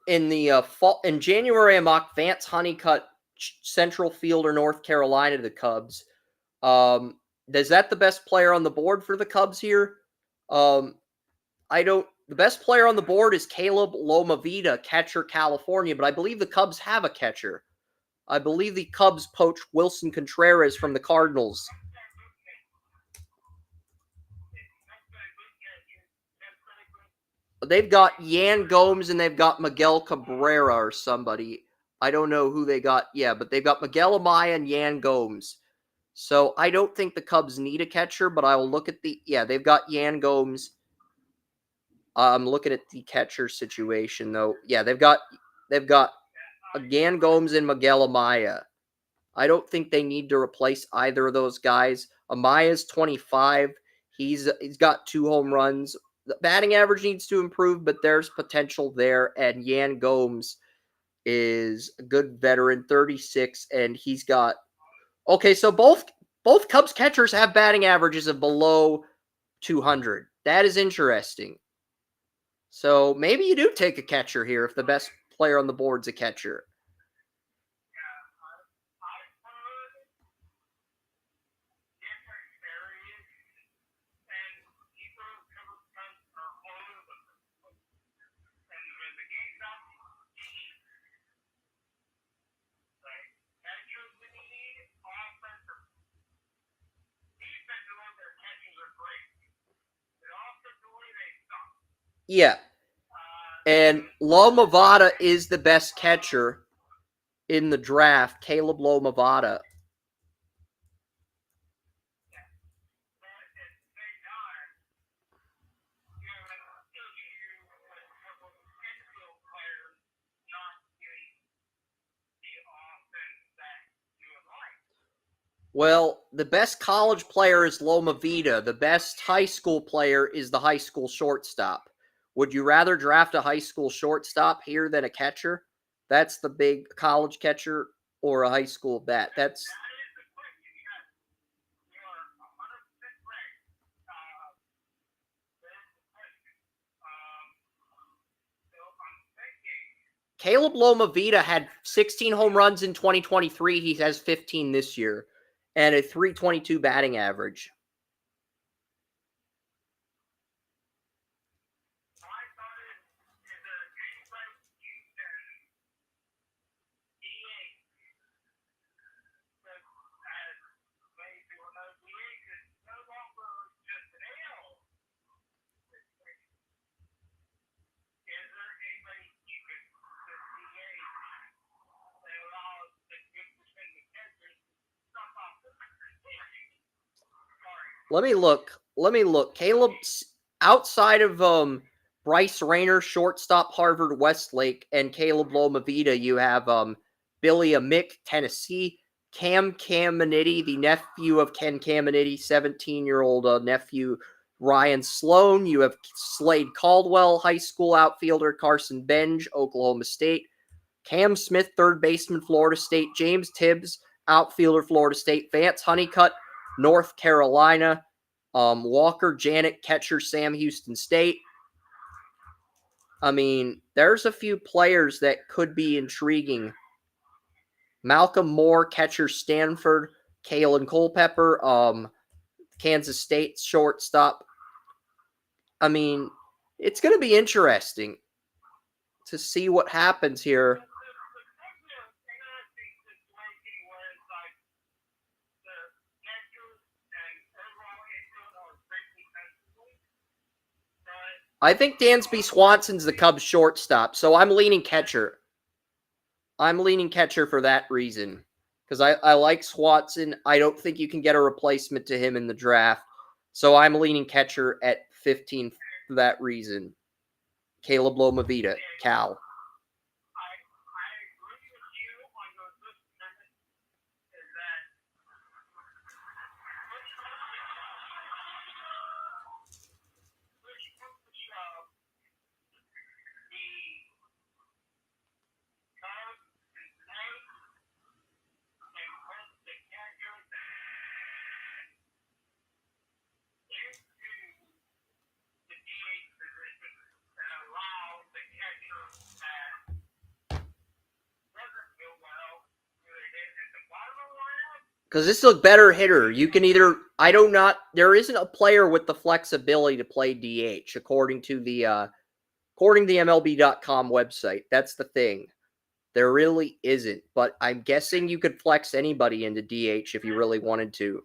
in January I mocked Vance Honeycutt, central fielder, North Carolina, to the Cubs. Is that the best player on the board for the Cubs here? The best player on the board is Caleb Lomavita, catcher, California, but I believe the Cubs have a catcher. I believe the Cubs poached Wilson Contreras from the Cardinals. They've got Yan Gomes and they've got Miguel Cabrera or somebody. I don't know who they got. Yeah, but they've got Miguel Amaya and Yan Gomes. So I don't think the Cubs need a catcher, but I will look at they've got Yan Gomes. I'm looking at the catcher situation though. Yeah, they've got Yan Gomes and Miguel Amaya. I don't think they need to replace either of those guys. Amaya's 25. He's got 2 home runs. The batting average needs to improve, but there's potential there. And Yan Gomes is a good veteran, 36, and he's got okay. So both Cubs catchers have batting averages of below 200. That is interesting. So maybe you do take a catcher here if the best player on the board's a catcher. Yeah. And Lomavita is the best catcher in the draft, Caleb Lomavita. Well, the best college player is Lomavita. The best high school player is the high school shortstop. Would you rather draft a high school shortstop here than a catcher? That's the big college catcher or a high school bat. That's Caleb Lomavita had 16 home runs in 2023. He has 15 this year and a 322 batting average. Let me look. Caleb, outside of Bryce Rayner, shortstop, Harvard Westlake, and Caleb Lomavita, you have Billy Amick, Tennessee, Cam Caminiti, the nephew of Ken Caminiti, 17-year-old nephew, Ryan Sloan. You have Slade Caldwell, high school outfielder, Carson Benj, Oklahoma State, Cam Smith, third baseman, Florida State, James Tibbs, outfielder, Florida State, Vance Honeycutt, North Carolina, Walker Janet, catcher, Sam Houston State. I mean, there's a few players that could be intriguing. Malcolm Moore, catcher, Stanford, Kalen Culpepper, Kansas State shortstop. I mean, it's going to be interesting to see what happens here. I think Dansby Swanson's the Cubs shortstop, so I'm leaning catcher. I'm leaning catcher for that reason. Because I like Swanson. I don't think you can get a replacement to him in the draft. So I'm leaning catcher at 15 for that reason. Caleb Lomavita, Cal. Because this is a better hitter. You can either, there isn't a player with the flexibility to play DH, according to the MLB.com website. That's the thing. There really isn't. But I'm guessing you could flex anybody into DH if you really wanted to.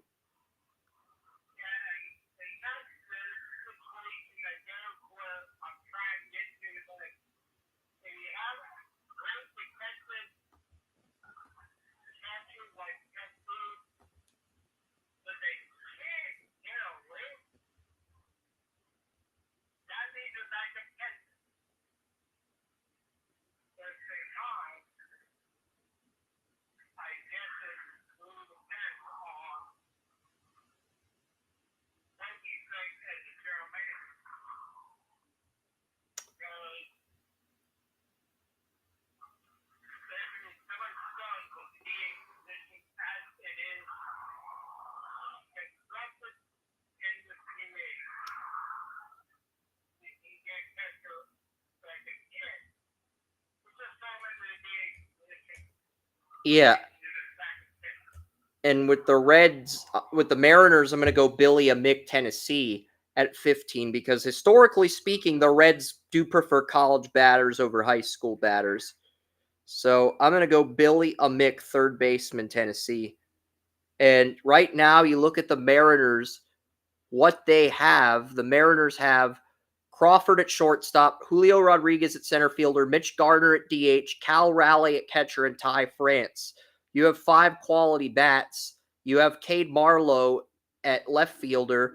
Yeah. And with the Mariners, I'm going to go Billy Amick, Tennessee at 15 because historically speaking, the Reds do prefer college batters over high school batters. So I'm going to go Billy Amick, third baseman, Tennessee. And right now, you look at the Mariners, what they have. The Mariners have Crawford at shortstop, Julio Rodriguez at center fielder, Mitch Garner at DH, Cal Raleigh at catcher, and Ty France. You have 5 quality bats. You have Cade Marlowe at left fielder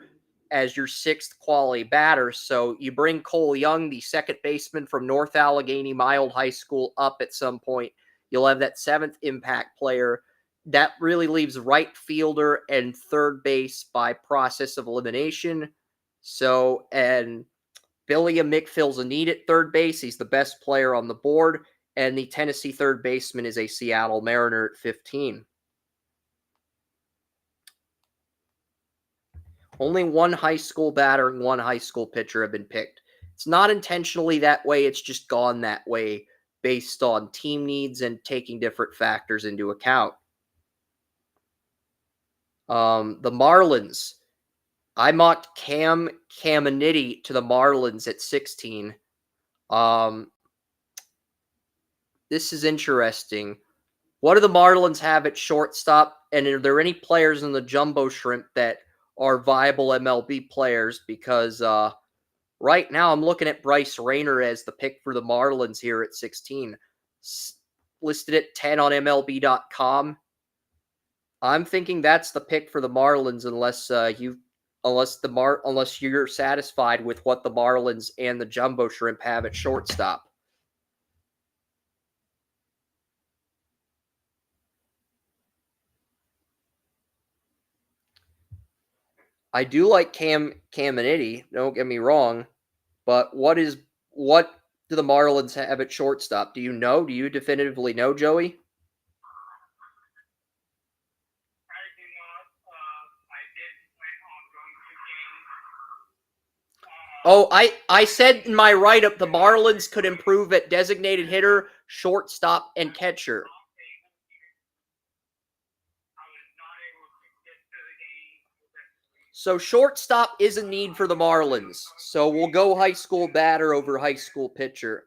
as your 6th quality batter. So you bring Cole Young, the second baseman from North Allegheny Mild High School, up at some point. You'll have that 7th impact player. That really leaves right fielder and third base by process of elimination. So, and Billy Amick fills a need at third base. He's the best player on the board. And the Tennessee third baseman is a Seattle Mariner at 15. Only one high school batter and one high school pitcher have been picked. It's not intentionally that way. It's just gone that way based on team needs and taking different factors into account. The Marlins. I mocked Cam Caminiti to the Marlins at 16. This is interesting. What do the Marlins have at shortstop? And are there any players in the Jumbo Shrimp that are viable MLB players? Because right now I'm looking at Bryce Rayner as the pick for the Marlins here at 16. Listed at 10 on MLB.com. I'm thinking that's the pick for the Marlins unless you're satisfied with what the Marlins and the Jumbo Shrimp have at shortstop. I do like Caminiti, don't get me wrong, but what do the Marlins have at shortstop? Do you know? Do you definitively know, Joey? Oh, I said in my write-up the Marlins could improve at designated hitter, shortstop, and catcher. So shortstop is a need for the Marlins. So we'll go high school batter over high school pitcher.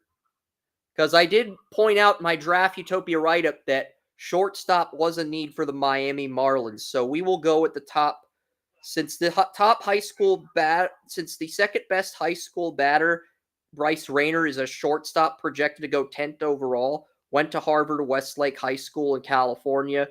Because I did point out in my Draft Utopia write-up that shortstop was a need for the Miami Marlins. So we will go at the top. Since the second best high school batter, Bryce Rayner, is a shortstop projected to go 10th overall, went to Harvard Westlake High School in California.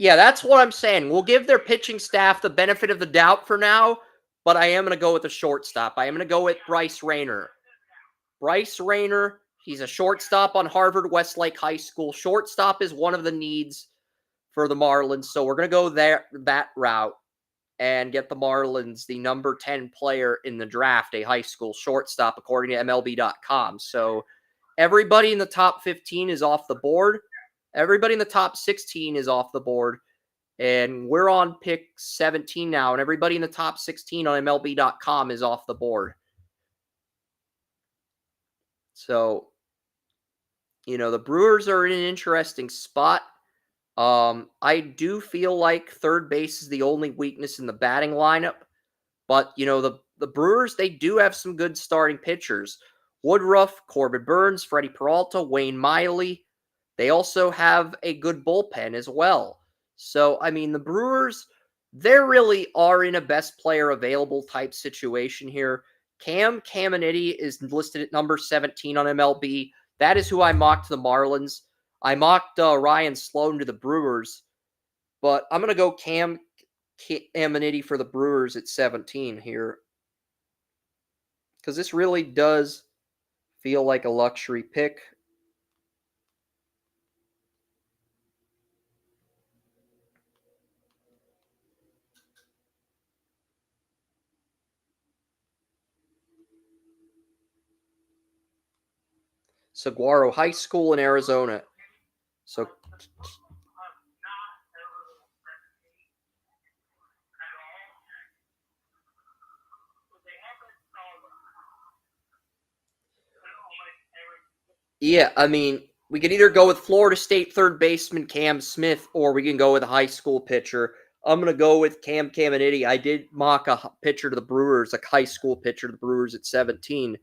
Yeah, that's what I'm saying. We'll give their pitching staff the benefit of the doubt for now, but I am going to go with the shortstop. I am going to go with Bryce Rayner. Bryce Rayner, he's a shortstop on Harvard Westlake High School. Shortstop is one of the needs for the Marlins, so we're going to go that route and get the Marlins the number 10 player in the draft, a high school shortstop, according to MLB.com. So everybody in the top 15 is off the board. Everybody in the top 16 is off the board. And we're on pick 17 now, and everybody in the top 16 on MLB.com is off the board. So, the Brewers are in an interesting spot. I do feel like third base is the only weakness in the batting lineup. But, the Brewers, they do have some good starting pitchers. Woodruff, Corbin Burns, Freddie Peralta, Wayne Miley. They also have a good bullpen as well. So, the Brewers, they really are in a best player available type situation here. Cam Caminiti is listed at number 17 on MLB. That is who I mocked to the Marlins. I mocked Ryan Sloan to the Brewers, but I'm going to go Cam Caminiti for the Brewers at 17 here, because this really does feel like a luxury pick. Saguaro High School in Arizona. So yeah, we can either go with Florida State third baseman Cam Smith, or we can go with a high school pitcher. I'm going to go with Cam Caminiti. I did mock a pitcher to the Brewers, a high school pitcher to the Brewers at 17.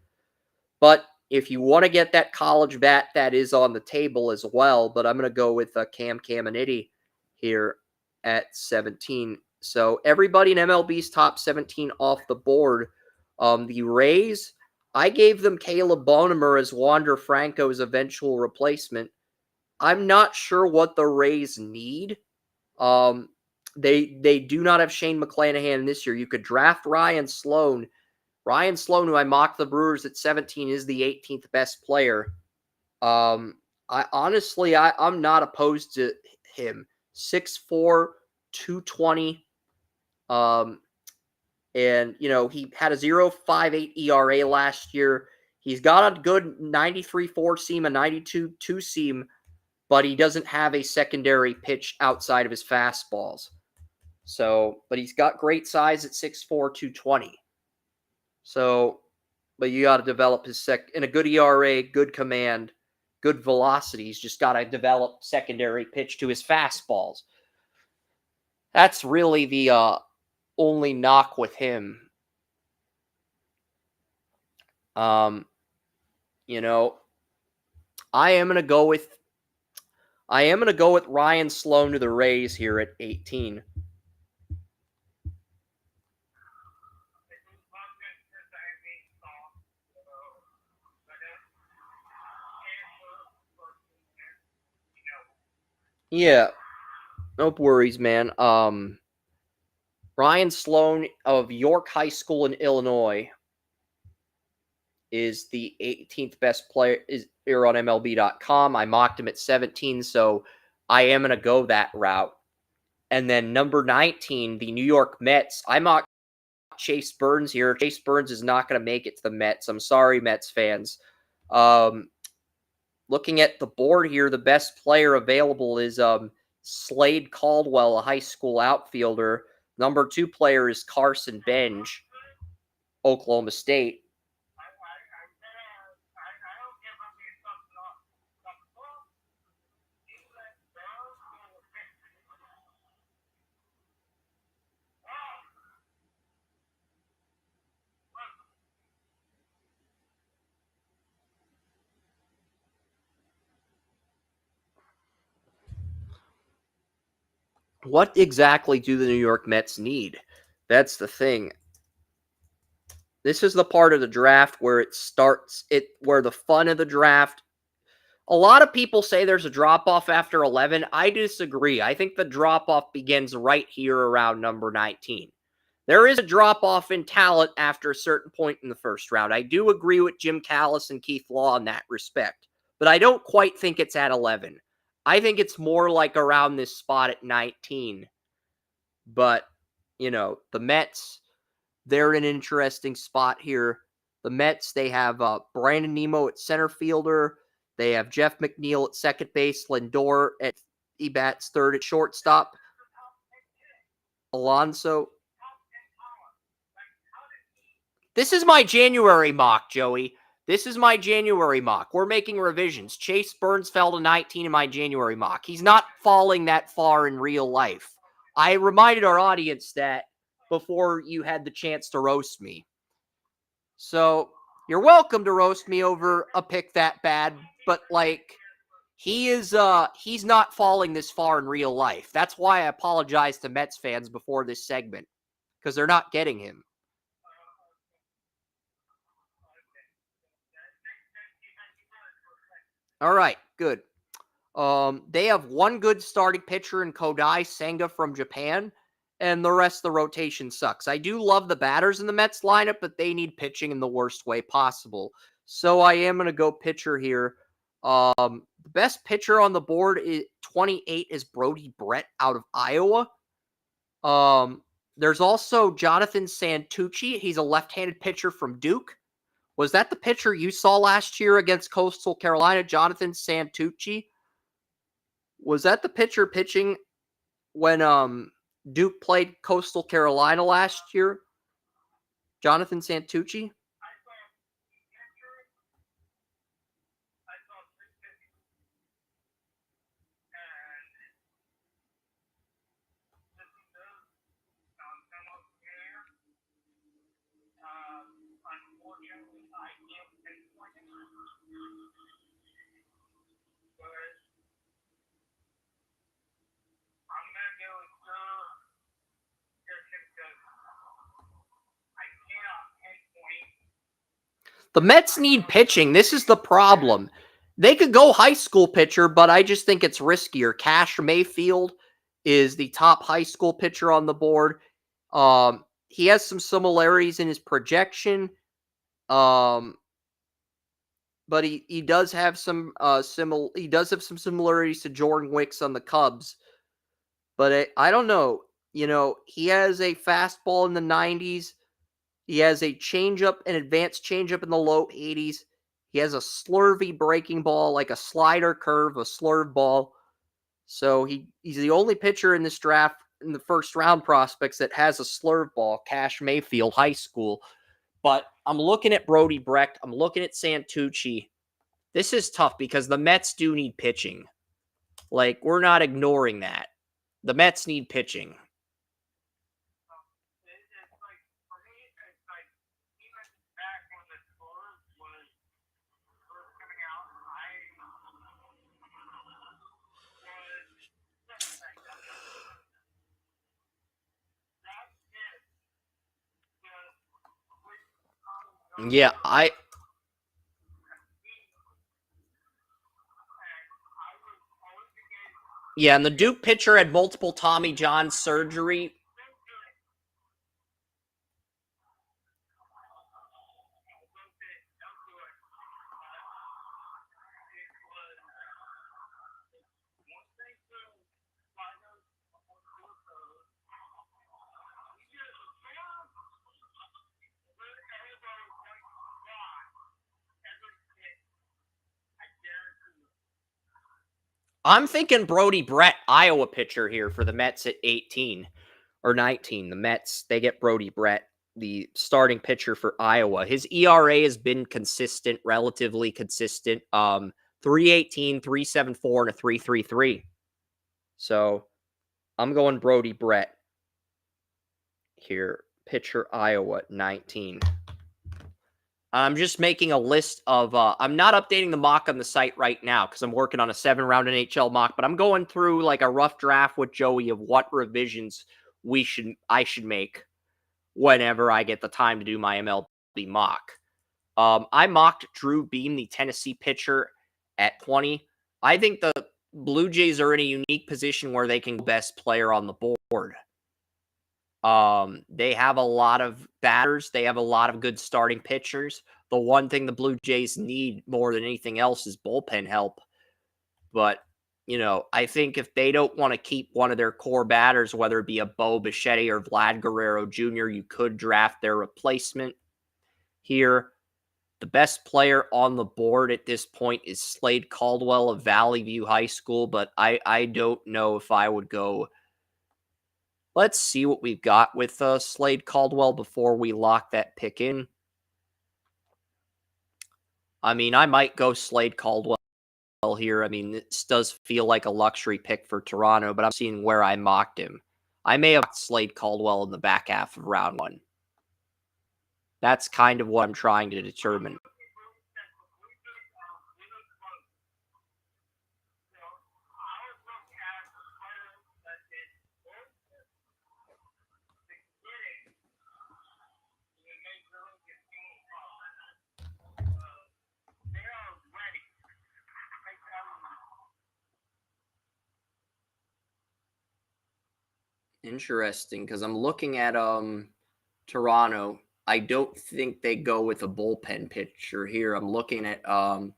But if you want to get that college bat, that is on the table as well. But I'm going to go with Cam Caminiti here at 17. So everybody in MLB's top 17 off the board. The Rays, I gave them Caleb Bonham as Wander Franco's eventual replacement. I'm not sure what the Rays need. They do not have Shane McClanahan this year. You could draft Ryan Sloan. Ryan Sloan, who I mocked the Brewers at 17, is the 18th best player. I'm not opposed to him. 6'4", 220. And, he had a 0.58 ERA last year. He's got a good 93 four-seam, a 92 two-seam, but he doesn't have a secondary pitch outside of his fastballs. So, but he's got great size at 6'4", 220. So, but you got to develop his in a good ERA, good command, good velocity. He's just got to develop secondary pitch to his fastballs. That's really the only knock with him. I am going to go with Ryan Sloan to the Rays here at 18. Yeah, no worries, man. Ryan Sloan of York High School in Illinois is the 18th best player here on MLB.com. I mocked him at 17, so I am going to go that route. And then number 19, the New York Mets. I mocked Chase Burns here. Chase Burns is not going to make it to the Mets. I'm sorry, Mets fans. Looking at the board here, the best player available is Slade Caldwell, a high school outfielder. Number 2 player is Carson Bench, Oklahoma State. What exactly do the New York Mets need? That's the thing. This is the part of the draft where where the fun of the draft. A lot of people say there's a drop-off after 11. I disagree. I think the drop-off begins right here around number 19. There is a drop-off in talent after a certain point in the first round. I do agree with Jim Callis and Keith Law in that respect, but I don't quite think it's at 11. I think it's more like around this spot at 19. But, the Mets, they're in an interesting spot here. The Mets, they have Brandon Nimmo at center fielder. They have Jeff McNeil at second base. Lindor he bats third at shortstop. Alonso. This is my January mock, Joey. This is my January mock. We're making revisions. Chase Burns fell to 19 in my January mock. He's not falling that far in real life. I reminded our audience that before you had the chance to roast me. So, you're welcome to roast me over a pick that bad, but he's not falling this far in real life. That's why I apologize to Mets fans before this segment, because they're not getting him. All right, good. They have one good starting pitcher in Kodai Senga from Japan, and the rest of the rotation sucks. I do love the batters in the Mets lineup, but they need pitching in the worst way possible. So I am going to go pitcher here. The best pitcher on the board is 28 is Brody Brett out of Iowa. There's also Jonathan Santucci. He's a left-handed pitcher from Duke. Was that the pitcher you saw last year against Coastal Carolina, Jonathan Santucci? Was that the pitcher pitching when Duke played Coastal Carolina last year? Jonathan Santucci? The Mets need pitching. This is the problem. They could go high school pitcher, but I just think it's riskier. Cash Mayfield is the top high school pitcher on the board. He has some similarities in his projection, but he does have some similarities to Jordan Wicks on the Cubs. But I don't know. He has a fastball in the 90s. He has a changeup, an advanced changeup in the low 80s. He has a slurvy breaking ball, like a slider curve, a slurve ball. So he's the only pitcher in this draft in the first round prospects that has a slurve ball, Cash Mayfield High School. But I'm looking at Brody Brecht. I'm looking at Santucci. This is tough because the Mets do need pitching. We're not ignoring that. The Mets need pitching. Yeah, and the Duke pitcher had multiple Tommy John surgery. I'm thinking Brody Brett, Iowa pitcher here for the Mets at 18 or 19. The Mets, they get Brody Brett, the starting pitcher for Iowa. His ERA has been consistent, relatively consistent. 3.18, 3.74, and a 3.33. So I'm going Brody Brett here, pitcher Iowa 19. I'm just making a list of, I'm not updating the mock on the site right now because I'm working on a 7-round NHL mock, but I'm going through a rough draft with Joey of what revisions I should make whenever I get the time to do my MLB mock. I mocked Drew Beam, the Tennessee pitcher, at 20. I think the Blue Jays are in a unique position where they can go best player on the board. They have a lot of batters. They have a lot of good starting pitchers. The one thing the Blue Jays need more than anything else is bullpen help. But, I think if they don't want to keep one of their core batters, whether it be a Bo Bichette or Vlad Guerrero Jr., you could draft their replacement here. The best player on the board at this point is Slade Caldwell of Valley View High School, but I don't know if I would go. Let's see what we've got with Slade Caldwell before we lock that pick in. I mean, I might go Slade Caldwell here. I mean, this does feel like a luxury pick for Toronto, but I'm seeing where I mocked him. I may have Slade Caldwell in the back half of round one. That's kind of what I'm trying to determine. Interesting, because I'm looking at Toronto. I don't think they go with a bullpen pitcher here. I'm looking at I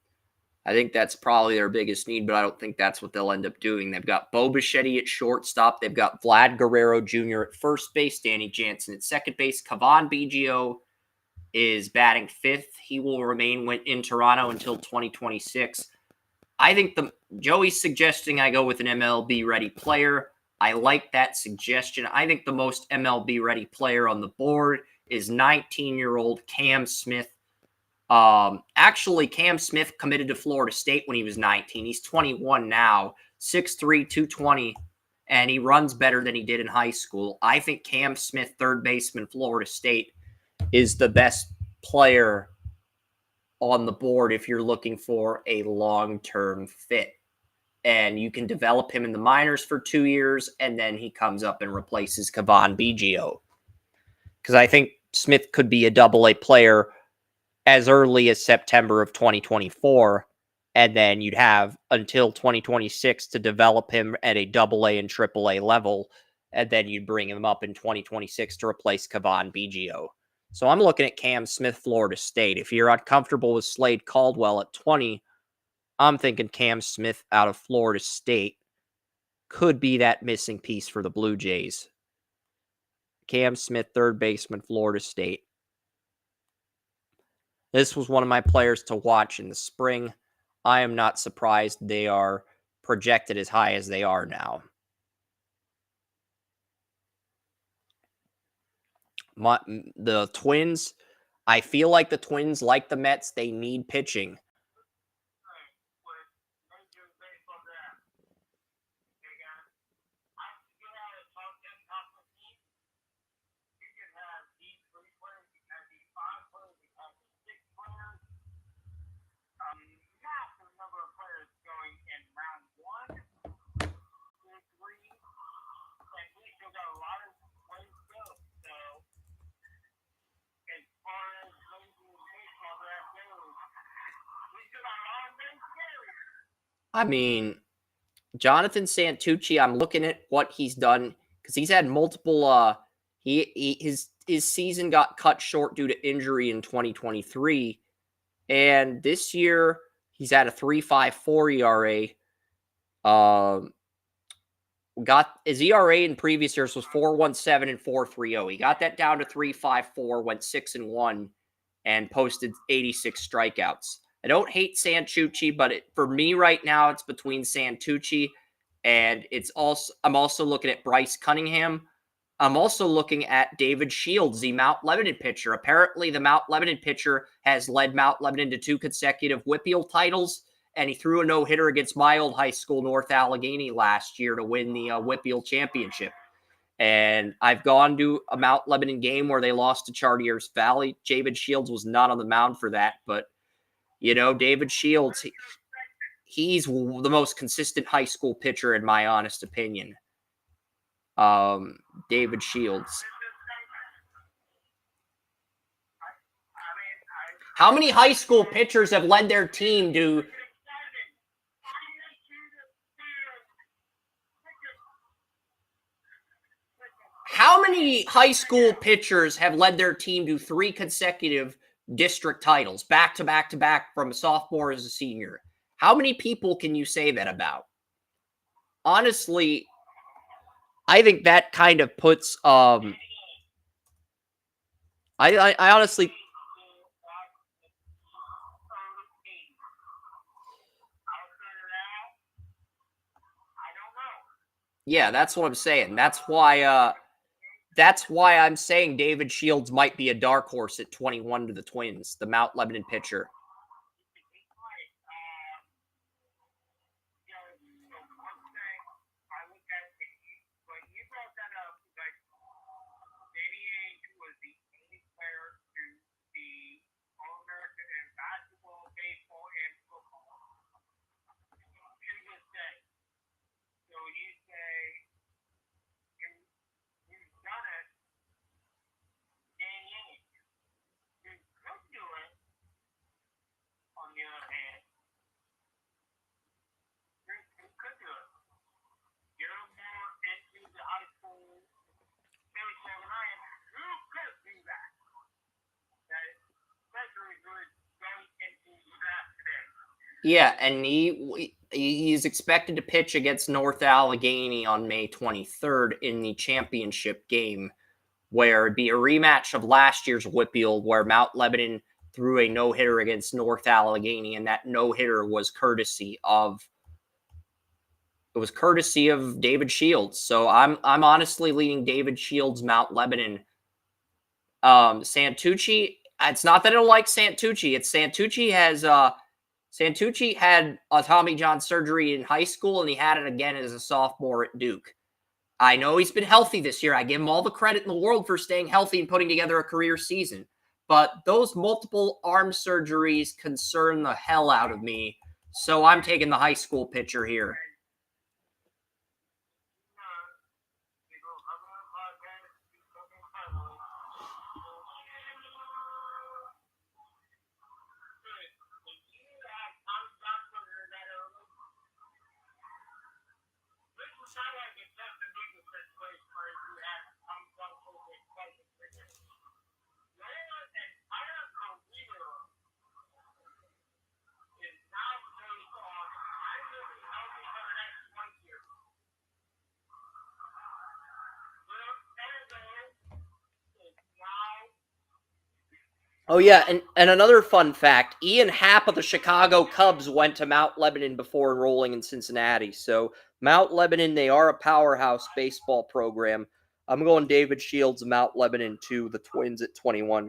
think that's probably their biggest need, but I don't think that's what they'll end up doing. They've got Bo Bichette at shortstop. They've got Vlad Guerrero Jr. at first base, Danny Jansen at second base. Kavan Biggio is batting fifth. He will remain in Toronto until 2026. I think Joey's suggesting I go with an MLB ready player. I like that suggestion. I think the most MLB ready player on the board is 19-year-old Cam Smith. Actually, Cam Smith committed to Florida State when he was 19. He's 21 now, 6'3", 220, and he runs better than he did in high school. I think Cam Smith, third baseman, Florida State, is the best player on the board if you're looking for a long-term fit. And you can develop him in the minors for 2 years, and then he comes up and replaces Kavan Biggio. Because I think Smith could be a double-A player as early as September of 2024, and then you'd have until 2026 to develop him at a double-A and triple-A level, and then you'd bring him up in 2026 to replace Kavan Biggio. So I'm looking at Cam Smith, Florida State. If you're uncomfortable with Slade Caldwell at 20, I'm thinking Cam Smith out of Florida State could be that missing piece for the Blue Jays. Cam Smith, third baseman, Florida State. This was one of my players to watch in the spring. I am not surprised they are projected as high as they are now. The Twins, I feel like the Twins, like the Mets, they need pitching. I mean, Jonathan Santucci, I'm looking at what he's done because he's had multiple. His season got cut short due to injury in 2023, and this year he's at a 3.54 ERA. Got his ERA in previous years was 4.17 and 4.30. He got that down to 3.54, went 6-1, and posted 86 strikeouts. I don't hate Santucci, but for me right now, it's between Santucci and I'm also looking at Bryce Cunningham. I'm also looking at David Shields, the Mount Lebanon pitcher. Apparently, the Mount Lebanon pitcher has led Mount Lebanon to 2 consecutive Whippeal titles, and he threw a no-hitter against my old high school, North Allegheny, last year to win the Whippeal championship. And I've gone to a Mount Lebanon game where they lost to Chartiers Valley. David Shields was not on the mound for that, but David Shields, he's the most consistent high school pitcher in my honest opinion. David Shields. How many high school pitchers have led their team to how many high school pitchers have led their team to 3 consecutive district titles, back to back to back from a sophomore as a senior. How many people can you say that about? Honestly, I think that kind of puts I honestly yeah, that's what I'm saying. That's why I'm saying David Shields might be a dark horse at 21 to the Twins, the Mount Lebanon pitcher. Yeah, and he's expected to pitch against North Allegheny on May 23rd in the championship game, where it'd be a rematch of last year's Whitfield, where Mount Lebanon threw a no-hitter against North Allegheny, and that no-hitter was courtesy of David Shields. So I'm honestly leaning David Shields, Mount Lebanon. Santucci, it's not that I don't like Santucci. It's Santucci had a Tommy John surgery in high school, and he had it again as a sophomore at Duke. I know he's been healthy this year. I give him all the credit in the world for staying healthy and putting together a career season. But those multiple arm surgeries concern the hell out of me. So I'm taking the high school pitcher here. Oh, yeah, and another fun fact, Ian Happ of the Chicago Cubs went to Mount Lebanon before enrolling in Cincinnati. So Mount Lebanon, they are a powerhouse baseball program. I'm going David Shields, Mount Lebanon, to the Twins at 21.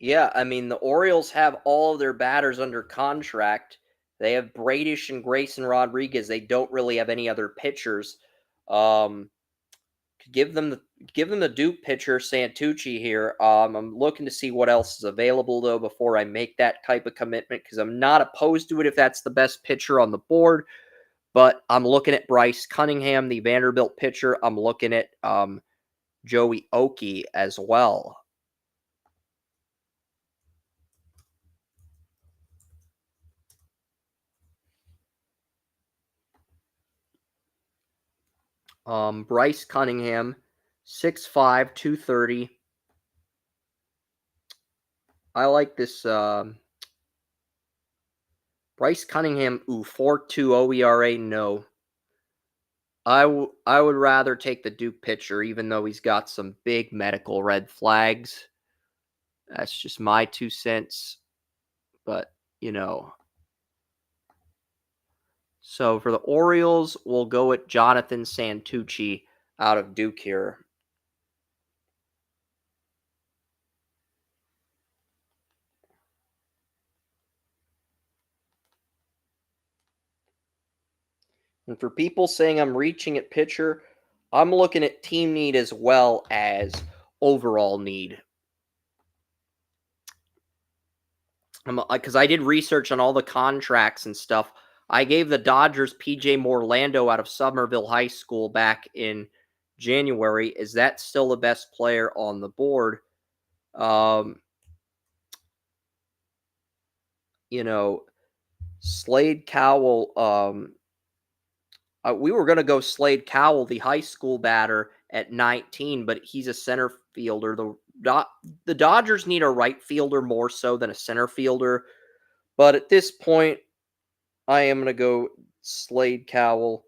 Yeah, I mean, the Orioles have all of their batters under contract. They have Bradish and Grayson Rodriguez. They don't really have any other pitchers. Um, give them the Duke pitcher Santucci here. I'm looking to see what else is available though before I make that type of commitment, because I'm not opposed to it if that's the best pitcher on the board. But I'm looking at Bryce Cunningham, the Vanderbilt pitcher. I'm looking at Joey Oakey as well. Bryce Cunningham, 6'5", 230. I like this. Bryce Cunningham, 4.20 ERA, no. I would rather take the Duke pitcher, even though he's got some big medical red flags. That's just my 2 cents. But, you know. So for the Orioles, we'll go at Jonathan Santucci out of Duke here. And for people saying I'm reaching at pitcher, I'm looking at team need as well as overall need. Because I did research on all the contracts and stuff. I gave the Dodgers PJ Morlando out of Somerville High School back in January. Is that still the best player on the board? Um, you know, Slade Cowell. We were going to go Slade Cowell, the high school batter, at 19, but he's a center fielder. The Dodgers need a right fielder more so than a center fielder. But at this point, I am going to go Slade Cowell,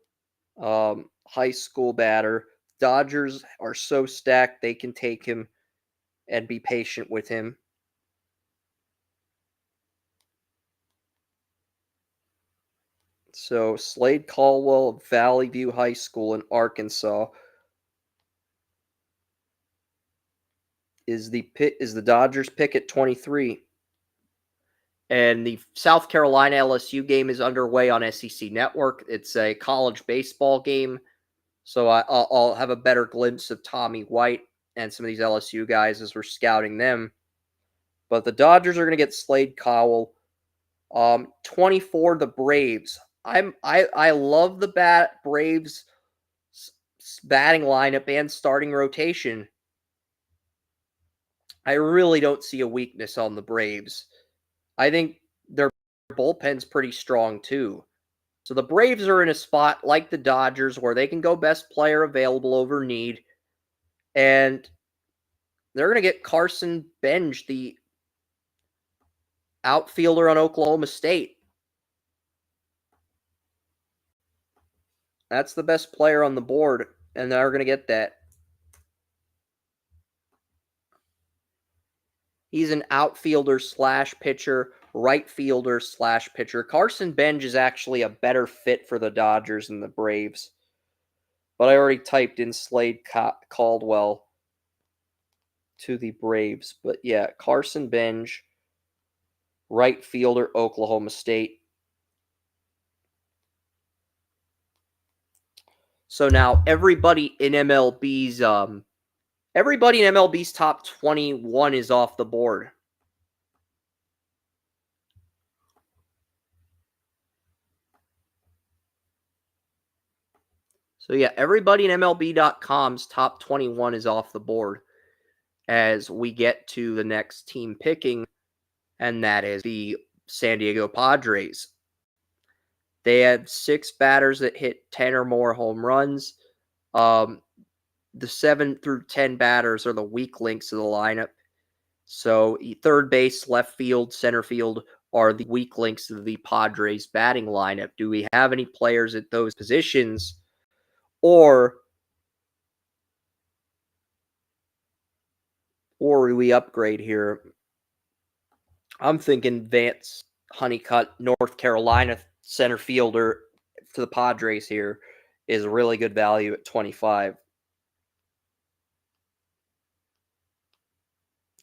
high school batter. Dodgers are so stacked they can take him and be patient with him. So Slade Caldwell of Valley View High School in Arkansas is the Dodgers pick at 23. And the South Carolina LSU game is underway on SEC Network. It's a college baseball game, so I'll have a better glimpse of Tommy White and some of these LSU guys as we're scouting them. But the Dodgers are going to get Slade Cowell. 24, the Braves. I love the Braves batting lineup and starting rotation. I really don't see a weakness on the Braves. I think their bullpen's pretty strong too. So the Braves are in a spot like the Dodgers where they can go best player available over need. And they're going to get Carson Benj, the outfielder on Oklahoma State. That's the best player on the board, and they're going to get that. He's an outfielder slash pitcher, right fielder slash pitcher. Carson Benj is actually a better fit for the Dodgers than the Braves. But I already typed in Slade Caldwell to the Braves. But yeah, Carson Benj, right fielder, Oklahoma State. So now everybody in MLB's top 21 is off the board. So yeah, everybody in MLB.com's top 21 is off the board as we get to the next team picking, and that is the San Diego Padres. They have 6 batters that hit 10 or more home runs. The 7 through 10 batters are the weak links of the lineup. So third base, left field, center field are the weak links of the Padres batting lineup. Do we have any players at those positions? Or do we upgrade here? I'm thinking Vance Honeycutt, North Carolina center fielder for the Padres here is really good value at 25.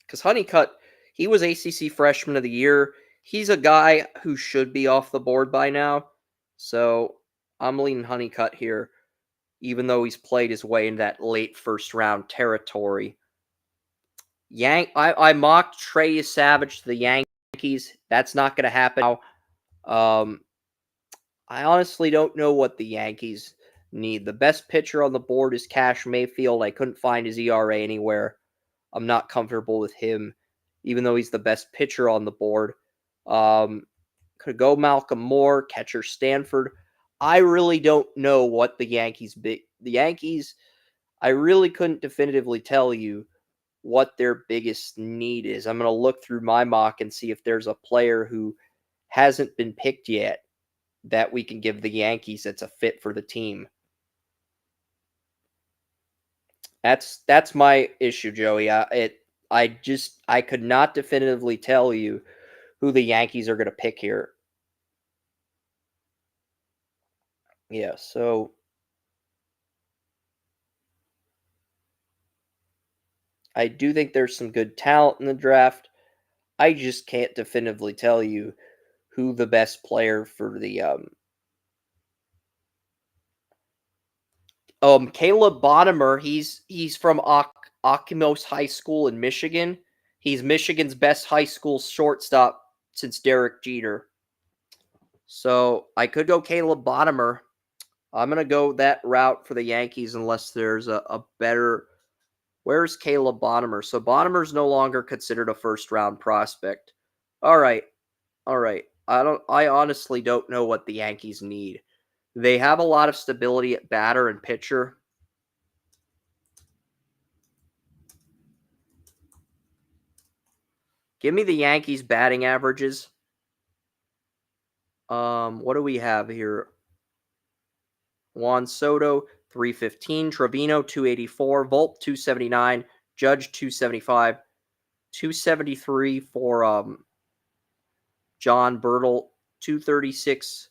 Because Honeycutt, he was ACC Freshman of the Year. He's a guy who should be off the board by now. So I'm leaning Honeycutt here, even though he's played his way in that late first round territory. I mocked Trey Savage to the Yankees. That's not going to happen now. I honestly don't know what the Yankees need. The best pitcher on the board is Cash Mayfield. I couldn't find his ERA anywhere. I'm not comfortable with him, even though he's the best pitcher on the board. Could go Malcolm Moore, catcher Stanford. I really don't know what the Yankees. I really couldn't definitively tell you what their biggest need is. I'm going to look through my mock and see if there's a player who hasn't been picked yet that we can give the Yankees that's a fit for the team. That's my issue, Joey. I could not definitively tell you who the Yankees are going to pick here. Yeah, so I do think there's some good talent in the draft. I just can't definitively tell you who the best player for the Caleb Bonnemer, he's from Okemos High School in Michigan. He's Michigan's best high school shortstop since Derek Jeter. So I could go Caleb Bonham. I'm going to go that route for the Yankees unless there's a better. Where's Caleb Bonham? So Bonham's no longer considered a first-round prospect. All right. I honestly don't know what the Yankees need. They have a lot of stability at batter and pitcher. Give me the Yankees batting averages. What do we have here? Juan Soto, 315. Trevino, 284. Volpe, 279. Judge, 275. 273 for John Bertle, 236.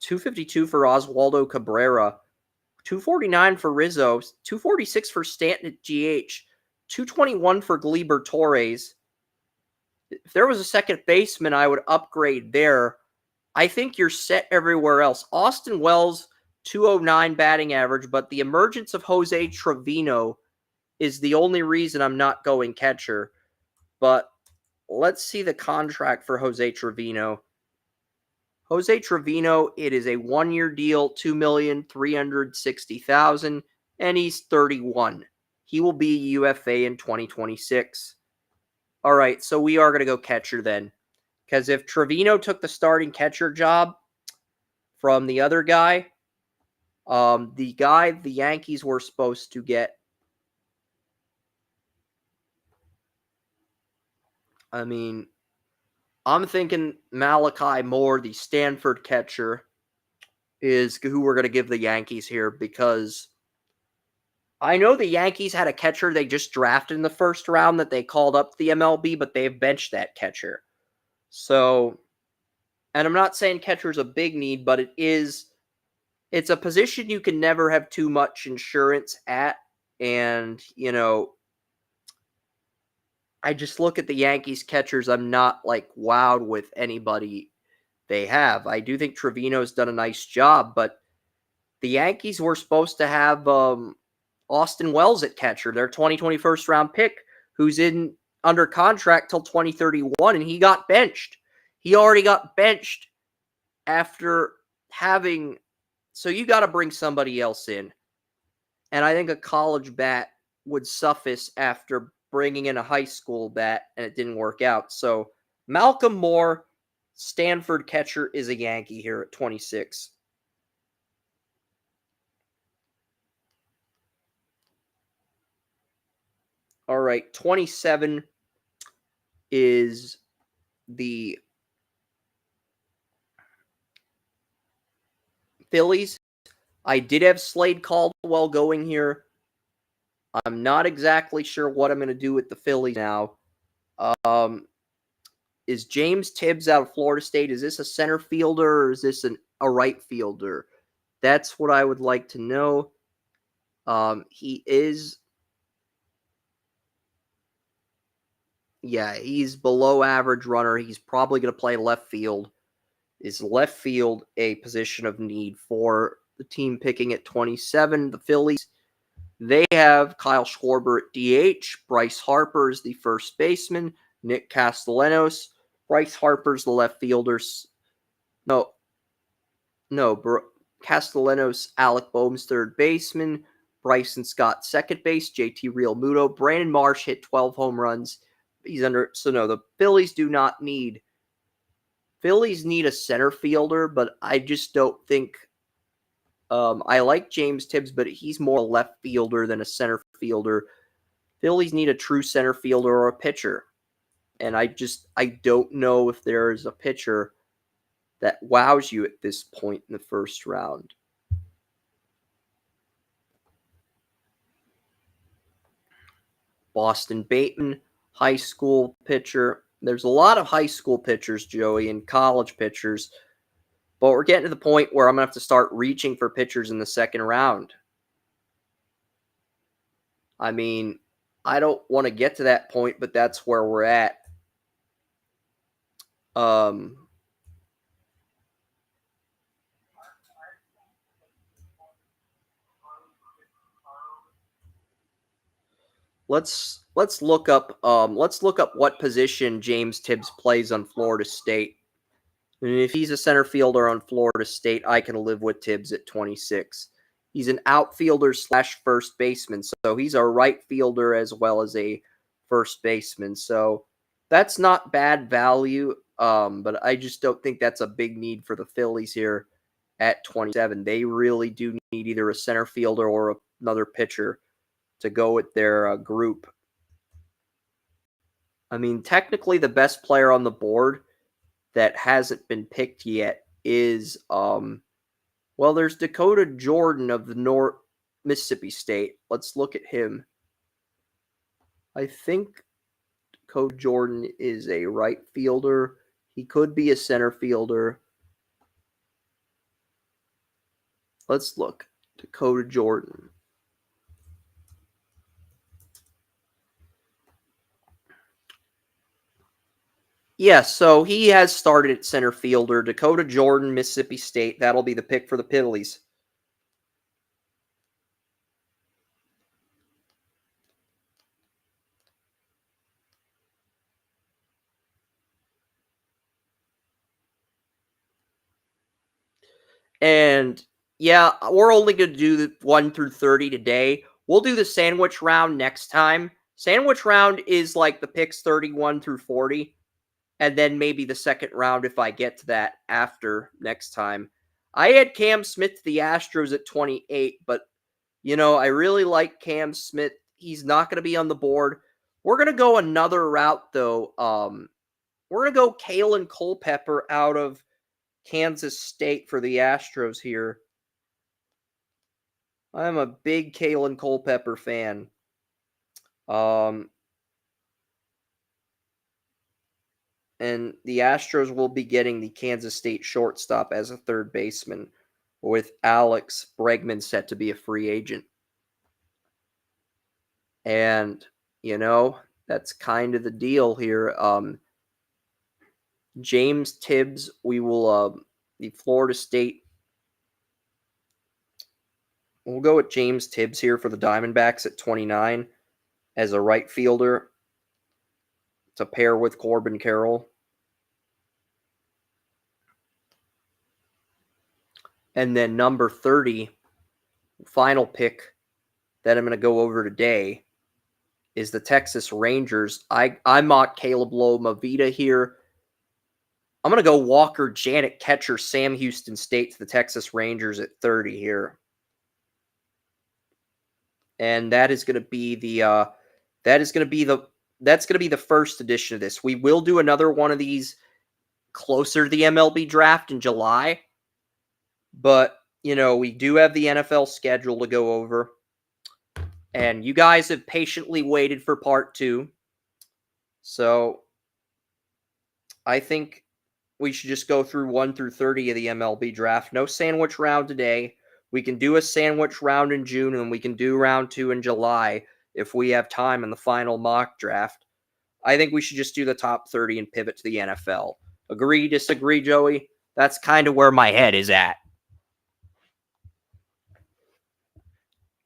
252 for Oswaldo Cabrera. 249 for Rizzo. 246 for Stanton at GH. 221 for Gleyber Torres. If there was a second baseman, I would upgrade there. I think you're set everywhere else. Austin Wells, 209 batting average, but the emergence of Jose Trevino is the only reason I'm not going catcher. But let's see the contract for Jose Trevino. Jose Trevino, it is a one-year deal, $2,360,000, and he's 31. He will be UFA in 2026. All right, so we are going to go catcher then. Because if Trevino took the starting catcher job from the other guy, the guy the Yankees were supposed to get, I mean, I'm thinking Malachi Moore, the Stanford catcher, is who we're going to give the Yankees here because I know the Yankees had a catcher they just drafted in the first round that they called up to the MLB, but they've benched that catcher. So, and I'm not saying catcher is a big need, but it's a position you can never have too much insurance at. And, I just look at the Yankees catchers. I'm not wowed with anybody they have. I do think Trevino's done a nice job, but the Yankees were supposed to have Austin Wells at catcher, their 2021 round pick, who's under contract till 2031, and he got benched. He already got benched after having. So you got to bring somebody else in. And I think a college bat would suffice after bringing in a high school bat, and it didn't work out. So Malcolm Moore, Stanford catcher, is a Yankee here at 26. All right, 27 is the Phillies. I did have Slade Caldwell going here. I'm not exactly sure what I'm going to do with the Phillies now. Is James Tibbs out of Florida State? Is this a center fielder or is this a right fielder? That's what I would like to know. He is. Yeah, he's below average runner. He's probably going to play left field. Is left field a position of need for the team picking at 27? The Phillies. They have Kyle Schwarber at DH. Bryce Harper is the first baseman. Nick Castellanos. Bryce Harper's the left fielder. Castellanos, Alec Boehm's third baseman. Bryson Scott, second base. JT Realmuto. Brandon Marsh hit 12 home runs. The Phillies do not need. Phillies need a center fielder, but I just don't think. I like James Tibbs, but he's more a left fielder than a center fielder. Phillies need a true center fielder or a pitcher. And I don't know if there is a pitcher that wows you at this point in the first round. Boston Bateman, high school pitcher. There's a lot of high school pitchers, Joey, and college pitchers. But we're getting to the point where I'm going to have to start reaching for pitchers in the second round. I mean, I don't want to get to that point, but that's where we're at. let's look up what position James Tibbs plays on Florida State. And if he's a center fielder on Florida State, I can live with Tibbs at 26. He's an outfielder / first baseman, so he's a right fielder as well as a first baseman. So that's not bad value, but I just don't think that's a big need for the Phillies here at 27. They really do need either a center fielder or another pitcher to go with their group. I mean, technically the best player on the board that hasn't been picked yet is, there's Dakota Jordan of the North Mississippi State. Let's look at him. I think Dakota Jordan is a right fielder. He could be a center fielder. Let's look. Dakota Jordan. Yeah, so he has started at center fielder. Dakota Jordan, Mississippi State. That'll be the pick for the Phillies. And yeah, we're only going to do the 1 through 30 today. We'll do the sandwich round next time. Sandwich round is like the picks 31 through 40. And then maybe the second round if I get to that after next time. I had Cam Smith to the Astros at 28, but, I really like Cam Smith. He's not going to be on the board. We're going to go another route, though. We're going to go Kalen Culpepper out of Kansas State for the Astros here. I'm a big Kalen Culpepper fan. And the Astros will be getting the Kansas State shortstop as a third baseman, with Alex Bregman set to be a free agent. And, that's kind of the deal here. James Tibbs, we will, the Florida State, we'll go with James Tibbs here for the Diamondbacks at 29 as a right fielder to pair with Corbin Carroll. And then number 30, final pick that I'm going to go over today is the Texas Rangers. I mock Caleb Lomavita here. I'm going to go Walker Janet catcher Sam Houston State to the Texas Rangers at 30 here. And that is going to be that's going to be the first edition of this. We will do another one of these closer to the MLB draft in July. But, we do have the NFL schedule to go over. And you guys have patiently waited for part 2. So I think we should just go through 1 through 30 of the MLB draft. No sandwich round today. We can do a sandwich round in June, and we can do round 2 in July if we have time in the final mock draft. I think we should just do the top 30 and pivot to the NFL. Agree, disagree, Joey? That's kind of where my head is at.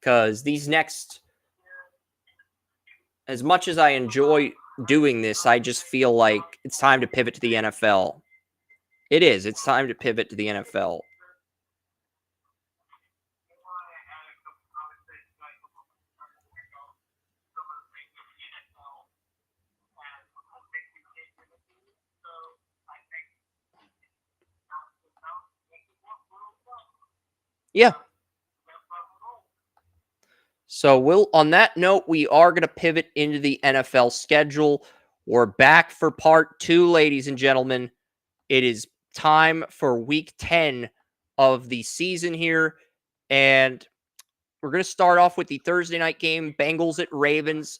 Because these next, as much as I enjoy doing this, I just feel like it's time to pivot to the NFL. It is. It's time to pivot to the NFL. Yeah. So on that note, we are going to pivot into the NFL schedule. We're back for part 2, ladies and gentlemen. It is time for week 10 of the season here. And we're going to start off with the Thursday night game, Bengals at Ravens.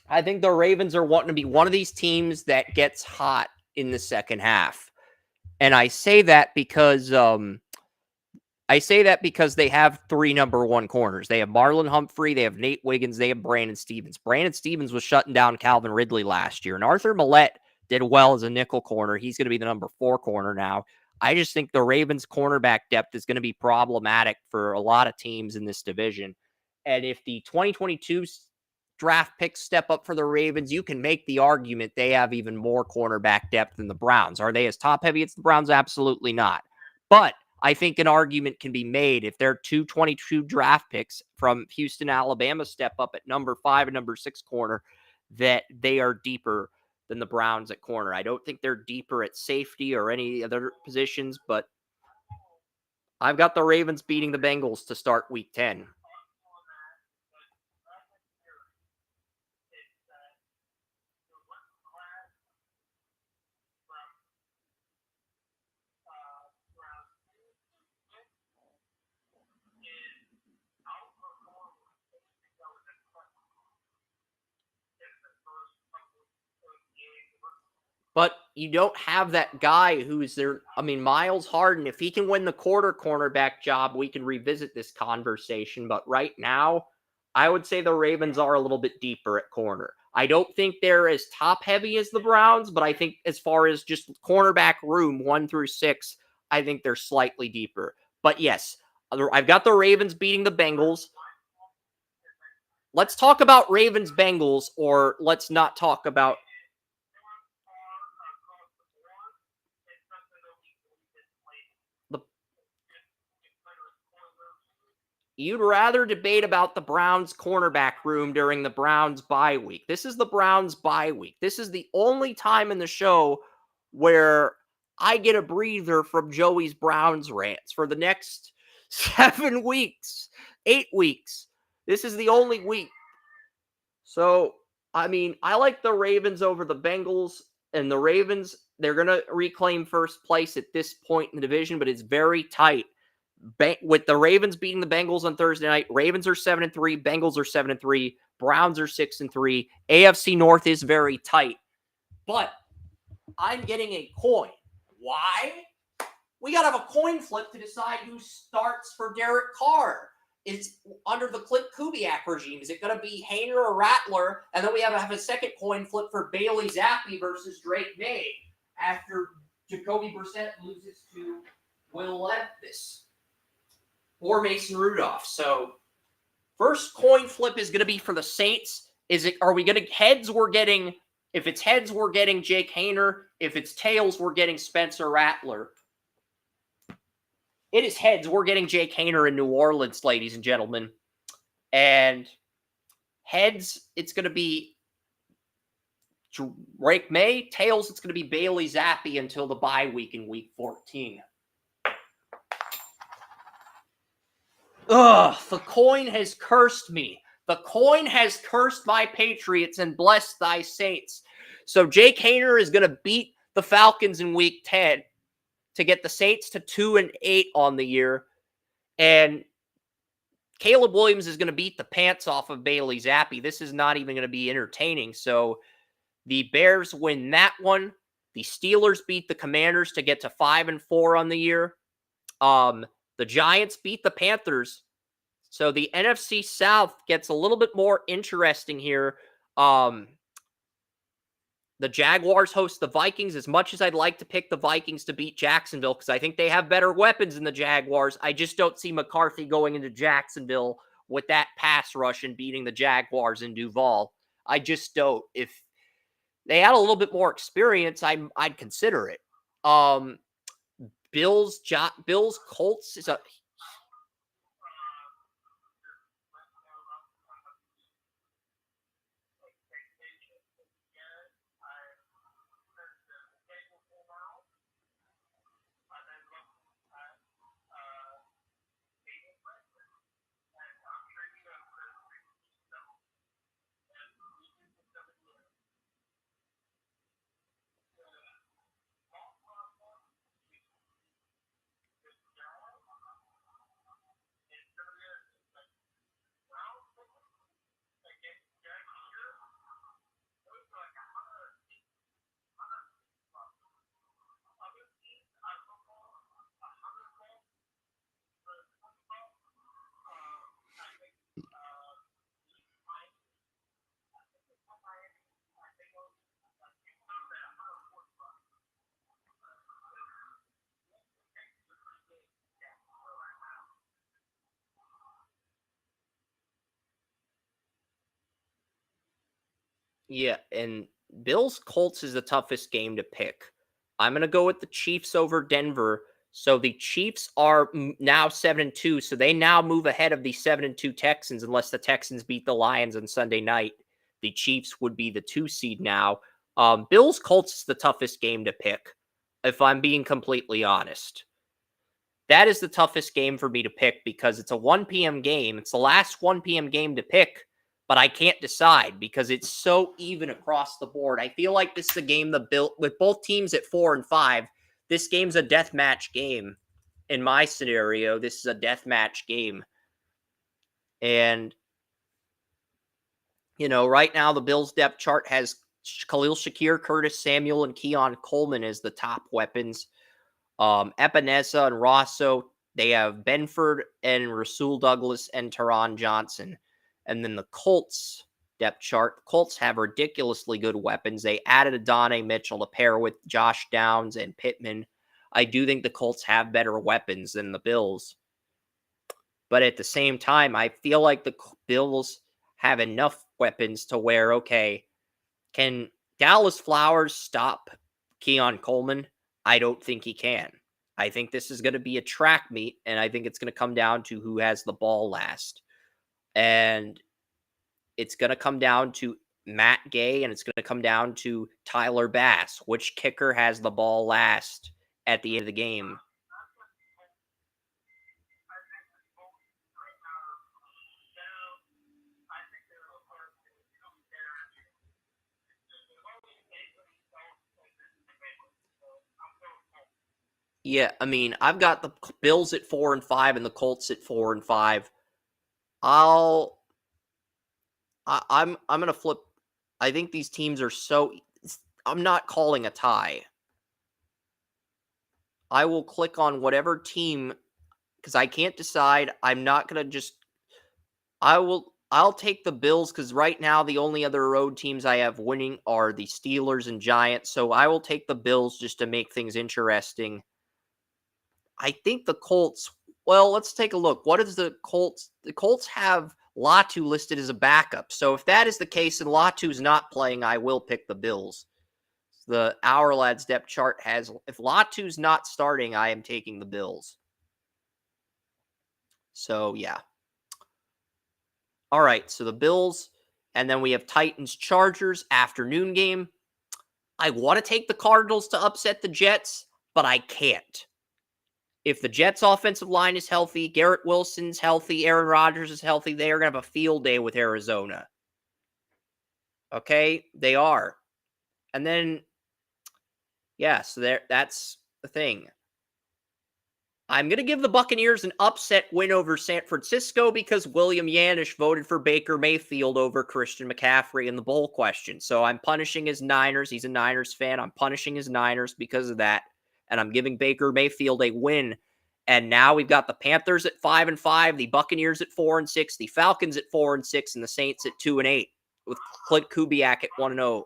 I think the Ravens are wanting to be one of these teams that gets hot in the second half. And I say that because I I say that because they have 3 number 1 corners. They have Marlon Humphrey, they have Nate Wiggins, they have Brandon Stevens. Brandon Stevens was shutting down Calvin Ridley last year, and Arthur Millette did well as a nickel corner. He's going to be the number 4 corner now. I just think the Ravens' cornerback depth is going to be problematic for a lot of teams in this division. And if the 2022 draft picks step up for the Ravens, you can make the argument they have even more cornerback depth than the Browns. Are they as top-heavy as the Browns? Absolutely not. But I think an argument can be made if their 222 draft picks from Houston, Alabama step up at number 5 and number 6 corner, that they are deeper than the Browns at corner. I don't think they're deeper at safety or any other positions, but I've got the Ravens beating the Bengals to start week 10. But you don't have that guy who's there. I mean, Miles Harden, if he can win the cornerback job, we can revisit this conversation. But right now, I would say the Ravens are a little bit deeper at corner. I don't think they're as top heavy as the Browns, but I think as far as just cornerback room 1 through 6, I think they're slightly deeper. But yes, I've got the Ravens beating the Bengals. Let's talk about Ravens Bengals, or let's not talk about. You'd rather debate about the Browns cornerback room during the Browns bye week. This is the Browns bye week. This is the only time in the show where I get a breather from Joey's Browns rants for the next 7 weeks, 8 weeks. This is the only week. So, I mean, I like the Ravens over the Bengals, and the Ravens, they're going to reclaim first place at this point in the division, but it's very tight. With the Ravens beating the Bengals on Thursday night, Ravens are 7-3, Bengals are 7-3, Browns are 6-3. AFC North is very tight, but I'm getting a coin. Why? We got to have a coin flip to decide who starts for Derek Carr. It's under the Clint Kubiak regime. Is it going to be Haener or Rattler? And then we have a second coin flip for Bailey Zappi versus Drake May after Jacoby Brissett loses to Will Levis or Mason Rudolph. So first coin flip is going to be for the Saints. Are we going to heads? If it's heads, we're getting Jake Haener. If it's tails, we're getting Spencer Rattler. It is heads. We're getting Jake Haener in New Orleans, ladies and gentlemen. And heads, it's going to be Drake May. Tails, it's going to be Bailey Zappi until the bye week in week 14. Ugh, the coin has cursed me. The coin has cursed my Patriots and blessed thy Saints. So Jake Haener is going to beat the Falcons in week 10 to get the Saints to 2-8 on the year. And Caleb Williams is going to beat the pants off of Bailey Zappi. This is not even going to be entertaining. So the Bears win that one. The Steelers beat the Commanders to get to 5-4 on the year. The Giants beat the Panthers. So the NFC South gets a little bit more interesting here. The Jaguars host the Vikings. As much as I'd like to pick the Vikings to beat Jacksonville, because I think they have better weapons than the Jaguars, I just don't see McCarthy going into Jacksonville with that pass rush and beating the Jaguars in Duval. I just don't. If they had a little bit more experience, I'd consider it. Bills, Colts is a. Yeah, and Bills Colts is the toughest game to pick. I'm going to go with the Chiefs over Denver. So the Chiefs are now 7-2, so they now move ahead of the 7-2 Texans unless the Texans beat the Lions on Sunday night. The Chiefs would be the 2 seed now. Bills Colts is the toughest game to pick, if I'm being completely honest. That is the toughest game for me to pick because it's a 1 p.m. game. It's the last 1 p.m. game to pick, but I can't decide because it's so even across the board. I feel like this is a game with both teams at 4-5. This game's a death match game. In my scenario, this is a death match game. And, right now the Bills depth chart has Khalil Shakir, Curtis Samuel, and Keon Coleman as the top weapons. Epinesa and Rosso, they have Benford and Rasul Douglas and Teron Johnson. And then the Colts depth chart, the Colts have ridiculously good weapons. They added Adonai Mitchell to pair with Josh Downs and Pittman. I do think the Colts have better weapons than the Bills. But at the same time, I feel like the Bills have enough weapons to where, okay, can Dallas Flowers stop Keon Coleman? I don't think he can. I think this is going to be a track meet, and I think it's going to come down to who has the ball last. And it's going to come down to Matt Gay, and it's going to come down to Tyler Bass. Which kicker has the ball last at the end of the game? Yeah, I mean, I've got the Bills at 4-5 and the Colts at 4-5. I'm gonna flip. I think these teams are so. I'm not calling a tie. I will click on whatever team because I can't decide. I'm not gonna just. I'll take the Bills because right now the only other road teams I have winning are the Steelers and Giants. So I will take the Bills just to make things interesting. I think the Colts. Well, let's take a look. What is the Colts? The Colts have Latu listed as a backup. So if that is the case and Latu's not playing, I will pick the Bills. The Our Lads depth chart has, if Latu's not starting, I am taking the Bills. So, yeah. All right, so the Bills, and then we have Titans-Chargers afternoon game. I want to take the Cardinals to upset the Jets, but I can't. If the Jets' offensive line is healthy, Garrett Wilson's healthy, Aaron Rodgers is healthy, they are going to have a field day with Arizona. Okay? They are. And then, yeah, so that's the thing. I'm going to give the Buccaneers an upset win over San Francisco because William Yanish voted for Baker Mayfield over Christian McCaffrey in the bowl question. So I'm punishing his Niners. He's a Niners fan. I'm punishing his Niners because of that. And I'm giving Baker Mayfield a win. And now we've got the Panthers at 5-5, the Buccaneers at 4-6, the Falcons at 4-6, and the Saints at 2-8, with Clint Kubiak at 1-0.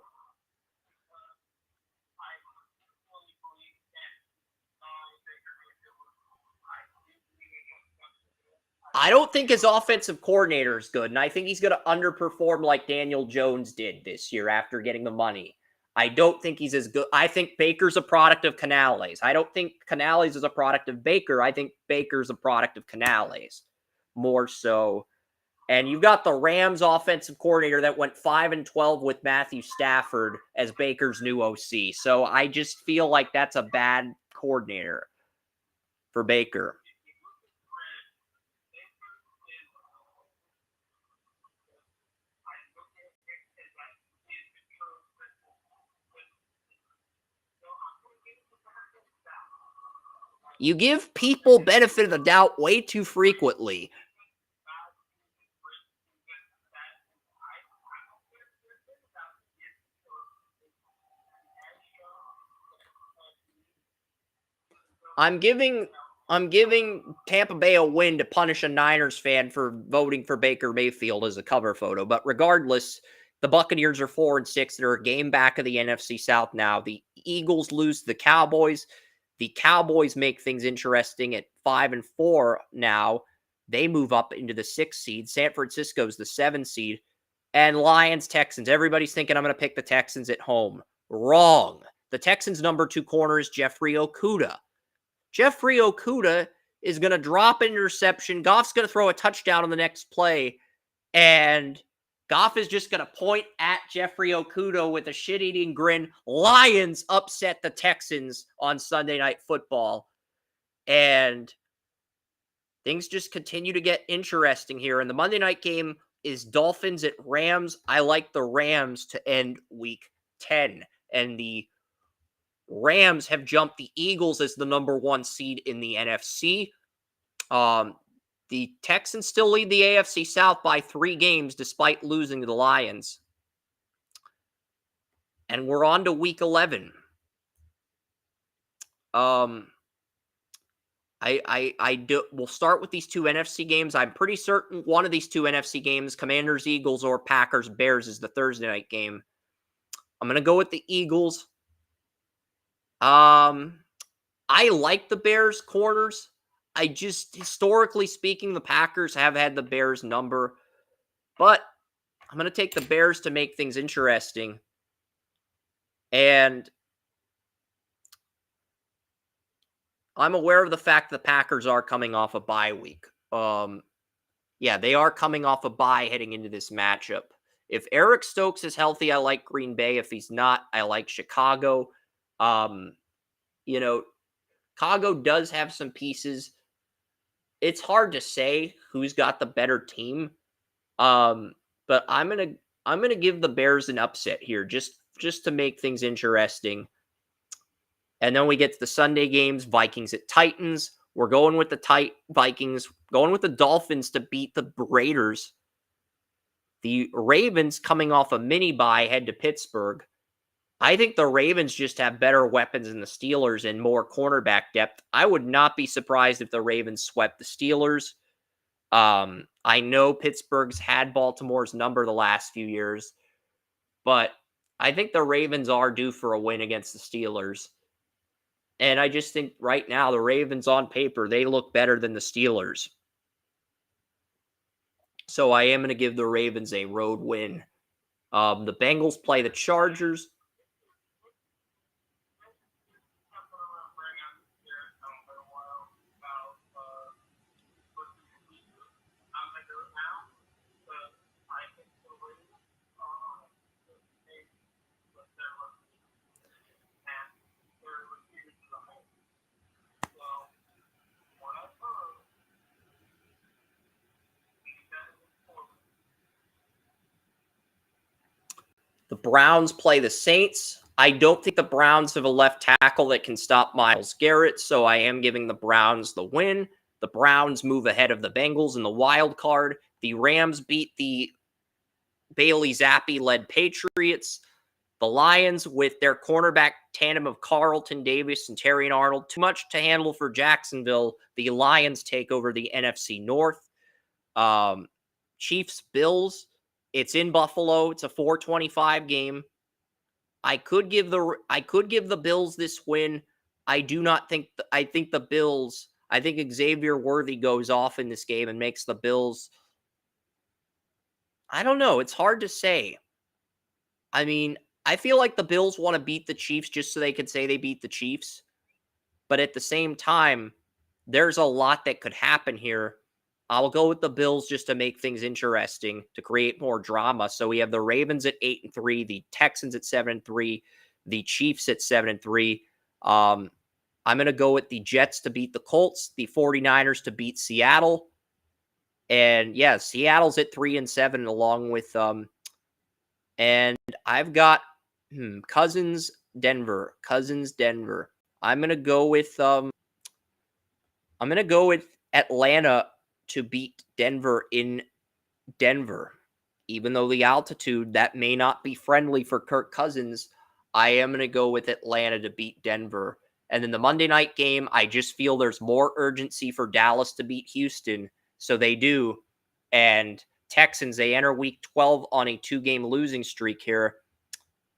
I don't think his offensive coordinator is good, and I think he's going to underperform like Daniel Jones did this year after getting the money. I don't think he's as good. I think Baker's a product of Canales. I don't think Canales is a product of Baker. I think Baker's a product of Canales more so. And you've got the Rams offensive coordinator that went 5-12 with Matthew Stafford as Baker's new OC. So I just feel like that's a bad coordinator for Baker. You give people benefit of the doubt way too frequently. I'm giving Tampa Bay a win to punish a Niners fan for voting for Baker Mayfield as a cover photo. But regardless, the Buccaneers are 4-6. They're a game back of the NFC South now. The Eagles lose to the Cowboys. The Cowboys make things interesting at 5-4 now. They move up into the 6th seed. San Francisco's the 7th seed. And Lions, Texans. Everybody's thinking I'm going to pick the Texans at home. Wrong. The Texans' number 2 corner is Jeffrey Okudah. Jeffrey Okudah is going to drop an interception. Goff's going to throw a touchdown on the next play. And Goff is just going to point at Jeffrey Okudah with a shit-eating grin. Lions upset the Texans on Sunday Night Football. And things just continue to get interesting here. And the Monday night game is Dolphins at Rams. I like the Rams to end week 10. And the Rams have jumped the Eagles as the number 1 seed in the NFC. The Texans still lead the AFC South by 3 games despite losing to the Lions. And we're on to week 11. We'll start with these 2 NFC games. I'm pretty certain one of these 2 NFC games, Commanders, Eagles, or Packers, Bears, is the Thursday night game. I'm going to go with the Eagles. I like the Bears corners. I just, historically speaking, the Packers have had the Bears number. But I'm going to take the Bears to make things interesting. And I'm aware of the fact the Packers are coming off a bye week. They are coming off a bye heading into this matchup. If Eric Stokes is healthy, I like Green Bay. If he's not, I like Chicago. Chicago does have some pieces. It's hard to say who's got the better team. But I'm gonna give the Bears an upset here, just to make things interesting. And then we get to the Sunday games, Vikings at Titans. We're going with the Vikings, going with the Dolphins to beat the Raiders. The Ravens, coming off a mini bye, head to Pittsburgh. I think the Ravens just have better weapons than the Steelers and more cornerback depth. I would not be surprised if the Ravens swept the Steelers. I know Pittsburgh's had Baltimore's number the last few years, but I think the Ravens are due for a win against the Steelers. And I just think right now, the Ravens on paper, they look better than the Steelers. So I am going to give the Ravens a road win. The Bengals play the Chargers. The Browns play the Saints. I don't think the Browns have a left tackle that can stop Myles Garrett, so I am giving the Browns the win. The Browns move ahead of the Bengals in the wild card. The Rams beat the Bailey Zappi-led Patriots. The Lions, with their cornerback tandem of Carlton Davis and Terrion Arnold, too much to handle for Jacksonville. The Lions take over the NFC North. Chiefs, Bills. It's in Buffalo. It's a 4:25 game. I could give the Bills this win. I do not think I think the Bills. I think Xavier Worthy goes off in this game and makes the Bills. I don't know. It's hard to say. I mean, I feel like the Bills want to beat the Chiefs just so they can say they beat the Chiefs. But at the same time, there's a lot that could happen here. I'll go with the Bills just to make things interesting, to create more drama. So we have the Ravens at 8-3, the Texans at 7-3, the Chiefs at 7-3. I'm going to go with the Jets to beat the Colts, the 49ers to beat Seattle. And yeah, Seattle's at 3-7 along with and I've got Cousins, Denver. I'm going to go with Atlanta to beat Denver in Denver. Even though the altitude, that may not be friendly for Kirk Cousins, I am going to go with Atlanta to beat Denver. And then the Monday night game, I just feel there's more urgency for Dallas to beat Houston. So they do. And Texans, they enter week 12 on a 2-game losing streak here.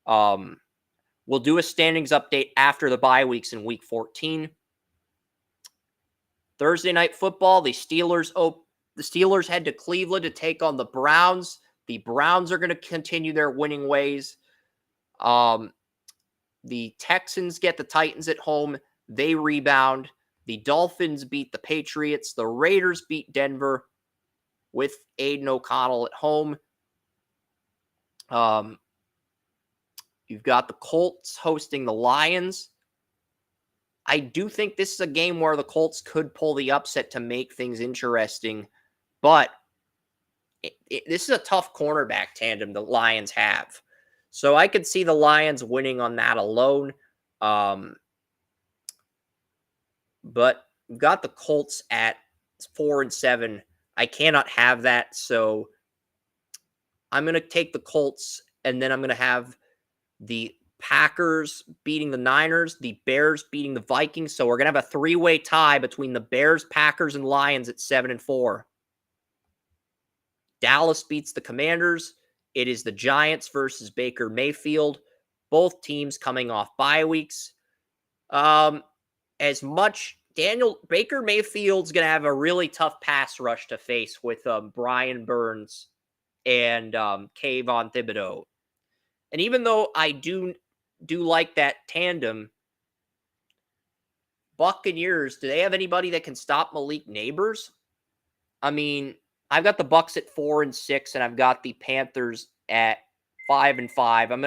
We'll do a standings update after the bye weeks in week 14. Thursday night football, the Steelers head to Cleveland to take on the Browns. The Browns are going to continue their winning ways. The Texans get the Titans at home. They rebound. The Dolphins beat the Patriots. The Raiders beat Denver with Aiden O'Connell at home. You've got the Colts hosting the Lions. I do think this is a game where the Colts could pull the upset to make things interesting, but this is a tough cornerback tandem the Lions have. So I could see the Lions winning on that alone. But we've got the Colts at 4-7. I cannot have that. So I'm going to take the Colts, and then I'm going to have the Packers beating the Niners, the Bears beating the Vikings. So we're going to have a 3-way tie between the Bears, Packers, and Lions at 7-4. Dallas beats the Commanders. It is the Giants versus Baker Mayfield. Both teams coming off bye weeks. Baker Mayfield's going to have a really tough pass rush to face with Brian Burns and Kayvon Thibodeau. And even though I do like that tandem, Buccaneers, do they have anybody that can stop Malik Neighbors? I mean, I've got the Bucs at 4-6, and I've got the Panthers at 5-5. I'm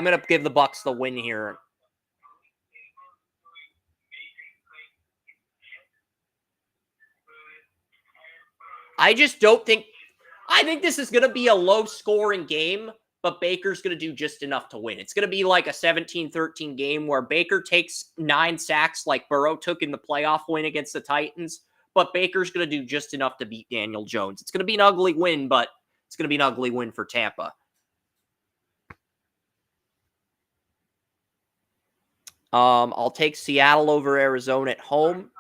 gonna give the Bucs the win here. I just don't think. I think this is gonna be a low-scoring game, but Baker's gonna do just enough to win. It's gonna be like a 17-13 game where Baker takes 9 sacks, like Burrow took in the playoff win against the Titans. But Baker's going to do just enough to beat Daniel Jones. It's going to be an ugly win, but it's going to be an ugly win for Tampa. I'll take Seattle over Arizona at home.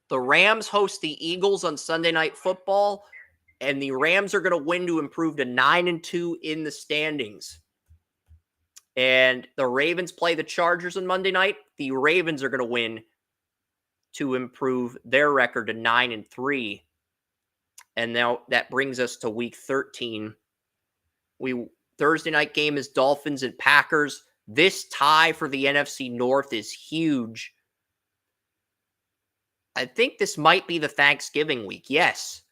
The Rams host the Eagles on Sunday Night Football, and the Rams are going to win to improve to 9-2 in the standings. And the Ravens play the Chargers on Monday night. The Ravens are going to win to improve their record to 9-3. And now that brings us to week 13. Thursday night game is Dolphins and Packers. This tie for the NFC North is huge. I think this might be the Thanksgiving week. Yes.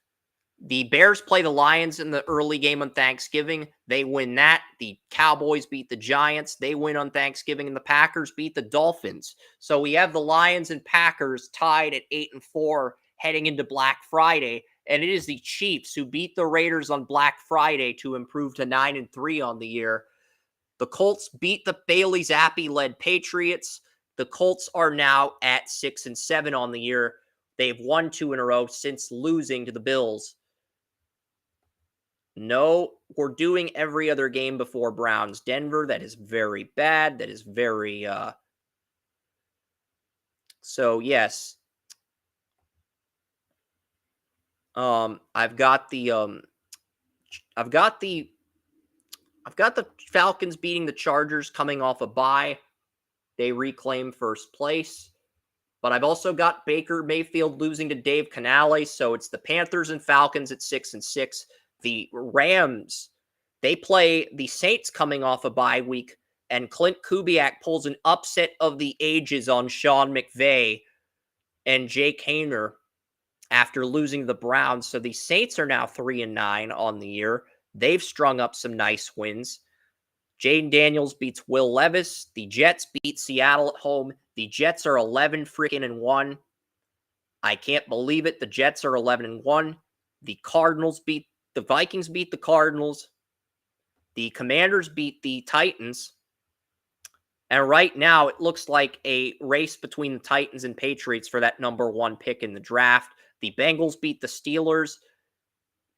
The Bears play the Lions in the early game on Thanksgiving. They win that. The Cowboys beat the Giants. They win on Thanksgiving, and the Packers beat the Dolphins. So we have the Lions and Packers tied at 8-4 heading into Black Friday, and it is the Chiefs who beat the Raiders on Black Friday to improve to 9-3 on the year. The Colts beat the Bailey Zappi-led Patriots. The Colts are now at 6-7 on the year. They've won 2 in a row since losing to the Bills. No, we're doing every other game before Browns Denver. That is very bad. That is very so yes. I've got the Falcons beating the Chargers coming off a bye. They reclaim first place. But I've also got Baker Mayfield losing to Dave Canales. So it's the Panthers and Falcons at 6-6. The Rams, they play the Saints coming off a bye week. And Clint Kubiak pulls an upset of the ages on Sean McVay and Jake Haener after losing the Browns. So the Saints are now 3-9 on the year. They've strung up some nice wins. Jaden Daniels beats Will Levis. The Jets beat Seattle at home. The Jets are 11-1. I can't believe it. The Jets are 11-1. The Vikings beat the Cardinals. The Commanders beat the Titans. And right now, it looks like a race between the Titans and Patriots for that number 1 pick in the draft. The Bengals beat the Steelers,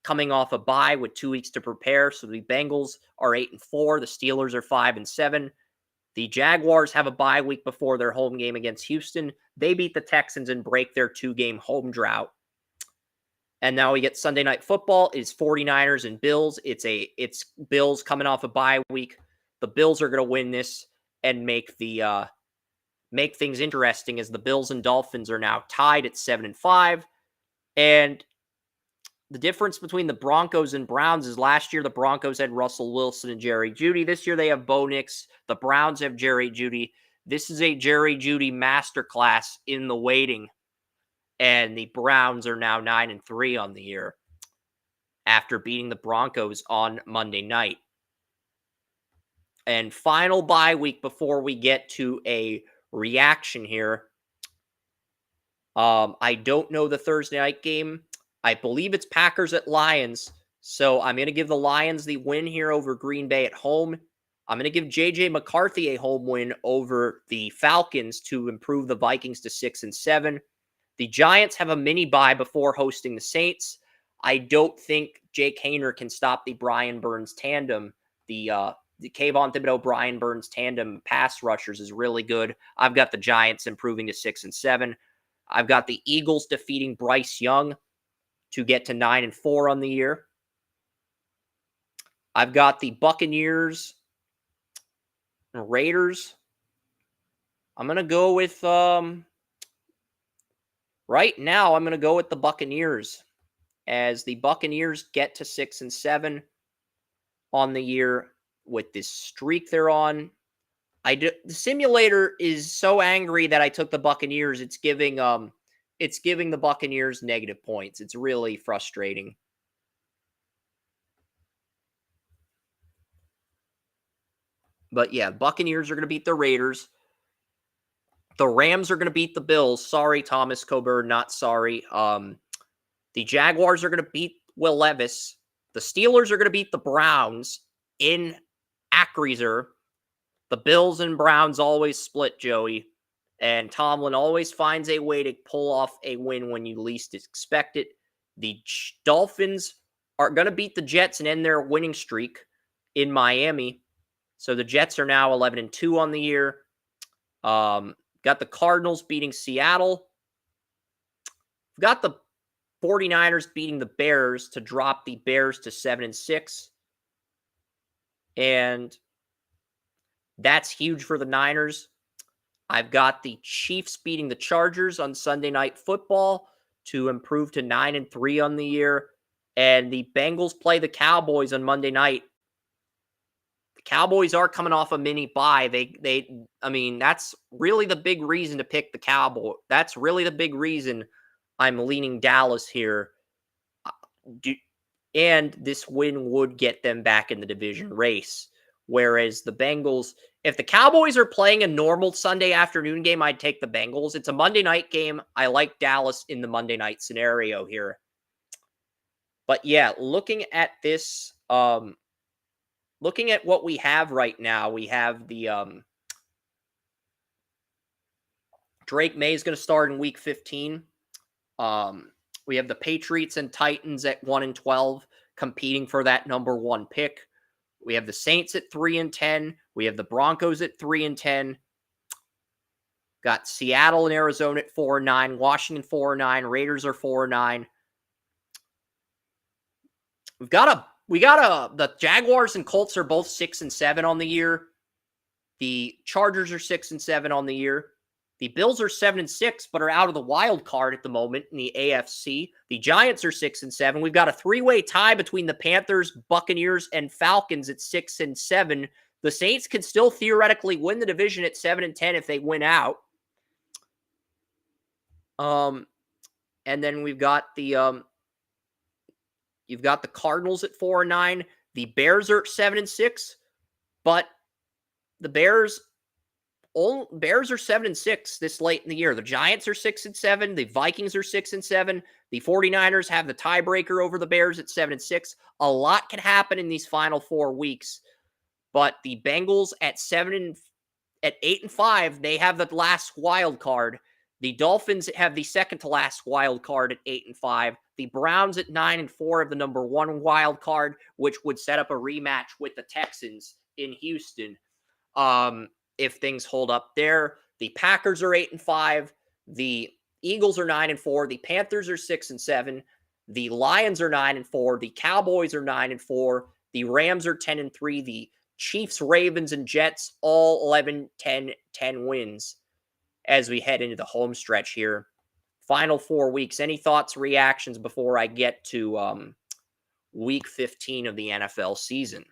coming off a bye with 2 weeks to prepare. So the Bengals are 8-4. The Steelers are 5-7. The Jaguars have a bye week before their home game against Houston. They beat the Texans and break their 2-game home drought. And now we get Sunday Night Football. It's 49ers and Bills. It's Bills coming off a bye week. The Bills are going to win this and make things interesting, as the Bills and Dolphins are now tied at 7-5. And the difference between the Broncos and Browns is last year the Broncos had Russell Wilson and Jerry Jeudy. This year they have Bo Nix. The Browns have Jerry Jeudy. This is a Jerry Jeudy masterclass in the waiting. And the Browns are now 9-3 on the year after beating the Broncos on Monday night. And final bye week before we get to a reaction here. I don't know the Thursday night game. I believe it's Packers at Lions. So I'm going to give the Lions the win here over Green Bay at home. I'm going to give J.J. McCarthy a home win over the Falcons to improve the Vikings to 6-7. The Giants have a mini bye before hosting the Saints. I don't think Jake Haener can stop the Brian Burns tandem. The Kayvon Thibodeau, Brian Burns tandem pass rushers is really good. I've got the Giants improving to 6-7. I've got the Eagles defeating Bryce Young to get to 9-4 on the year. I've got the Buccaneers and Raiders. I'm going to go with, right now, I'm going to go with the Buccaneers, as the Buccaneers get to 6-7 on the year with this streak they're on. The simulator is so angry that I took the Buccaneers. It's giving the Buccaneers negative points. It's really frustrating. But yeah, Buccaneers are going to beat the Raiders. The Rams are going to beat the Bills. Sorry, Thomas Coburn, not sorry. The Jaguars are going to beat Will Levis. The Steelers are going to beat the Browns in Acrisure. The Bills and Browns always split, Joey. And Tomlin always finds a way to pull off a win when you least expect it. The Dolphins are going to beat the Jets and end their winning streak in Miami. So the Jets are now 11-2 on the year. Got the Cardinals beating Seattle. We've got the 49ers beating the Bears to drop the Bears to 7-6. And that's huge for the Niners. I've got the Chiefs beating the Chargers on Sunday Night Football to improve to 9-3 on the year. And the Bengals play the Cowboys on Monday night. The Cowboys are coming off a mini bye. I mean, that's really the big reason to pick the Cowboys. That's really the big reason I'm leaning Dallas here. And this win would get them back in the division race. Whereas the Bengals, if the Cowboys are playing a normal Sunday afternoon game, I'd take the Bengals. It's a Monday night game. I like Dallas in the Monday night scenario here. But yeah, looking at this, looking at what we have right now, we have the Drake May is going to start in week 15. We have the Patriots and Titans at 1-12 competing for that number one pick. We have the Saints at 3-10. We have the Broncos at 3-10. Got Seattle and Arizona at 4-9. Washington 4-9. Raiders are 4-9. The Jaguars and Colts are both 6-7 on the year. The Chargers are 6-7 on the year. The Bills are 7-6, but are out of the wild card at the moment in the AFC. The Giants are 6-7. We've got a three-way tie between the Panthers, Buccaneers, and Falcons at 6-7. The Saints could still theoretically win the division at 7-10 if they win out. And then we've got the you've got the Cardinals at 4-9. The Bears are 7-6, but the Bears are 7-6 this late in the year. The Giants are 6-7. The Vikings are 6-7. The 49ers have the tiebreaker over the Bears at 7-6. A lot can happen in these final 4 weeks, but the Bengals at 8-5, they have the last wild card. The Dolphins have the second to last wild card at 8-5. The Browns at 9-4 have the number one wild card, which would set up a rematch with the Texans in Houston. If things hold up there. The Packers are 8-5. The Eagles are 9-4. The Panthers are 6-7. The Lions are 9-4. The Cowboys are 9-4. The Rams are 10-3. The Chiefs, Ravens, and Jets all 11-10 wins as we head into the home stretch here. Final 4 weeks. Any thoughts, reactions before I get to week 15 of the NFL season?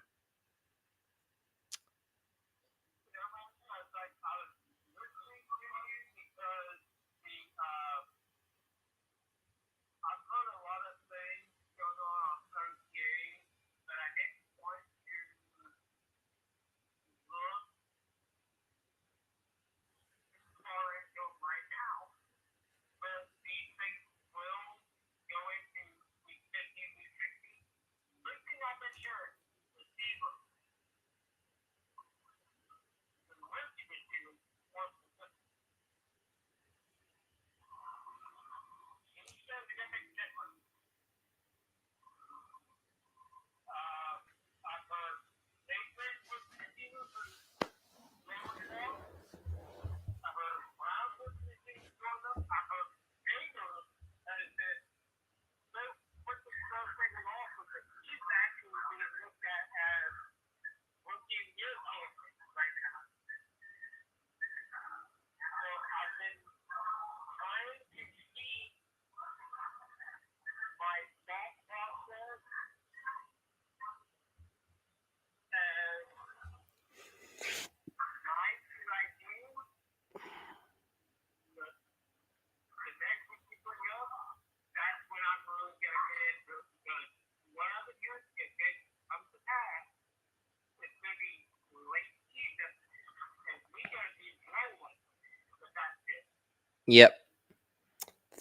Yep.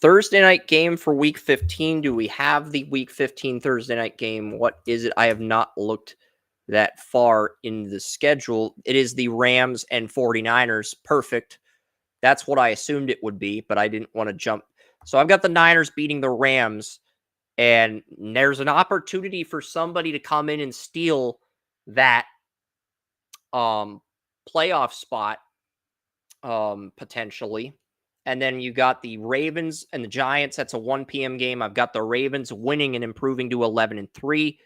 Thursday night game for week 15. Do we have the week 15 Thursday night game? What is it? I have not looked that far in the schedule. It is the Rams and 49ers. Perfect. That's what I assumed it would be, but I didn't want to jump. So I've got the Niners beating the Rams, and there's an opportunity for somebody to come in and steal that playoff spot potentially. And then you got the Ravens and the Giants. That's a 1 p.m. game. I've got the Ravens winning and improving to 11-3.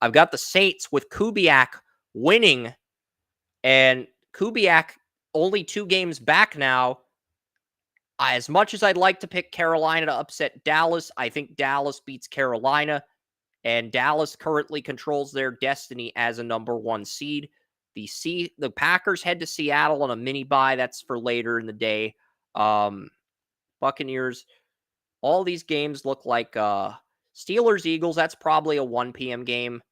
I've got the Saints with Kubiak winning, and Kubiak only 2 games back now. As much as I'd like to pick Carolina to upset Dallas, I think Dallas beats Carolina, and Dallas currently controls their destiny as a number 1 seed. The Packers head to Seattle on a mini bye. That's for later in the day. Buccaneers, all these games look like Steelers, Eagles. That's probably a 1 p.m. game.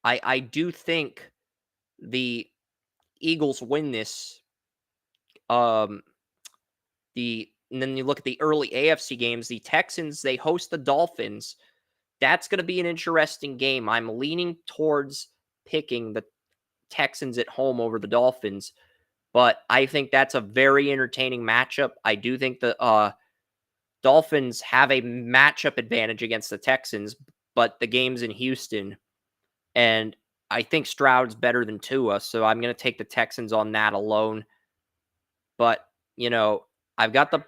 I do think the Eagles win this. And then you look at the early AFC games. The Texans, they host the Dolphins. That's going to be an interesting game. I'm leaning towards picking the Texans at home over the Dolphins, but I think that's a very entertaining matchup. I do think the Dolphins have a matchup advantage against the Texans, but the game's in Houston, and I think Stroud's better than Tua, so I'm going to take the Texans on that alone. But, I've got the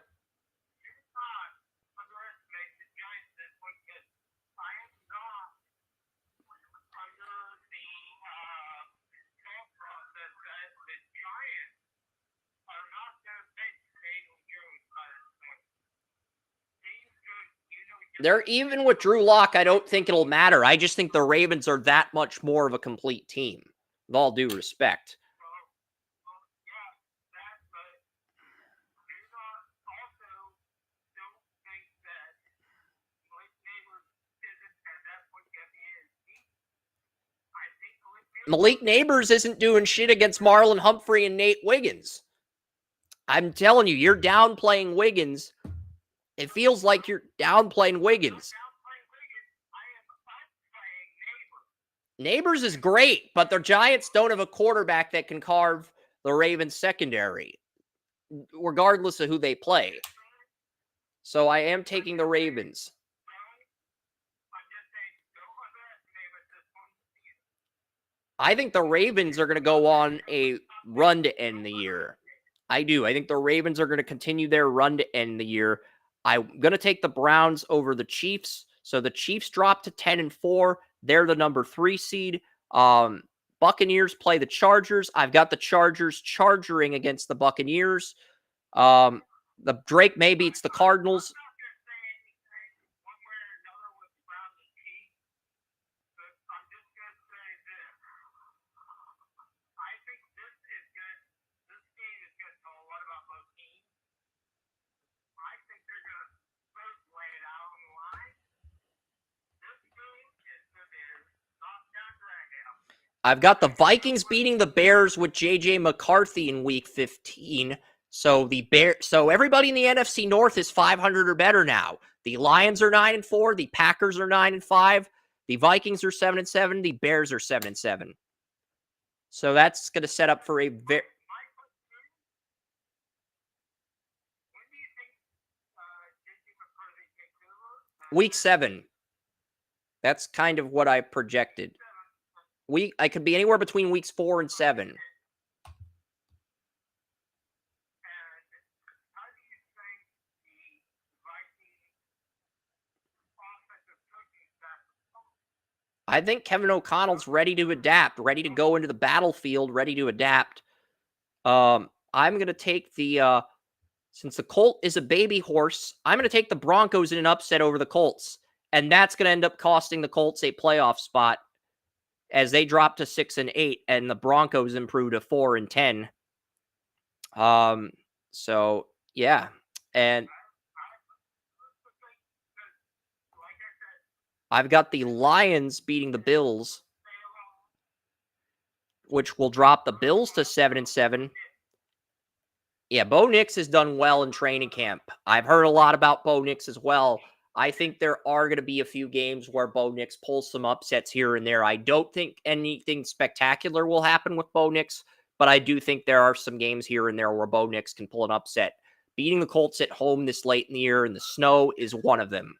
They're even with Drew Lock. I don't think it'll matter. I just think the Ravens are that much more of a complete team, with all due respect. Malik Neighbors isn't doing shit against Marlon Humphrey and Nate Wiggins. I'm telling you, you're downplaying Wiggins. It feels like you're downplaying Wiggins. Neighbors is great, but the Giants don't have a quarterback that can carve the Ravens secondary, regardless of who they play. So I am taking the Ravens. I think the Ravens are going to go on a run to end the year. I do. I think the Ravens are going to continue their run to end the year. I'm going to take the Browns over the Chiefs. So the Chiefs drop to 10-4. They're the number 3 seed. Buccaneers play the Chargers. I've got the Chargers charging against the Buccaneers. The Drake May beats the Cardinals. I've got the Vikings beating the Bears with J.J. McCarthy in Week 15. So everybody in the NFC North is 500 or better now. The Lions are 9-4. The Packers are 9-5. The Vikings are 7-7. The Bears are 7-7. So that's going to set up for a very. Week 7. That's kind of what I projected. I could be anywhere between weeks 4 and 7. I think Kevin O'Connell's ready to adapt, ready to go into the battlefield, ready to adapt. I'm going to take the since the Colt is a baby horse, I'm going to take the Broncos in an upset over the Colts, and that's going to end up costing the Colts a playoff spot as they drop to 6-8, and the Broncos improve to 4-10. So yeah, and I've got the Lions beating the Bills, which will drop the Bills to 7-7. Yeah, Bo Nix has done well in training camp. I've heard a lot about Bo Nix as well. I think there are going to be a few games where Bo Nix pulls some upsets here and there. I don't think anything spectacular will happen with Bo Nix, but I do think there are some games here and there where Bo Nix can pull an upset. Beating the Colts at home this late in the year in the snow is one of them,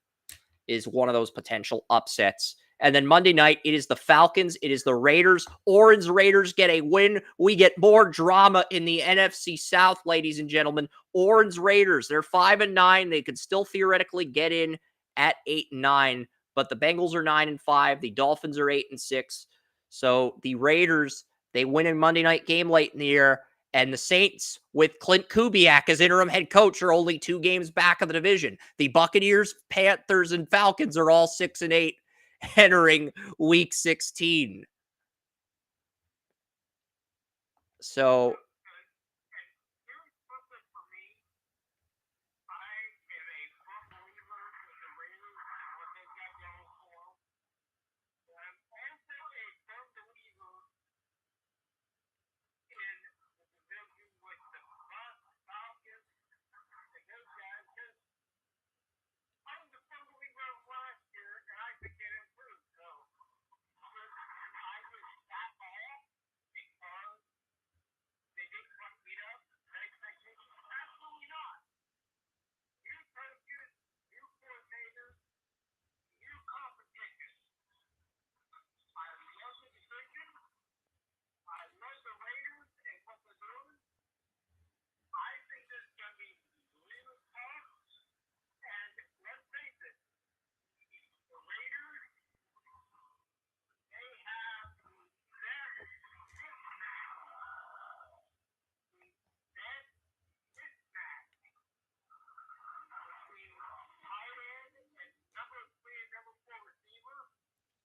is one of those potential upsets. And then Monday night, it is the Falcons. It is the Raiders. Orange Raiders get a win. We get more drama in the NFC South, ladies and gentlemen. Orange Raiders, they're 5-9. They could still theoretically get in at 8-9, but the Bengals are 9-5. The Dolphins are 8-6. So the Raiders, they win a Monday night game late in the year. And the Saints, with Clint Kubiak as interim head coach, are only 2 games back of the division. The Buccaneers, Panthers, and Falcons are all 6-8 entering Week 16. So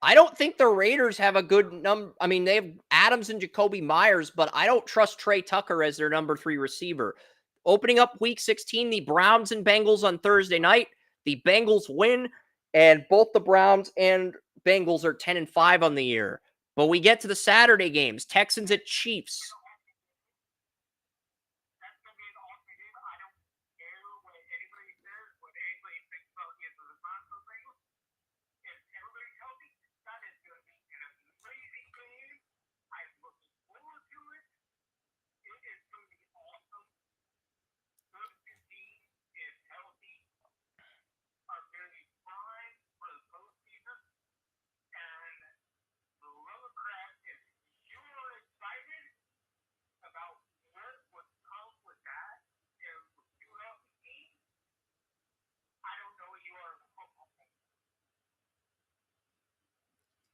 I don't think the Raiders have a good number. I mean, they have Adams and Jacoby Myers, but I don't trust Trey Tucker as their number 3 receiver. Opening up Week 16, the Browns and Bengals on Thursday night. The Bengals win, and both the Browns and Bengals are 10-5 on the year. But we get to the Saturday games, Texans at Chiefs.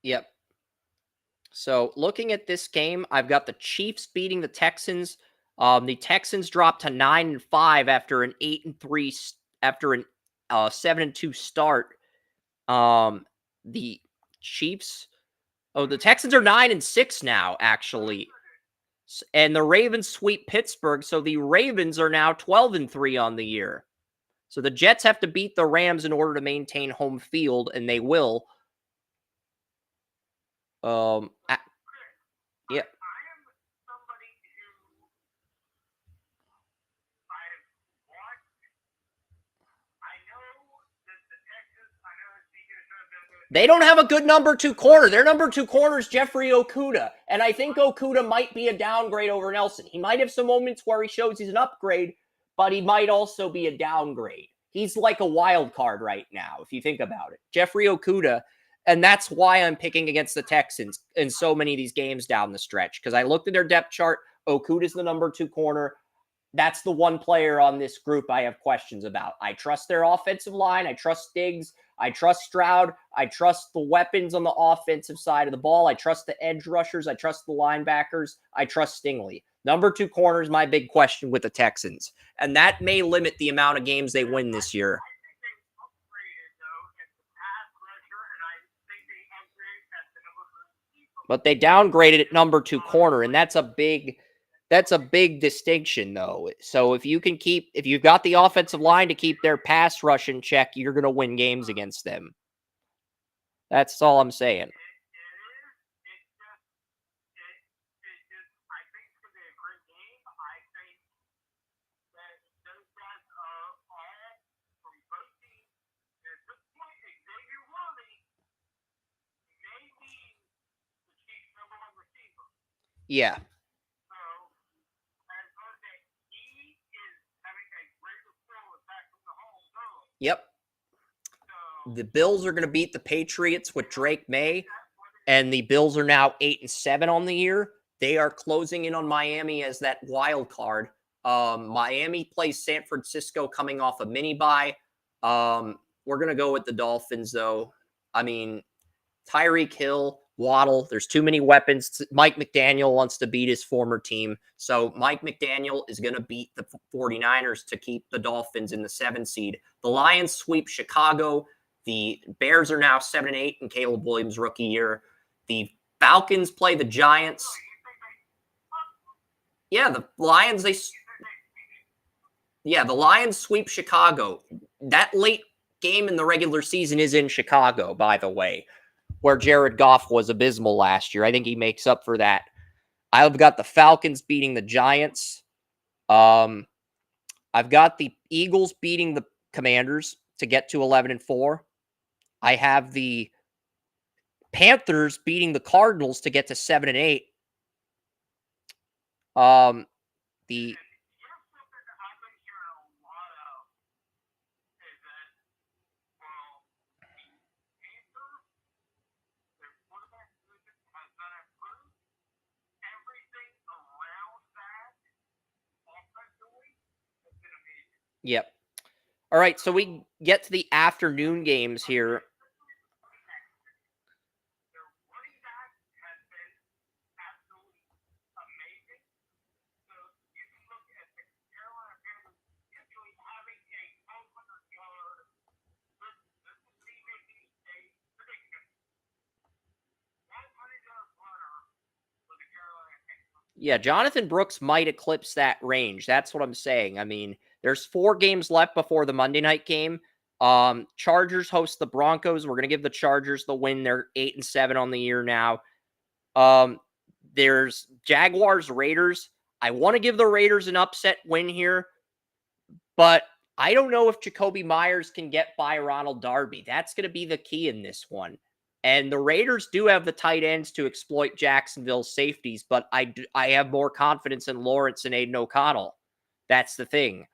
Yep. So looking at this game, I've got the Chiefs beating the Texans. The Texans dropped to 9-5 after an 8-3 after an 7-2 start. The Chiefs. Oh, the Texans are 9-6 now, actually. And the Ravens sweep Pittsburgh, so the Ravens are now 12-3 on the year. So the Jets have to beat the Rams in order to maintain home field, and they will. Yeah. They don't have a good number 2 corner. Their number 2 corner is Jeffrey Okudah. And I think Okudah might be a downgrade over Nelson. He might have some moments where he shows he's an upgrade, but he might also be a downgrade. He's like a wild card right now, if you think about it. Jeffrey Okudah. And that's why I'm picking against the Texans in so many of these games down the stretch. Because I looked at their depth chart. Okudah's the number 2 corner. That's the one player on this group I have questions about. I trust their offensive line. I trust Diggs. I trust Stroud. I trust the weapons on the offensive side of the ball. I trust the edge rushers. I trust the linebackers. I trust Stingley. Number 2 corner is my big question with the Texans. And that may limit the amount of games they win this year. But they downgraded at number 2 corner, and that's a big distinction, though. So if you've got the offensive line to keep their pass rush in check, you're going to win games against them. That's all I'm saying. Yeah. Yep. The Bills are going to beat the Patriots with Drake May, and the Bills are now 8-7 on the year. They are closing in on Miami as that wild card. Miami plays San Francisco coming off a mini bye. We're going to go with the Dolphins, though. I mean, Tyreek Hill, Waddle, there's too many weapons. Mike McDaniel wants to beat his former team. So Mike McDaniel is going to beat the 49ers to keep the Dolphins in the 7 seed. The Lions sweep Chicago. The Bears are now 7-8 in Caleb Williams' rookie year. The Falcons play the Giants. Yeah, the Lions, the Lions sweep Chicago. That late game in the regular season is in Chicago, by the way, where Jared Goff was abysmal last year. I think he makes up for that. I've got the Falcons beating the Giants. I've got the Eagles beating the Commanders to get to 11-4. I have the Panthers beating the Cardinals to get to 7-8. The Yep. All right, so we get to the afternoon games here. Yeah, Jonathan Brooks might eclipse that range. That's what I'm saying. I mean, there's 4 games left before the Monday night game. Chargers host the Broncos. We're going to give the Chargers the win. They're 8-7 on the year now. There's Jaguars, Raiders. I want to give the Raiders an upset win here, but I don't know if Jacoby Myers can get by Ronald Darby. That's going to be the key in this one. And the Raiders do have the tight ends to exploit Jacksonville's safeties, but I have more confidence in Lawrence and Aiden O'Connell. That's the thing.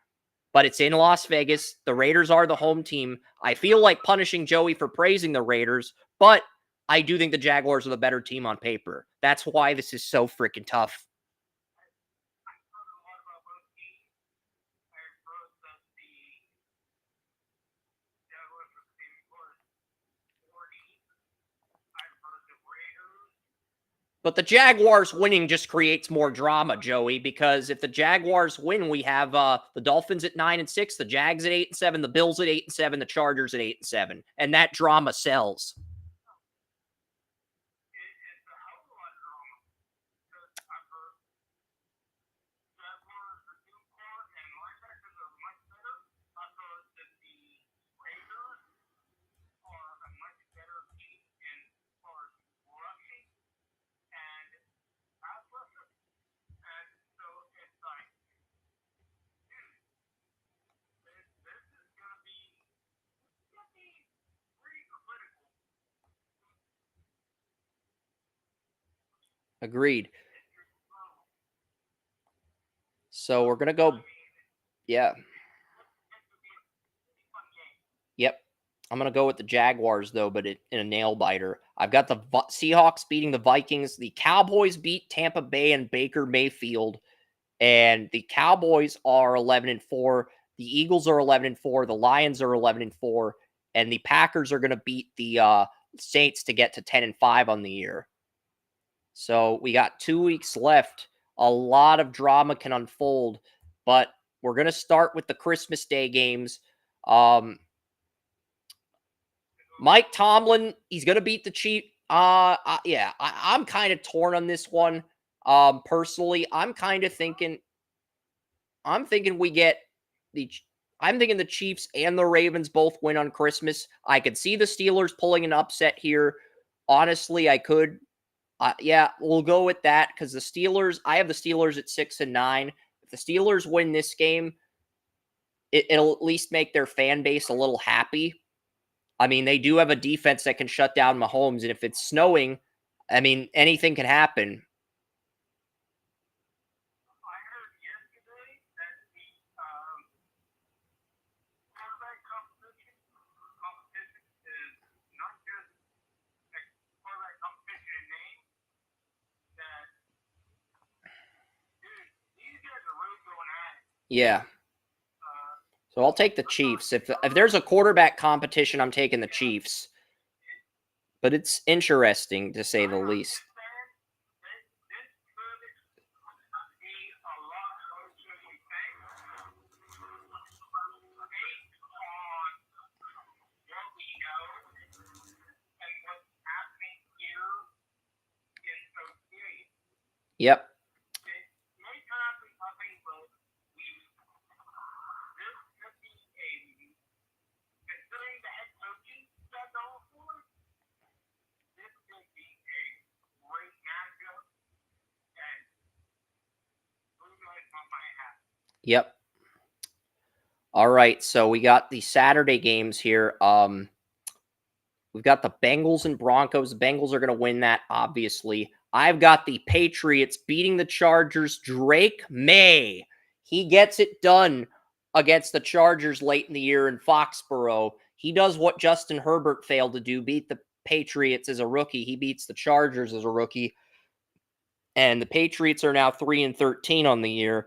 But it's in Las Vegas. The Raiders are the home team. I feel like punishing Joey for praising the Raiders, but I do think the Jaguars are the better team on paper. That's why this is so freaking tough. But the Jaguars winning just creates more drama, Joey, because if the Jaguars win, we have the Dolphins at 9-6, the Jags at 8-7, the Bills at 8-7, the Chargers at 8-7, and that drama sells. Agreed. So we're going to go. Yeah. Yep. I'm going to go with the Jaguars, though, but in a nail biter. I've got the Seahawks beating the Vikings. The Cowboys beat Tampa Bay and Baker Mayfield. And the Cowboys are 11-4. The Eagles are 11-4. The Lions are 11-4. And the Packers are going to beat the Saints to get to 10-5 on the year. So we got 2 weeks left. A lot of drama can unfold, but we're going to start with the Christmas Day games. Mike Tomlin, he's going to beat the Chiefs. Yeah, I'm kind of torn on this one. Personally, I'm thinking the Chiefs and the Ravens both win on Christmas. I could see the Steelers pulling an upset here. Honestly, I could. Yeah, we'll go with that because I have the Steelers at 6-9. If the Steelers win this game, it'll at least make their fan base a little happy. I mean, they do have a defense that can shut down Mahomes, and if it's snowing, I mean, anything can happen. Yeah. So I'll take the Chiefs. If there's a quarterback competition, I'm taking the Chiefs. But it's interesting, to say the least. Yep. Yep. All right, so we got the Saturday games here. We've got the Bengals and Broncos. The Bengals are going to win that, obviously. I've got the Patriots beating the Chargers. Drake May, he gets it done against the Chargers late in the year in Foxborough. He does what Justin Herbert failed to do, beat the Patriots as a rookie. He beats the Chargers as a rookie. And the Patriots are now 3-13 on the year.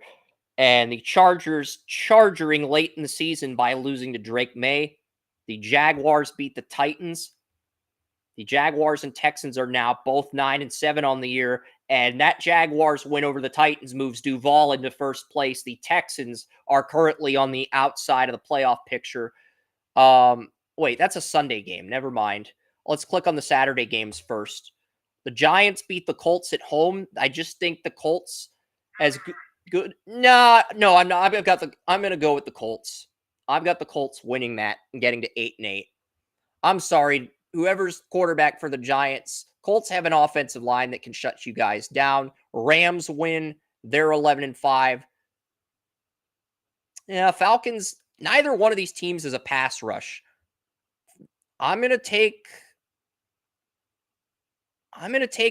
And the Chargers charging late in the season by losing to Drake May. The Jaguars beat the Titans. The Jaguars and Texans are now both 9-7 on the year. And that Jaguars win over the Titans moves Duval into first place. The Texans are currently on the outside of the playoff picture. Wait, that's a Sunday game. Never mind. Let's click on the Saturday games first. The Giants beat the Colts at home. I just think the Colts good. No, I'm not. I'm going to go with the Colts. I've got the Colts winning that and getting to 8-8. I'm sorry, whoever's quarterback for the Giants. Colts have an offensive line that can shut you guys down. Rams win. They're 11-5. Yeah, Falcons. Neither one of these teams is a pass rush. I'm going to take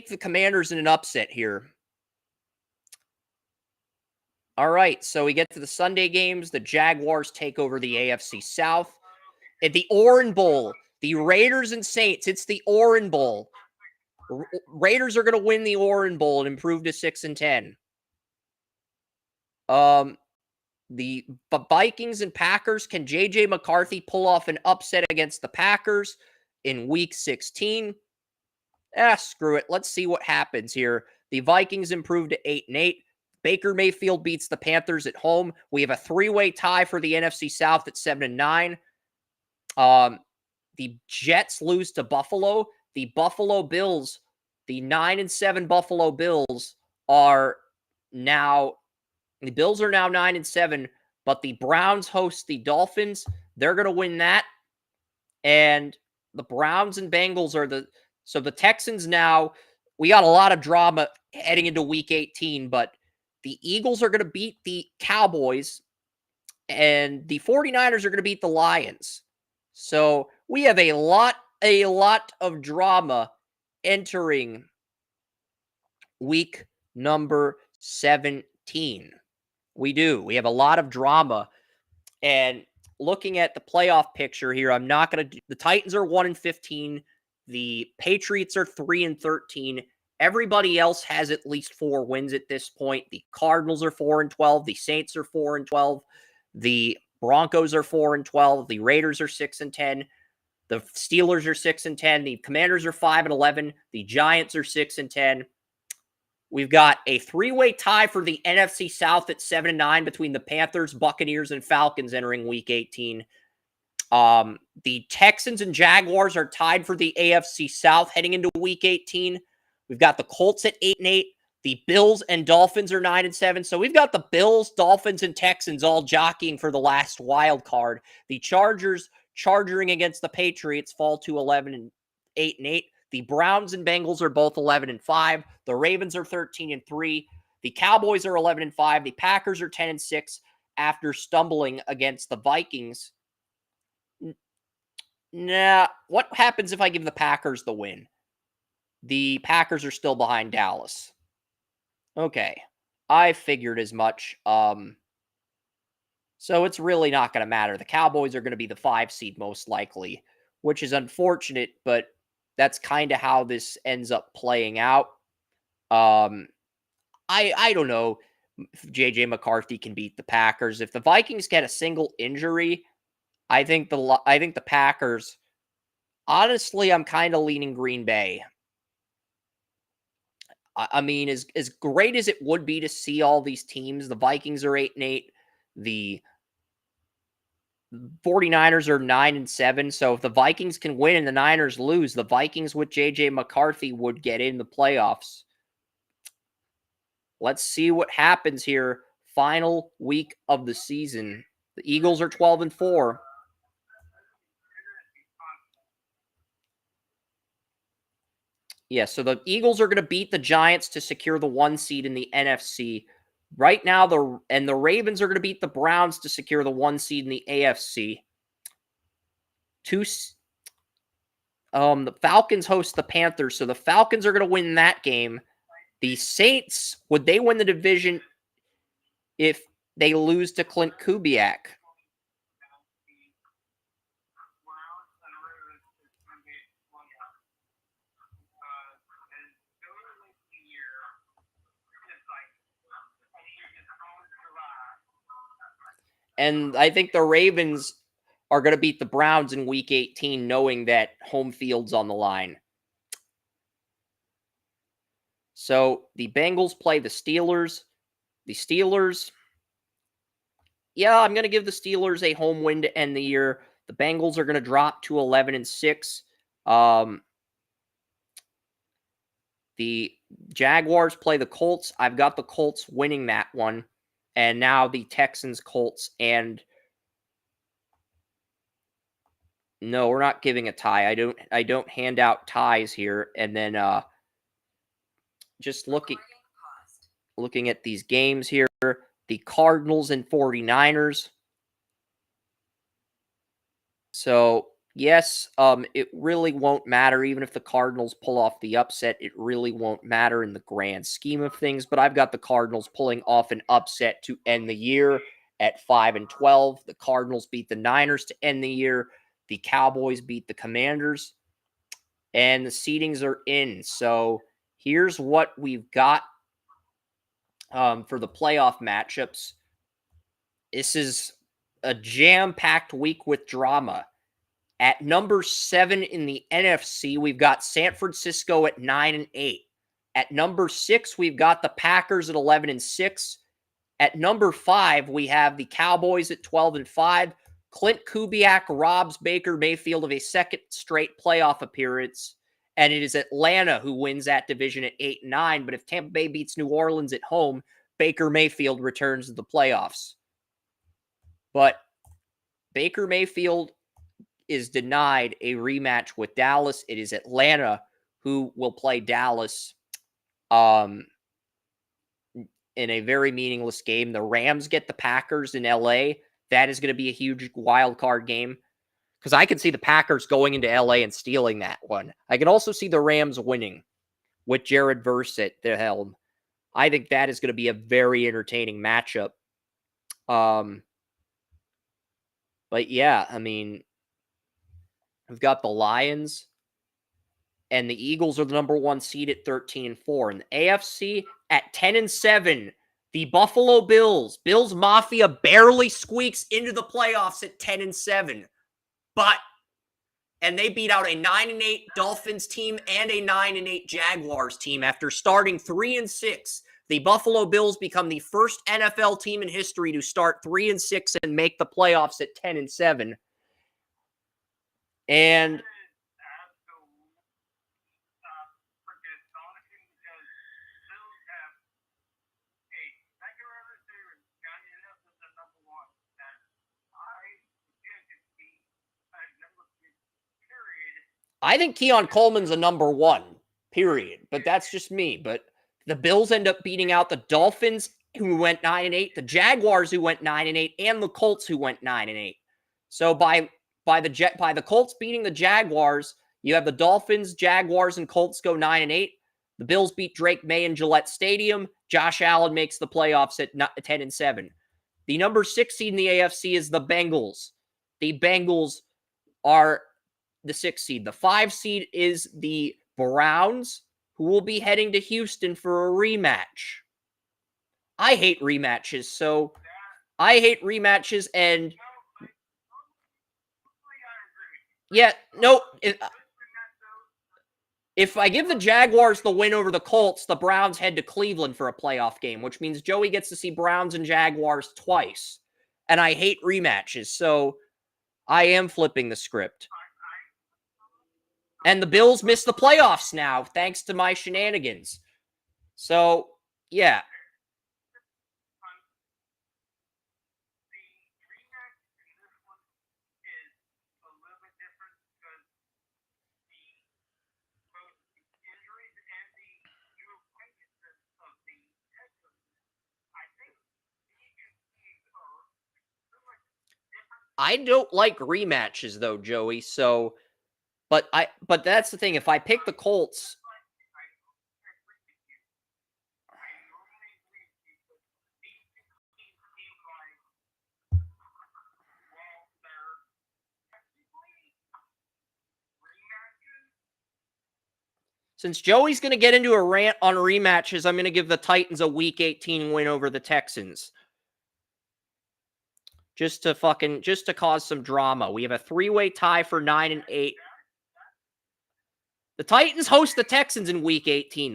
the Commanders in an upset here. All right, so we get to the Sunday games. The Jaguars take over the AFC South. At the Oran Bowl, the Raiders and Saints. It's the Oran Bowl. Raiders are going to win the Oran Bowl and improve to 6-10. The Vikings and Packers. Can J.J. McCarthy pull off an upset against the Packers in Week 16? Screw it. Let's see what happens here. The Vikings improved to 8-8. Baker Mayfield beats the Panthers at home. We have a three-way tie for the NFC South at 7-9. The Jets lose to Buffalo. The Buffalo Bills, the 9-7 Buffalo Bills are now, the Bills are now 9-7, but the Browns host the Dolphins. They're going to win that. And the Browns and Bengals are so the Texans now, we got a lot of drama heading into week 18, but the Eagles are going to beat the Cowboys and the 49ers are going to beat the Lions. So we have a lot of drama entering week number 17. We do. We have a lot of drama. And looking at the playoff picture here, I'm not going to the Titans are 1-15. The Patriots are 3-13. Everybody else has at least 4 wins at this point. The Cardinals are 4-12. The Saints are 4-12. The Broncos are 4-12. The Raiders are 6-10. The Steelers are 6-10. The Commanders are 5-11. The Giants are 6-10. We've got a three-way tie for the NFC South at 7-9 between the Panthers, Buccaneers, and Falcons entering Week 18. The Texans and Jaguars are tied for the AFC South heading into Week 18. We've got the Colts at 8-8. The Bills and Dolphins are 9-7. So we've got the Bills, Dolphins, and Texans all jockeying for the last wild card. The Chargers charging against the Patriots fall to 8-8. The Browns and Bengals are both 11-5. The Ravens are 13-3. The Cowboys are 11-5. The Packers are 10-6 after stumbling against the Vikings. Nah, what happens if I give the Packers the win? The Packers are still behind Dallas. Okay, I figured as much. So it's really not going to matter. The Cowboys are going to be the 5 seed most likely, which is unfortunate, but that's kind of how this ends up playing out. I don't know if J.J. McCarthy can beat the Packers. If the Vikings get a single injury, I think the Packers. Honestly, I'm kind of leaning Green Bay. I mean, as great as it would be to see all these teams, the Vikings are 8-8, the 49ers are 9-7. So if the Vikings can win and the Niners lose, the Vikings with J.J. McCarthy would get in the playoffs. Let's see what happens here. Final week of the season. The Eagles are 12-4. Yeah, so the Eagles are going to beat the Giants to secure the 1 seed in the NFC. Right now, the Ravens are going to beat the Browns to secure the 1 seed in the AFC. The Falcons host the Panthers, so the Falcons are going to win that game. The Saints, would they win the division if they lose to Clint Kubiak? And I think the Ravens are going to beat the Browns in Week 18, knowing that home field's on the line. So the Bengals play the Steelers. The Steelers, yeah, I'm going to give the Steelers a home win to end the year. The Bengals are going to drop to 11-6. The Jaguars play the Colts. I've got the Colts winning that one. And now the Texans, Colts, and no, we're not giving a tie. I don't hand out ties here. And then just looking at these games here, the Cardinals and 49ers. So, yes, it really won't matter. Even if the Cardinals pull off the upset, it really won't matter in the grand scheme of things. But I've got the Cardinals pulling off an upset to end the year at 5-12. The Cardinals beat the Niners to end the year. The Cowboys beat the Commanders. And the seedings are in. So, here's what we've got for the playoff matchups. This is a jam-packed week with drama. At number 7 in the NFC, we've got San Francisco at 9-8. At number 6, we've got the Packers at 11-6. At number 5, we have the Cowboys at 12-5. Clint Kubiak robs Baker Mayfield of a second straight playoff appearance, and it is Atlanta who wins that division at 8-9. But if Tampa Bay beats New Orleans at home, Baker Mayfield returns to the playoffs. But Baker Mayfield is denied a rematch with Dallas. It is Atlanta who will play Dallas in a very meaningless game. The Rams get the Packers in LA. That is going to be a huge wild card game because I can see the Packers going into LA and stealing that one. I can also see the Rams winning with Jared Verse at the helm. I think that is going to be a very entertaining matchup. But yeah, I mean, we've got the Lions and the Eagles are the number 1 seed at 13-4. And the AFC at 10-7, the Buffalo Bills. Bills Mafia barely squeaks into the playoffs at 10-7. And they beat out a 9-8 Dolphins team and a 9-8 Jaguars team after starting 3-6. The Buffalo Bills become the first NFL team in history to start 3-6 and make the playoffs at 10-7. And I think Keon Coleman's a number 1, period. But that's just me. But the Bills end up beating out the Dolphins, who went 9-8, the Jaguars, who went 9-8, and the Colts, who went 9-8. So by the Colts beating the Jaguars, you have the Dolphins, Jaguars, and Colts go 9-8. The Bills beat Drake May in Gillette Stadium. Josh Allen makes the playoffs at 10-7. The number 6 seed in the AFC is the Bengals. The Bengals are the 6th seed. The 5 seed is the Browns, who will be heading to Houston for a rematch. I hate rematches, and yeah, no. If I give the Jaguars the win over the Colts, the Browns head to Cleveland for a playoff game, which means Joey gets to see Browns and Jaguars twice. And I hate rematches, so I am flipping the script. And the Bills miss the playoffs now, thanks to my shenanigans. So, yeah. I don't like rematches though, Joey. So, but that's the thing. If I pick the Colts, since Joey's going to get into a rant on rematches, I'm going to give the Titans a Week 18 win over the Texans. Just to cause some drama. We have a 3-way tie for 9-8. The Titans host the Texans in Week 18.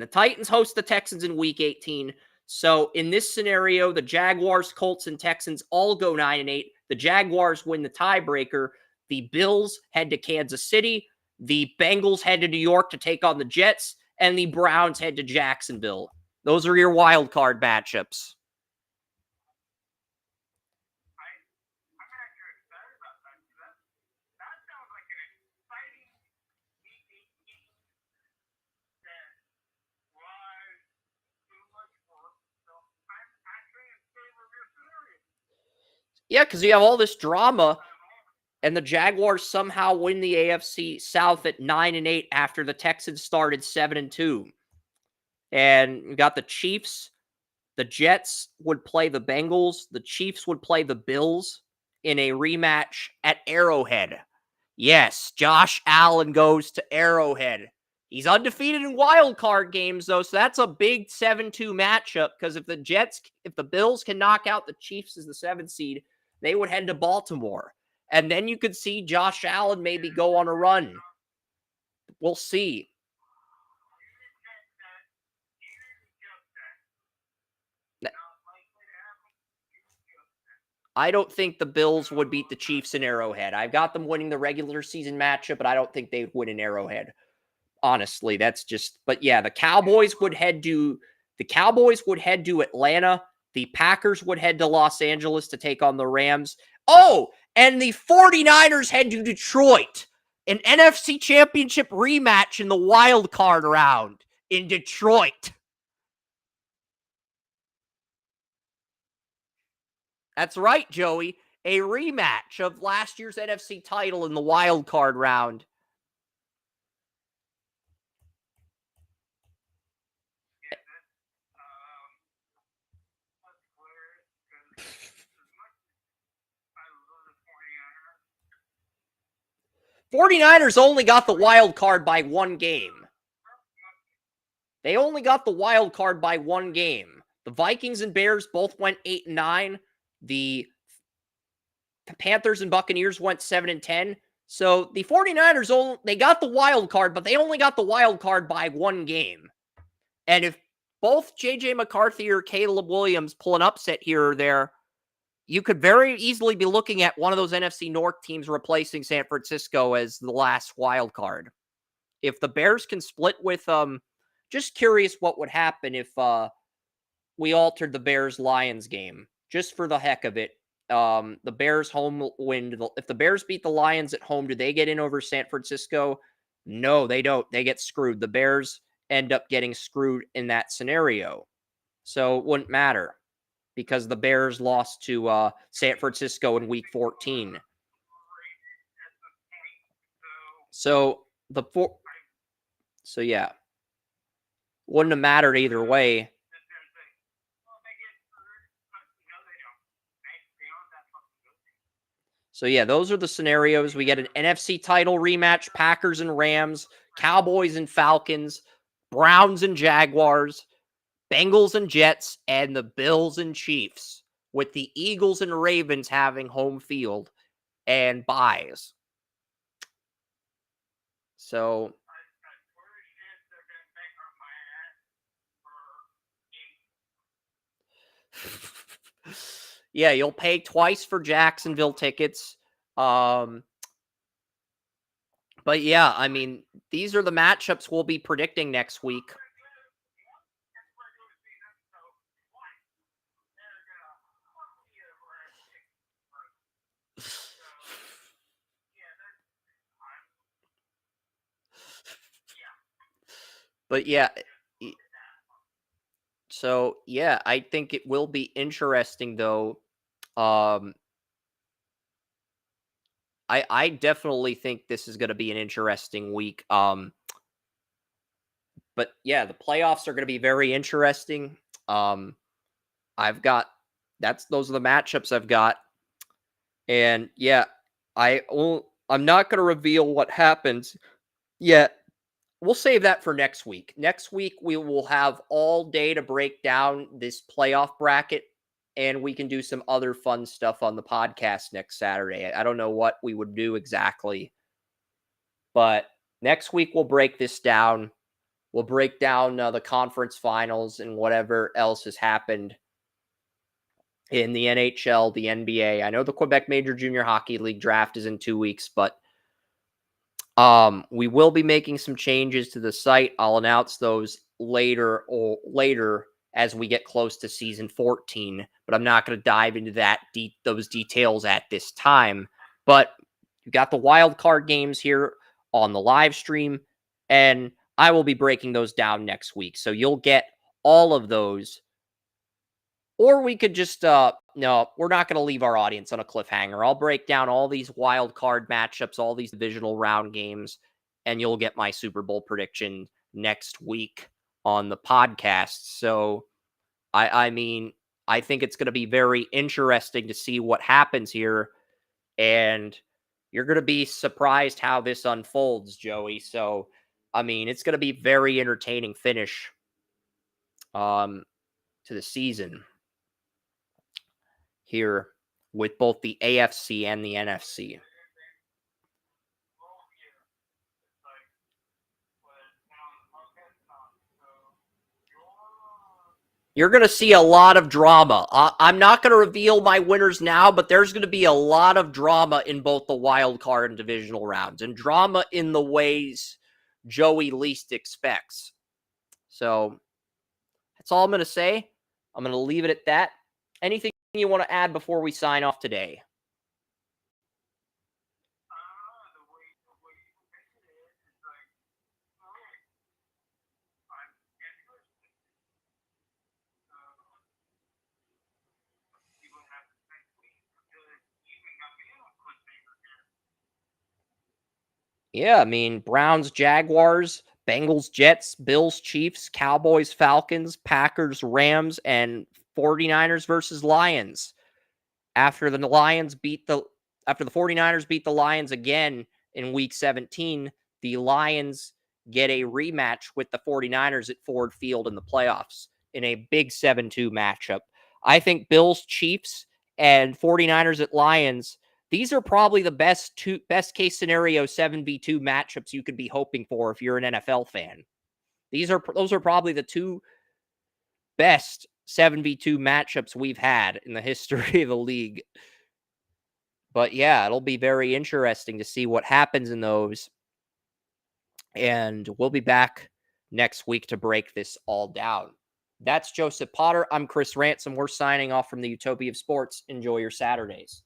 So in this scenario, the Jaguars, Colts, and Texans all go 9-8. The Jaguars win the tiebreaker. The Bills head to Kansas City. The Bengals head to New York to take on the Jets. And the Browns head to Jacksonville. Those are your wild card matchups. Yeah, because you have all this drama, and the Jaguars somehow win the AFC South at 9-8 after the Texans started 7-2. And you got the Chiefs. The Jets would play the Bengals. The Chiefs would play the Bills in a rematch at Arrowhead. Yes, Josh Allen goes to Arrowhead. He's undefeated in wild card games, though, so that's a big 7-2 matchup, because if the Bills can knock out the Chiefs as the 7th seed, they would head to Baltimore. And then you could see Josh Allen maybe go on a run. We'll see. I don't think the Bills would beat the Chiefs in Arrowhead. I've got them winning the regular season matchup, but I don't think they'd win in Arrowhead. Honestly, that's just. But yeah, the Cowboys would head to Atlanta. The Packers would head to Los Angeles to take on the Rams. Oh, and the 49ers head to Detroit. An NFC Championship rematch in the wild card round in Detroit. That's right, Joey. A rematch of last year's NFC title in the wild card round. '49ers only got the wild card by one game. They only got the wild card by one game. The Vikings and Bears both went 8-9. The Panthers and Buccaneers went 7-10. So the 49ers, they got the wild card, but they only got the wild card by one game. And if both J.J. McCarthy or Caleb Williams pull an upset here or there, you could very easily be looking at one of those NFC North teams replacing San Francisco as the last wild card. If the Bears can split with, just curious what would happen if we altered the Bears-Lions game, just for the heck of it. The Bears home win. If the Bears beat the Lions at home, do they get in over San Francisco? No, they don't. They get screwed. The Bears end up getting screwed in that scenario. So it wouldn't matter because the Bears lost to San Francisco in week 14. So yeah, wouldn't have mattered either way. So yeah, those are the scenarios. We get an NFC title rematch, Packers and Rams, Cowboys and Falcons, Browns and Jaguars, Bengals and Jets, and the Bills and Chiefs, with the Eagles and Ravens having home field and byes. So yeah, you'll pay twice for Jacksonville tickets. But yeah, I mean, these are the matchups we'll be predicting next week. But yeah, so yeah, I think it will be interesting though. I definitely think this is going to be an interesting week. But yeah, the playoffs are going to be very interesting. I've got those are the matchups I've got, and yeah, I'm not going to reveal what happens yet. We'll save that for next week. Next week we will have all day to break down this playoff bracket. And we can do some other fun stuff on the podcast next Saturday. I don't know what we would do exactly. But next week, we'll break this down. We'll break down the conference finals and whatever else has happened in the NHL, the NBA. I know the Quebec Major Junior Hockey League draft is in 2 weeks, but we will be making some changes to the site. I'll announce those later as we get close to season 14, but I'm not going to dive into those details at this time. But you got the wild card games here on the live stream, and I will be breaking those down next week. So you'll get all of those. Or we could just, no, we're not going to leave our audience on a cliffhanger. I'll break down all these wild card matchups, all these divisional round games, and you'll get my Super Bowl prediction next week on the podcast. So, I mean, I think it's going to be very interesting to see what happens here. And you're going to be surprised how this unfolds, Joey. So, I mean, it's going to be very entertaining finish to the season here with both the AFC and the NFC. You're going to see a lot of drama. I'm not going to reveal my winners now, but there's going to be a lot of drama in both the wild card and divisional rounds, and drama in the ways Joey least expects. So that's all I'm going to say. I'm going to leave it at that. Anything you want to add before we sign off today? Yeah, I mean, Browns, Jaguars, Bengals, Jets, Bills, Chiefs, Cowboys, Falcons, Packers, Rams, and 49ers versus Lions. After the 49ers beat the Lions again in week 17, the Lions get a rematch with the 49ers at Ford Field in the playoffs in a big 7-2 matchup. I think Bills, Chiefs, and 49ers at Lions, these are probably the best case scenario 7v2 matchups you could be hoping for if you're an NFL fan. Those are probably the two best 7v2 matchups we've had in the history of the league. But yeah, it'll be very interesting to see what happens in those. And we'll be back next week to break this all down. That's Joseph Potter. I'm Chris Ransom. We're signing off from the Utopia of Sports. Enjoy your Saturdays.